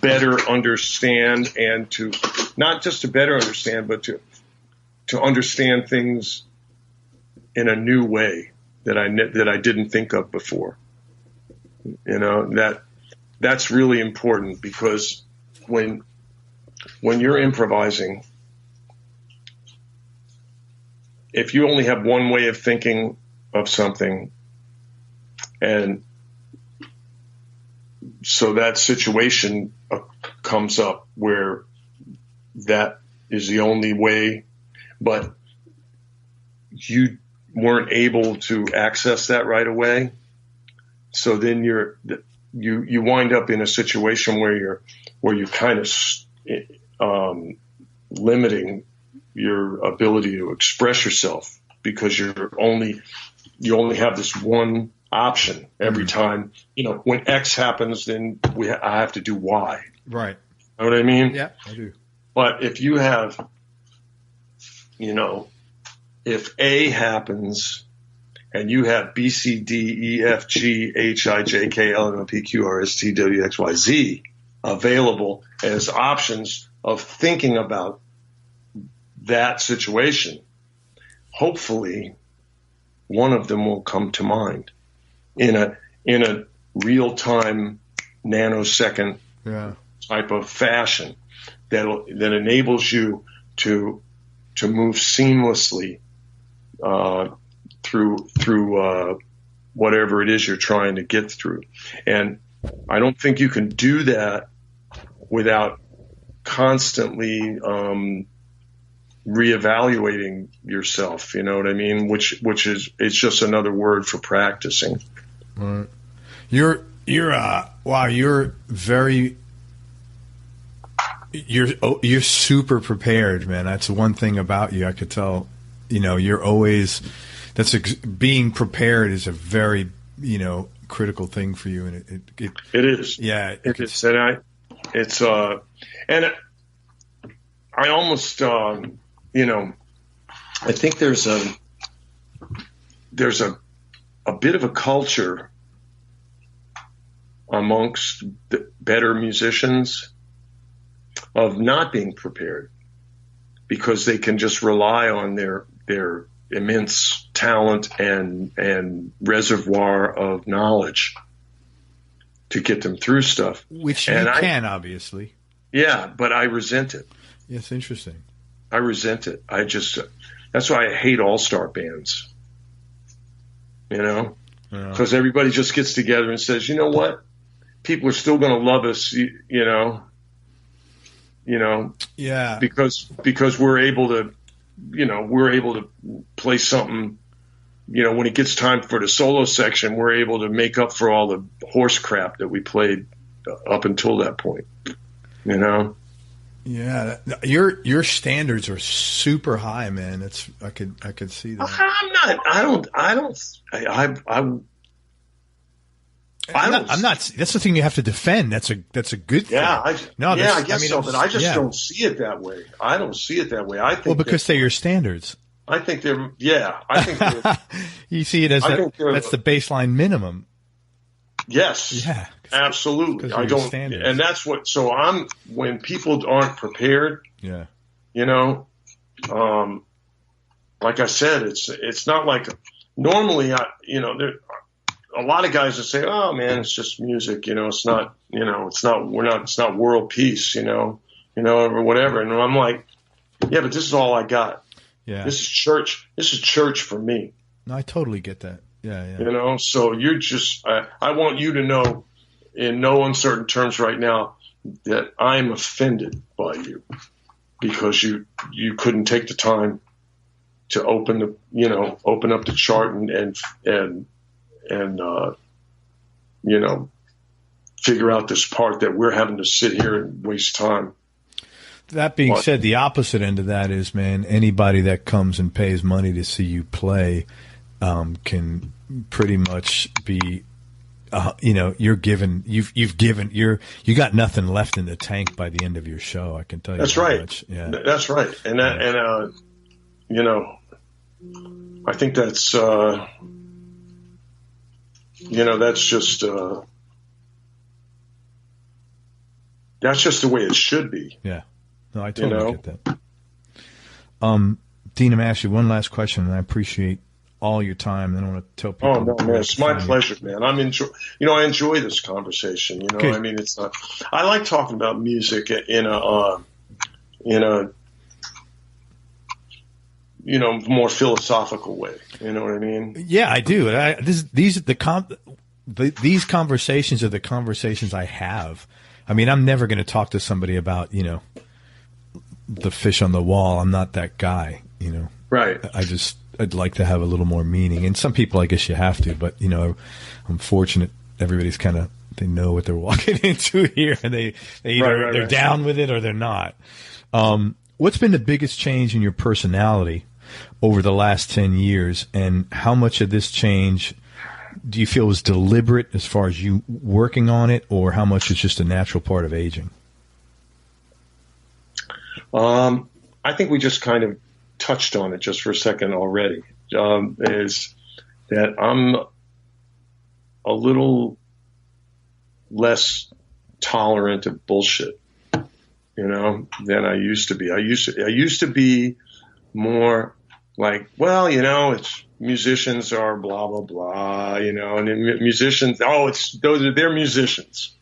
better understand, and to not just to better understand, but to understand things in a new way that I didn't think of before. That's really important, because when you're improvising, if you only have one way of thinking of something, and so that situation comes up where that is the only way, but you weren't able to access that right away, so then you wind up in a situation where you're kind of limiting your ability to express yourself, because you only have this one option every time. When X happens, then I have to do Y. Right. Know what I mean? Yeah, I do. But if you have, if A happens and you have B, C, D, E, F, G, H, I, J, K, L, M, N, P, Q, R, S, T, W, X, Y, Z available as options of thinking about that situation, hopefully one of them will come to mind in a real time, nanosecond type of fashion that enables you to move seamlessly through whatever it is you're trying to get through. And I don't think you can do that without constantly reevaluating yourself. You know what I mean? Which is, it's just another word for practicing. Right. You're super prepared, man. That's one thing about you. I could tell. You're always. Being prepared is a very critical thing for you, and it is. Yeah, it is. And I almost I think there's a bit of a culture amongst the better musicians of not being prepared, because they can just rely on their immense talent and reservoir of knowledge to get them through stuff. Which you can, obviously. Yeah, but I resent it. Yeah, it's interesting. I resent it. That's why I hate all-star bands. Because everybody just gets together and says, you know what? People are still going to love us, Yeah. Because we're able to, play something, when it gets time for the solo section, we're able to make up for all the horse crap that we played up until that point, Yeah, your standards are super high, man. I could see that. I'm not. That's the thing you have to defend. That's a good thing. Yeah, I guess so. But I just don't see it that way. I don't see it that way. I think because they're your standards. I think they're. Yeah, I think they're, you see it as that's the baseline minimum. Yes. Yeah. Absolutely. I don't. Standards. And that's what. So when people aren't prepared. Yeah. Like I said, it's not like normally. A lot of guys that say, "Oh man, it's just music." It's not. It's not world peace. Or whatever. And I'm like, yeah, but this is all I got. Yeah. This is church. This is church for me. No, I totally get that. Yeah. So you're just. I want you to know, in no uncertain terms, right now, that I'm offended by you because you couldn't take the time to open up the chart and figure out this part that we're having to sit here and waste time. That being said, the opposite end of that is, man, anybody that comes and pays money to see you play can pretty much be you've given, you got nothing left in the tank by the end of your show. I can tell you. That's right. Much. Yeah. That's right. And I think that's, that's just the way it should be. Yeah. No, I totally get that. Dean, I'm asking you one last question, and I appreciate all your time. And I want to tell people. Oh no, man, it's my pleasure, man. I enjoy this conversation. Good. I mean, I like talking about music in a more philosophical way. You know what I mean? Yeah, I do. These conversations are the conversations I have. I mean, I'm never going to talk to somebody about, the fish on the wall. I'm not that guy, Right. I'd like to have a little more meaning. And some people, I guess you have to, but, I'm fortunate everybody's they know what they're walking into here, and they either they're down with it or they're not. What's been the biggest change in your personality over the last 10 years, and how much of this change do you feel was deliberate as far as you working on it, or how much is just a natural part of aging? I think we just kind of touched on it just for a second already, is that I'm a little less tolerant of bullshit, than I used to be. I used to be more like, well, it's musicians are blah, blah, blah, and then musicians, they're musicians,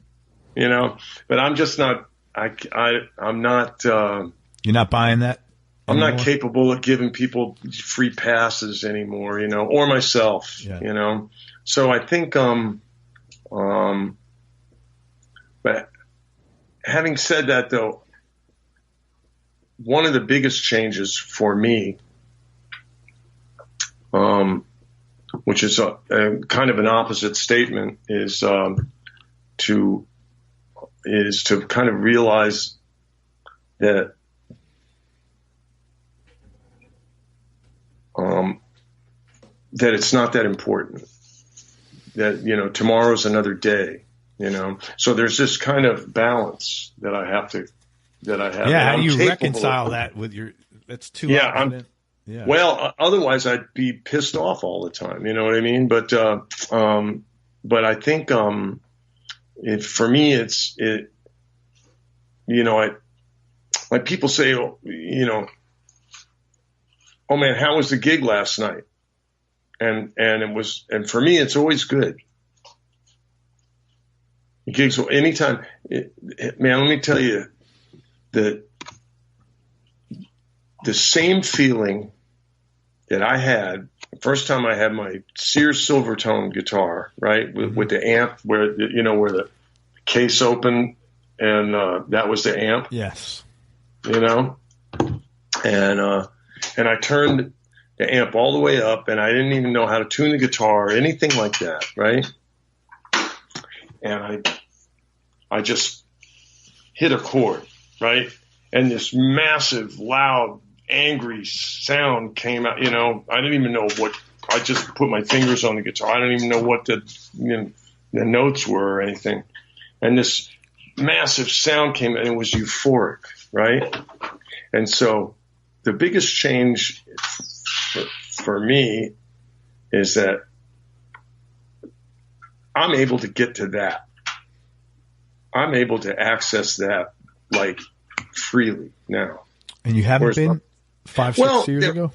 but I'm just not, I'm not, you're not buying that? I'm not capable of giving people free passes anymore, or myself, So I think, but having said that, though, one of the biggest changes for me, which is a kind of an opposite statement, is to kind of realize that that it's not that important, that, tomorrow's another day, so there's this kind of balance that I have. Yeah. How do you reconcile that with that's too, yeah. Well, otherwise I'd be pissed off all the time. You know what I mean? But I think, for me, like people say, oh man, how was the gig last night? And for me, it's always good. The gigs, anytime, man, let me tell you that the same feeling that I had the first time I had my Sears Silvertone guitar, right, with the amp where the case opened and that was the amp. Yes. And I turned the amp all the way up, and I didn't even know how to tune the guitar or anything like that, right? And I just hit a chord, right? And this massive, loud, angry sound came out. I didn't even know what. I just put my fingers on the guitar. I don't even know what the notes were or anything. And this massive sound came, and it was euphoric, right? And so the biggest change for me is that I'm able to get to that. I'm able to access that like freely now. And you haven't been 5-6 years ago?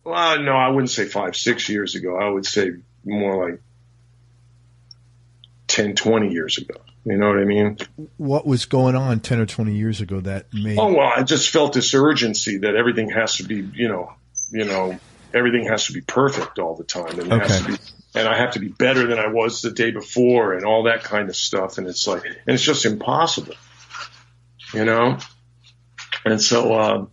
Well, no, I wouldn't say 5-6 years ago. I would say more like 10, 20 years ago. You know what I mean? What was going on 10 or 20 years ago that made... Oh, well, I just felt this urgency that everything has to be, everything has to be perfect all the time. And, and I have to be better than I was the day before and all that kind of stuff. And it's like, and it's just impossible, And so,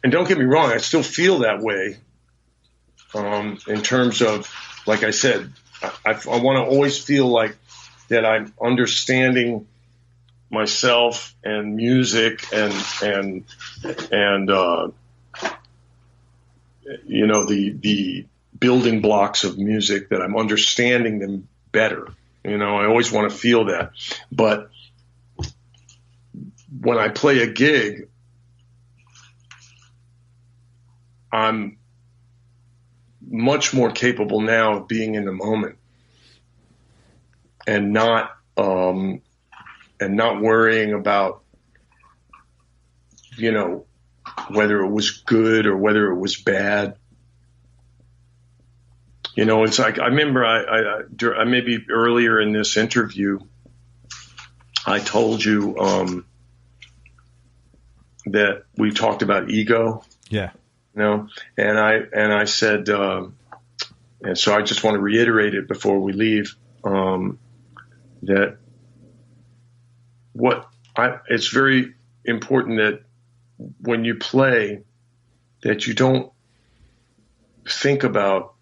and don't get me wrong, I still feel that way, in terms of, like I said, I want to always feel like that I'm understanding myself and music and the building blocks of music, that I'm understanding them better. I always want to feel that. But when I play a gig, I'm much more capable now of being in the moment and not worrying about, whether it was good or whether it was bad. It's like, I remember I maybe earlier in this interview, I told you that we talked about ego. Yeah. And I said, and so I just want to reiterate it before we leave, that it's very important that when you play, that you don't think about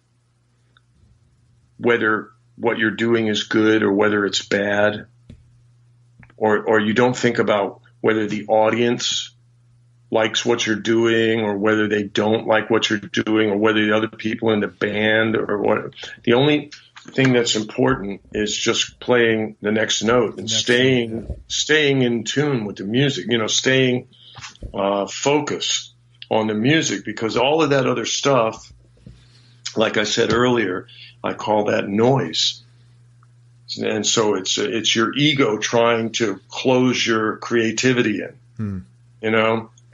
whether what you're doing is good or whether it's bad, or you don't think about whether the audience likes what you're doing or whether they don't like what you're doing, or whether the other people in the band or what. The only thing that's important is just playing the next note and staying in tune with the music, staying focused on the music, because all of that other stuff, like I said earlier, I call that noise. And so it's your ego trying to close your creativity in,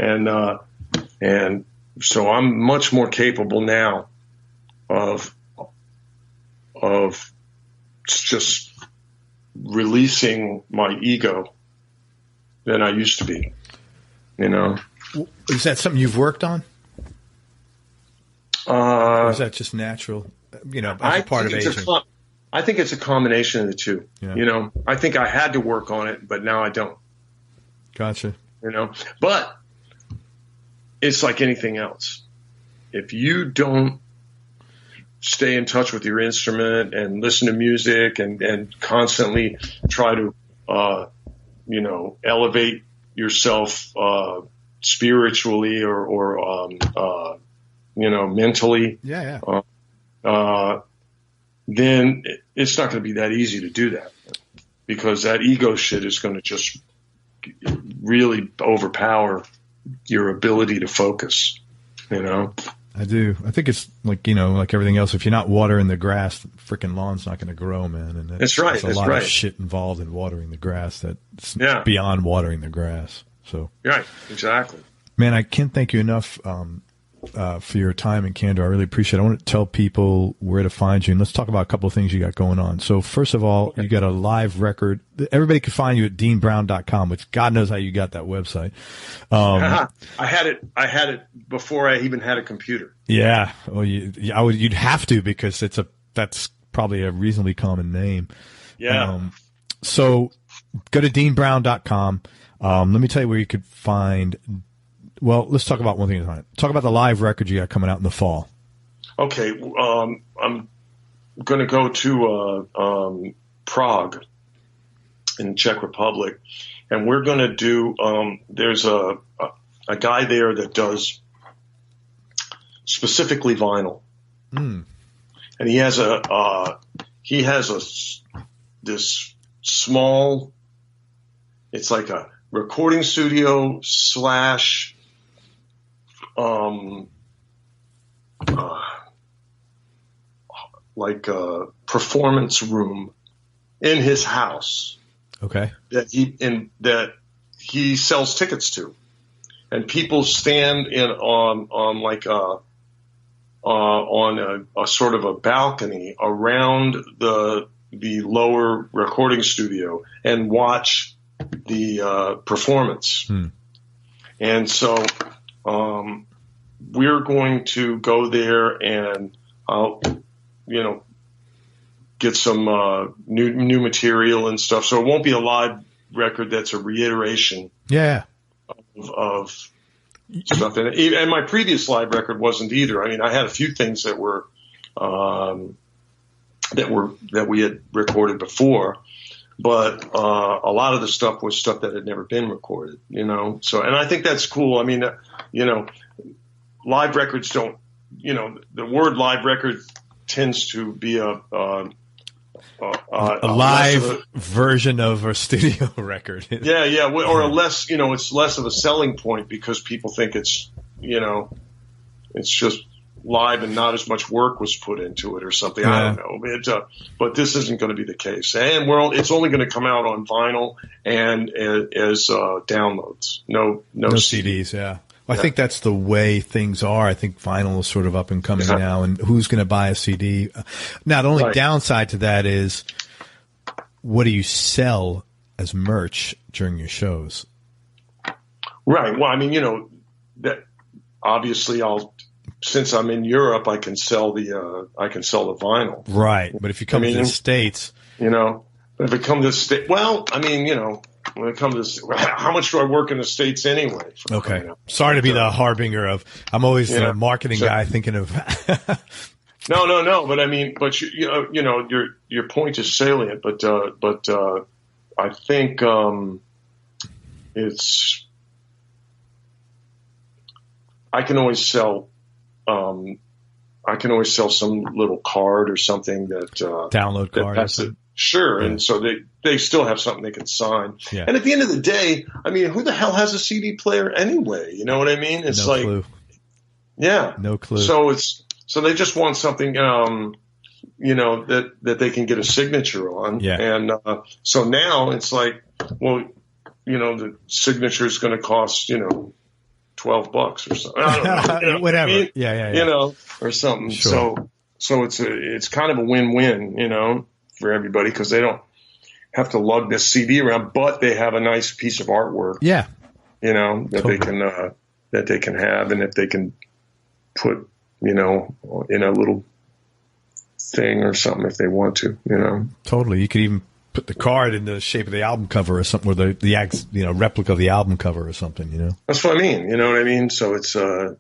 and so I'm much more capable now of just releasing my ego than I used to be. Is that something you've worked on? Or is that just natural? As a part of aging. I think it's a combination of the two. Yeah. I think I had to work on it, but now I don't. Gotcha. But it's like anything else. If you don't stay in touch with your instrument and listen to music and constantly try to, elevate yourself spiritually or mentally, then it's not going to be that easy to do that, because that ego shit is going to just really overpower your ability to focus. I do. I think it's like, like everything else. If you're not watering the grass, the freaking lawn's not going to grow, man. And that's right. There's a lot of shit involved in watering the grass that's beyond watering the grass. So right, exactly. Man, I can't thank you enough for your time and candor. I really appreciate it. I want to tell people where to find you, and let's talk about a couple of things you got going on. So first of all, you got a live record. Everybody can find you at deanbrown.com, which God knows how you got that website. I had it before I even had a computer. Yeah. Well, you'd have to, because that's probably a reasonably common name. Yeah. So go to deanbrown.com. Let me tell you where you could find. Well, let's talk about one thing at a time. Talk about the live record you got coming out in the fall. Okay. I'm going to go to Prague in Czech Republic, and we're going to do there's a guy there that does specifically vinyl. And he has this small, it's like a recording studio / like a performance room in his house. Okay. That he sells tickets to, and people stand on a sort of a balcony around the lower recording studio and watch the performance. And so we're going to go there, and I'll get some new material and stuff. So it won't be a live record that's a reiteration of stuff. And my previous live record wasn't either. I mean, I had a few things that we had recorded before, but a lot of the stuff was stuff that had never been recorded, So, and I think that's cool. I mean, live records don't the word live record tends to be a live version of a studio record. Yeah, or a less, it's less of a selling point because people think it's just live and not as much work was put into it or something. Yeah. I don't know. But this isn't going to be the case. And it's only going to come out on vinyl and as downloads. No CDs, yeah. Well, I think that's the way things are. I think vinyl is sort of up and coming now, and who's going to buy a CD? Now, the only downside to that is, what do you sell as merch during your shows? Right. Well, I mean, that obviously since I'm in Europe, I can sell the vinyl. Right. But if you come to the States, if it comes to the States, well, I mean, when it comes to how much do I work in the States anyway? Okay. Sorry to be the harbinger of, I'm always the marketing guy thinking of. No. But I mean, your point is salient, but I think, I can always sell some little card or something that, download card. Sure. And so they still have something they can sign. Yeah. And at the end of the day, I mean, who the hell has a CD player anyway? You know what I mean? It's no clue. Yeah. No clue. So they just want something, that they can get a signature on. Yeah. And, so now it's like, well, the signature is going to cost, $12 or something. I don't know. Whatever. I mean, yeah. Or something. Sure. So it's kind of a win-win, for everybody, because they don't have to lug this CD around, but they have a nice piece of artwork. Yeah. That they can have, and if they can put, in a little thing or something if they want to, Totally. You could even put the card in the shape of the album cover or something, or the replica of the album cover or something, That's what I mean. You know what I mean? So I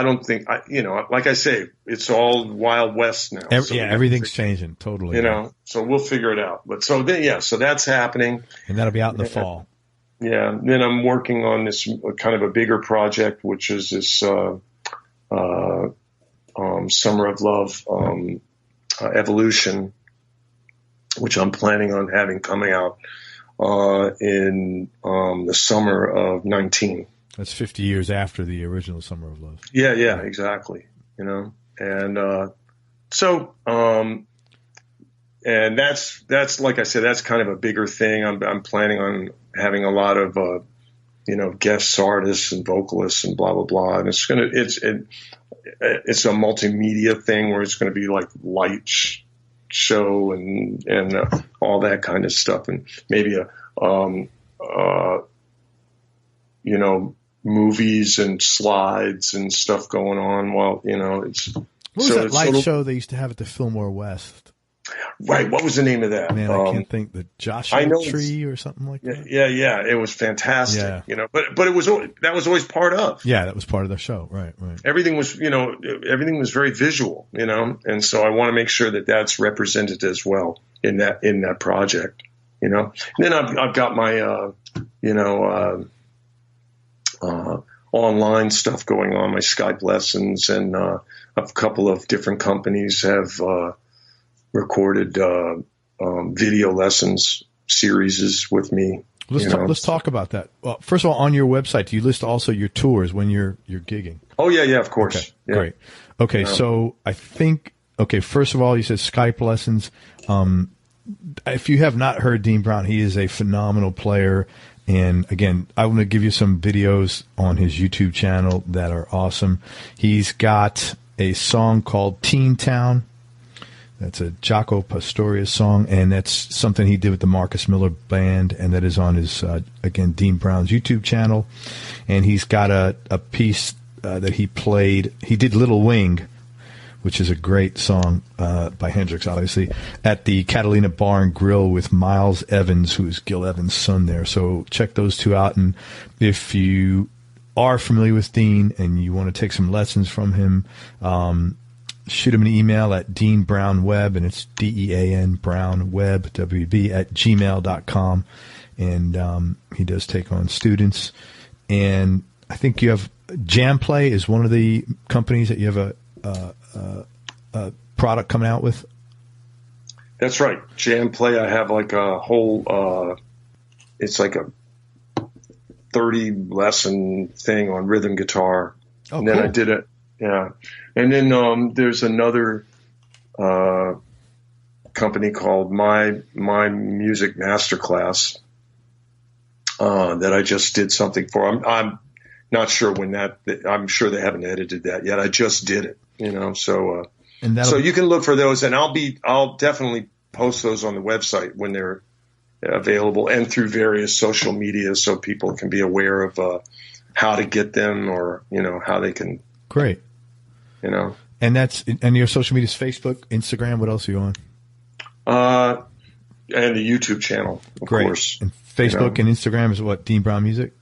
don't think, like I say, it's all Wild West now. Everything's changing. Totally. So we'll figure it out. But so that's happening. And that'll be out in the fall. Yeah. Then I'm working on this kind of a bigger project, which is this, Summer of Love, Evolution, which I'm planning on having coming out in the summer of 19. That's 50 years after the original Summer of Love. Yeah, exactly. And and that's like I said, that's kind of a bigger thing. I'm planning on having a lot of guest artists and vocalists and blah blah blah. And it's a multimedia thing where it's going to be like light show and all that kind of stuff, and maybe movies and slides and stuff going on while it's. What was that light show they used to have at the Fillmore West? Right. What was the name of that? Man, I can't think. The Joshua Tree or something like that. Yeah. It was fantastic. Yeah. But that was always part of. Yeah, that was part of the show. Right. Everything was very visual. And so I want to make sure that that's represented as well in that project. And then I've got my online stuff going on, my Skype lessons, and a couple of different companies have recorded video lessons series with me. Let's talk about that. Well, first of all, on your website, do you list also your tours when you're gigging? Oh yeah, of course. Okay, great. Okay, so I think first of all, you said Skype lessons. If you have not heard Dean Brown, he is a phenomenal player. And again, I want to give you some videos on his YouTube channel that are awesome. He's got a song called Teen Town. That's a Jaco Pastorius song, and that's something he did with the Marcus Miller Band, and that is on his, again, Dean Brown's YouTube channel. And he's got a piece that he played. He did Little Wing, which is a great song by Hendrix, obviously, at the Catalina Bar and Grill with Miles Evans, who's Gil Evans' son there. So check those two out. And if you are familiar with Dean and you want to take some lessons from him, shoot him an email at deanbrownweb, and it's DEAN brownweb, WB, at gmail.com. And he does take on students. And I think you have Jam Play is one of the companies that you have a product coming out with. That's right. Jam Play. I have like a whole, it's like a 30 lesson thing on rhythm guitar. Oh, and then cool. I did it. Yeah. And then, there's another, company called My Music Masterclass, that I just did something for. I'm not sure when I'm sure they haven't edited that yet. I just did it, so, so you can look for those, and I'll definitely post those on the website when they're available, and through various social media, so people can be aware of how to get them, or how they can. Great. And your social media is Facebook, Instagram. What else are you on? And the YouTube channel, of Great. course. And Facebook and Instagram is what? Dean Brown Music.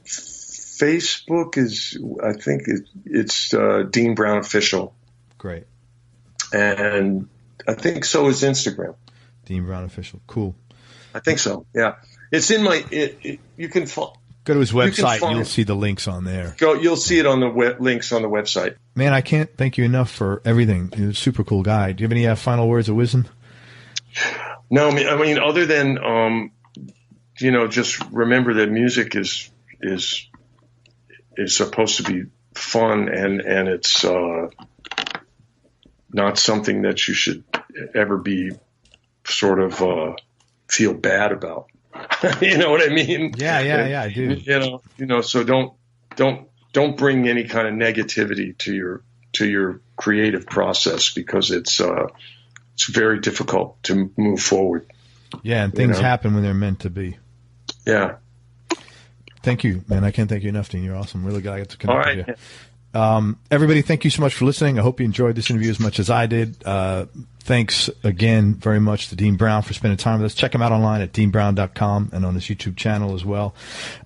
Facebook is, I think it's Dean Brown Official. Great. And I think so is Instagram. Dean Brown Official. Cool. I think so. Yeah. It's in my, you can go to his website. You'll see the links on there. You'll see it on the links on the website. Man, I can't thank you enough for everything. You're a super cool guy. Do you have any final words of wisdom? No, I mean, other than, just remember that music is supposed to be fun, and it's, not something that you should ever be sort of, feel bad about. You know what I mean? Yeah, I do. So don't bring any kind of negativity to your creative process, because it's very difficult to move forward. Yeah, and things happen when they're meant to be. Yeah. Thank you, man. I can't thank you enough, Dean. You're awesome. Really glad I got to connect with you. Everybody, thank you so much for listening. I hope you enjoyed this interview as much as I did. Thanks again very much to Dean Brown for spending time with us. Check him out online at deanbrown.com and on his YouTube channel as well.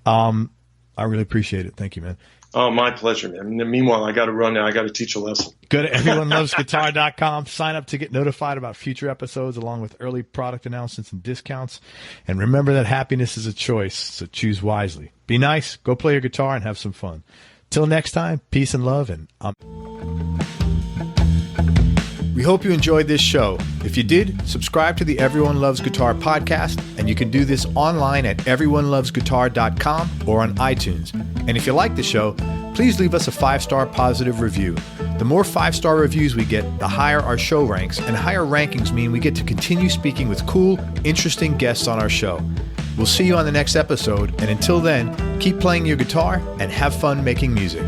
I really appreciate it. Thank you, man. Oh, my pleasure, man. And meanwhile, I got to run now. I got to teach a lesson. Go to everyonelovesguitar.com. Sign up to get notified about future episodes, along with early product announcements and discounts. And remember that happiness is a choice, so choose wisely. Be nice, go play your guitar, and have some fun. Till next time, peace and love. And we hope you enjoyed this show. If you did, subscribe to the Everyone Loves Guitar podcast, and you can do this online at everyonelovesguitar.com or on iTunes. And if you like the show, please leave us a 5-star positive review. The more 5-star reviews we get, the higher our show ranks, and higher rankings mean we get to continue speaking with cool, interesting guests on our show. We'll see you on the next episode, and until then, keep playing your guitar and have fun making music.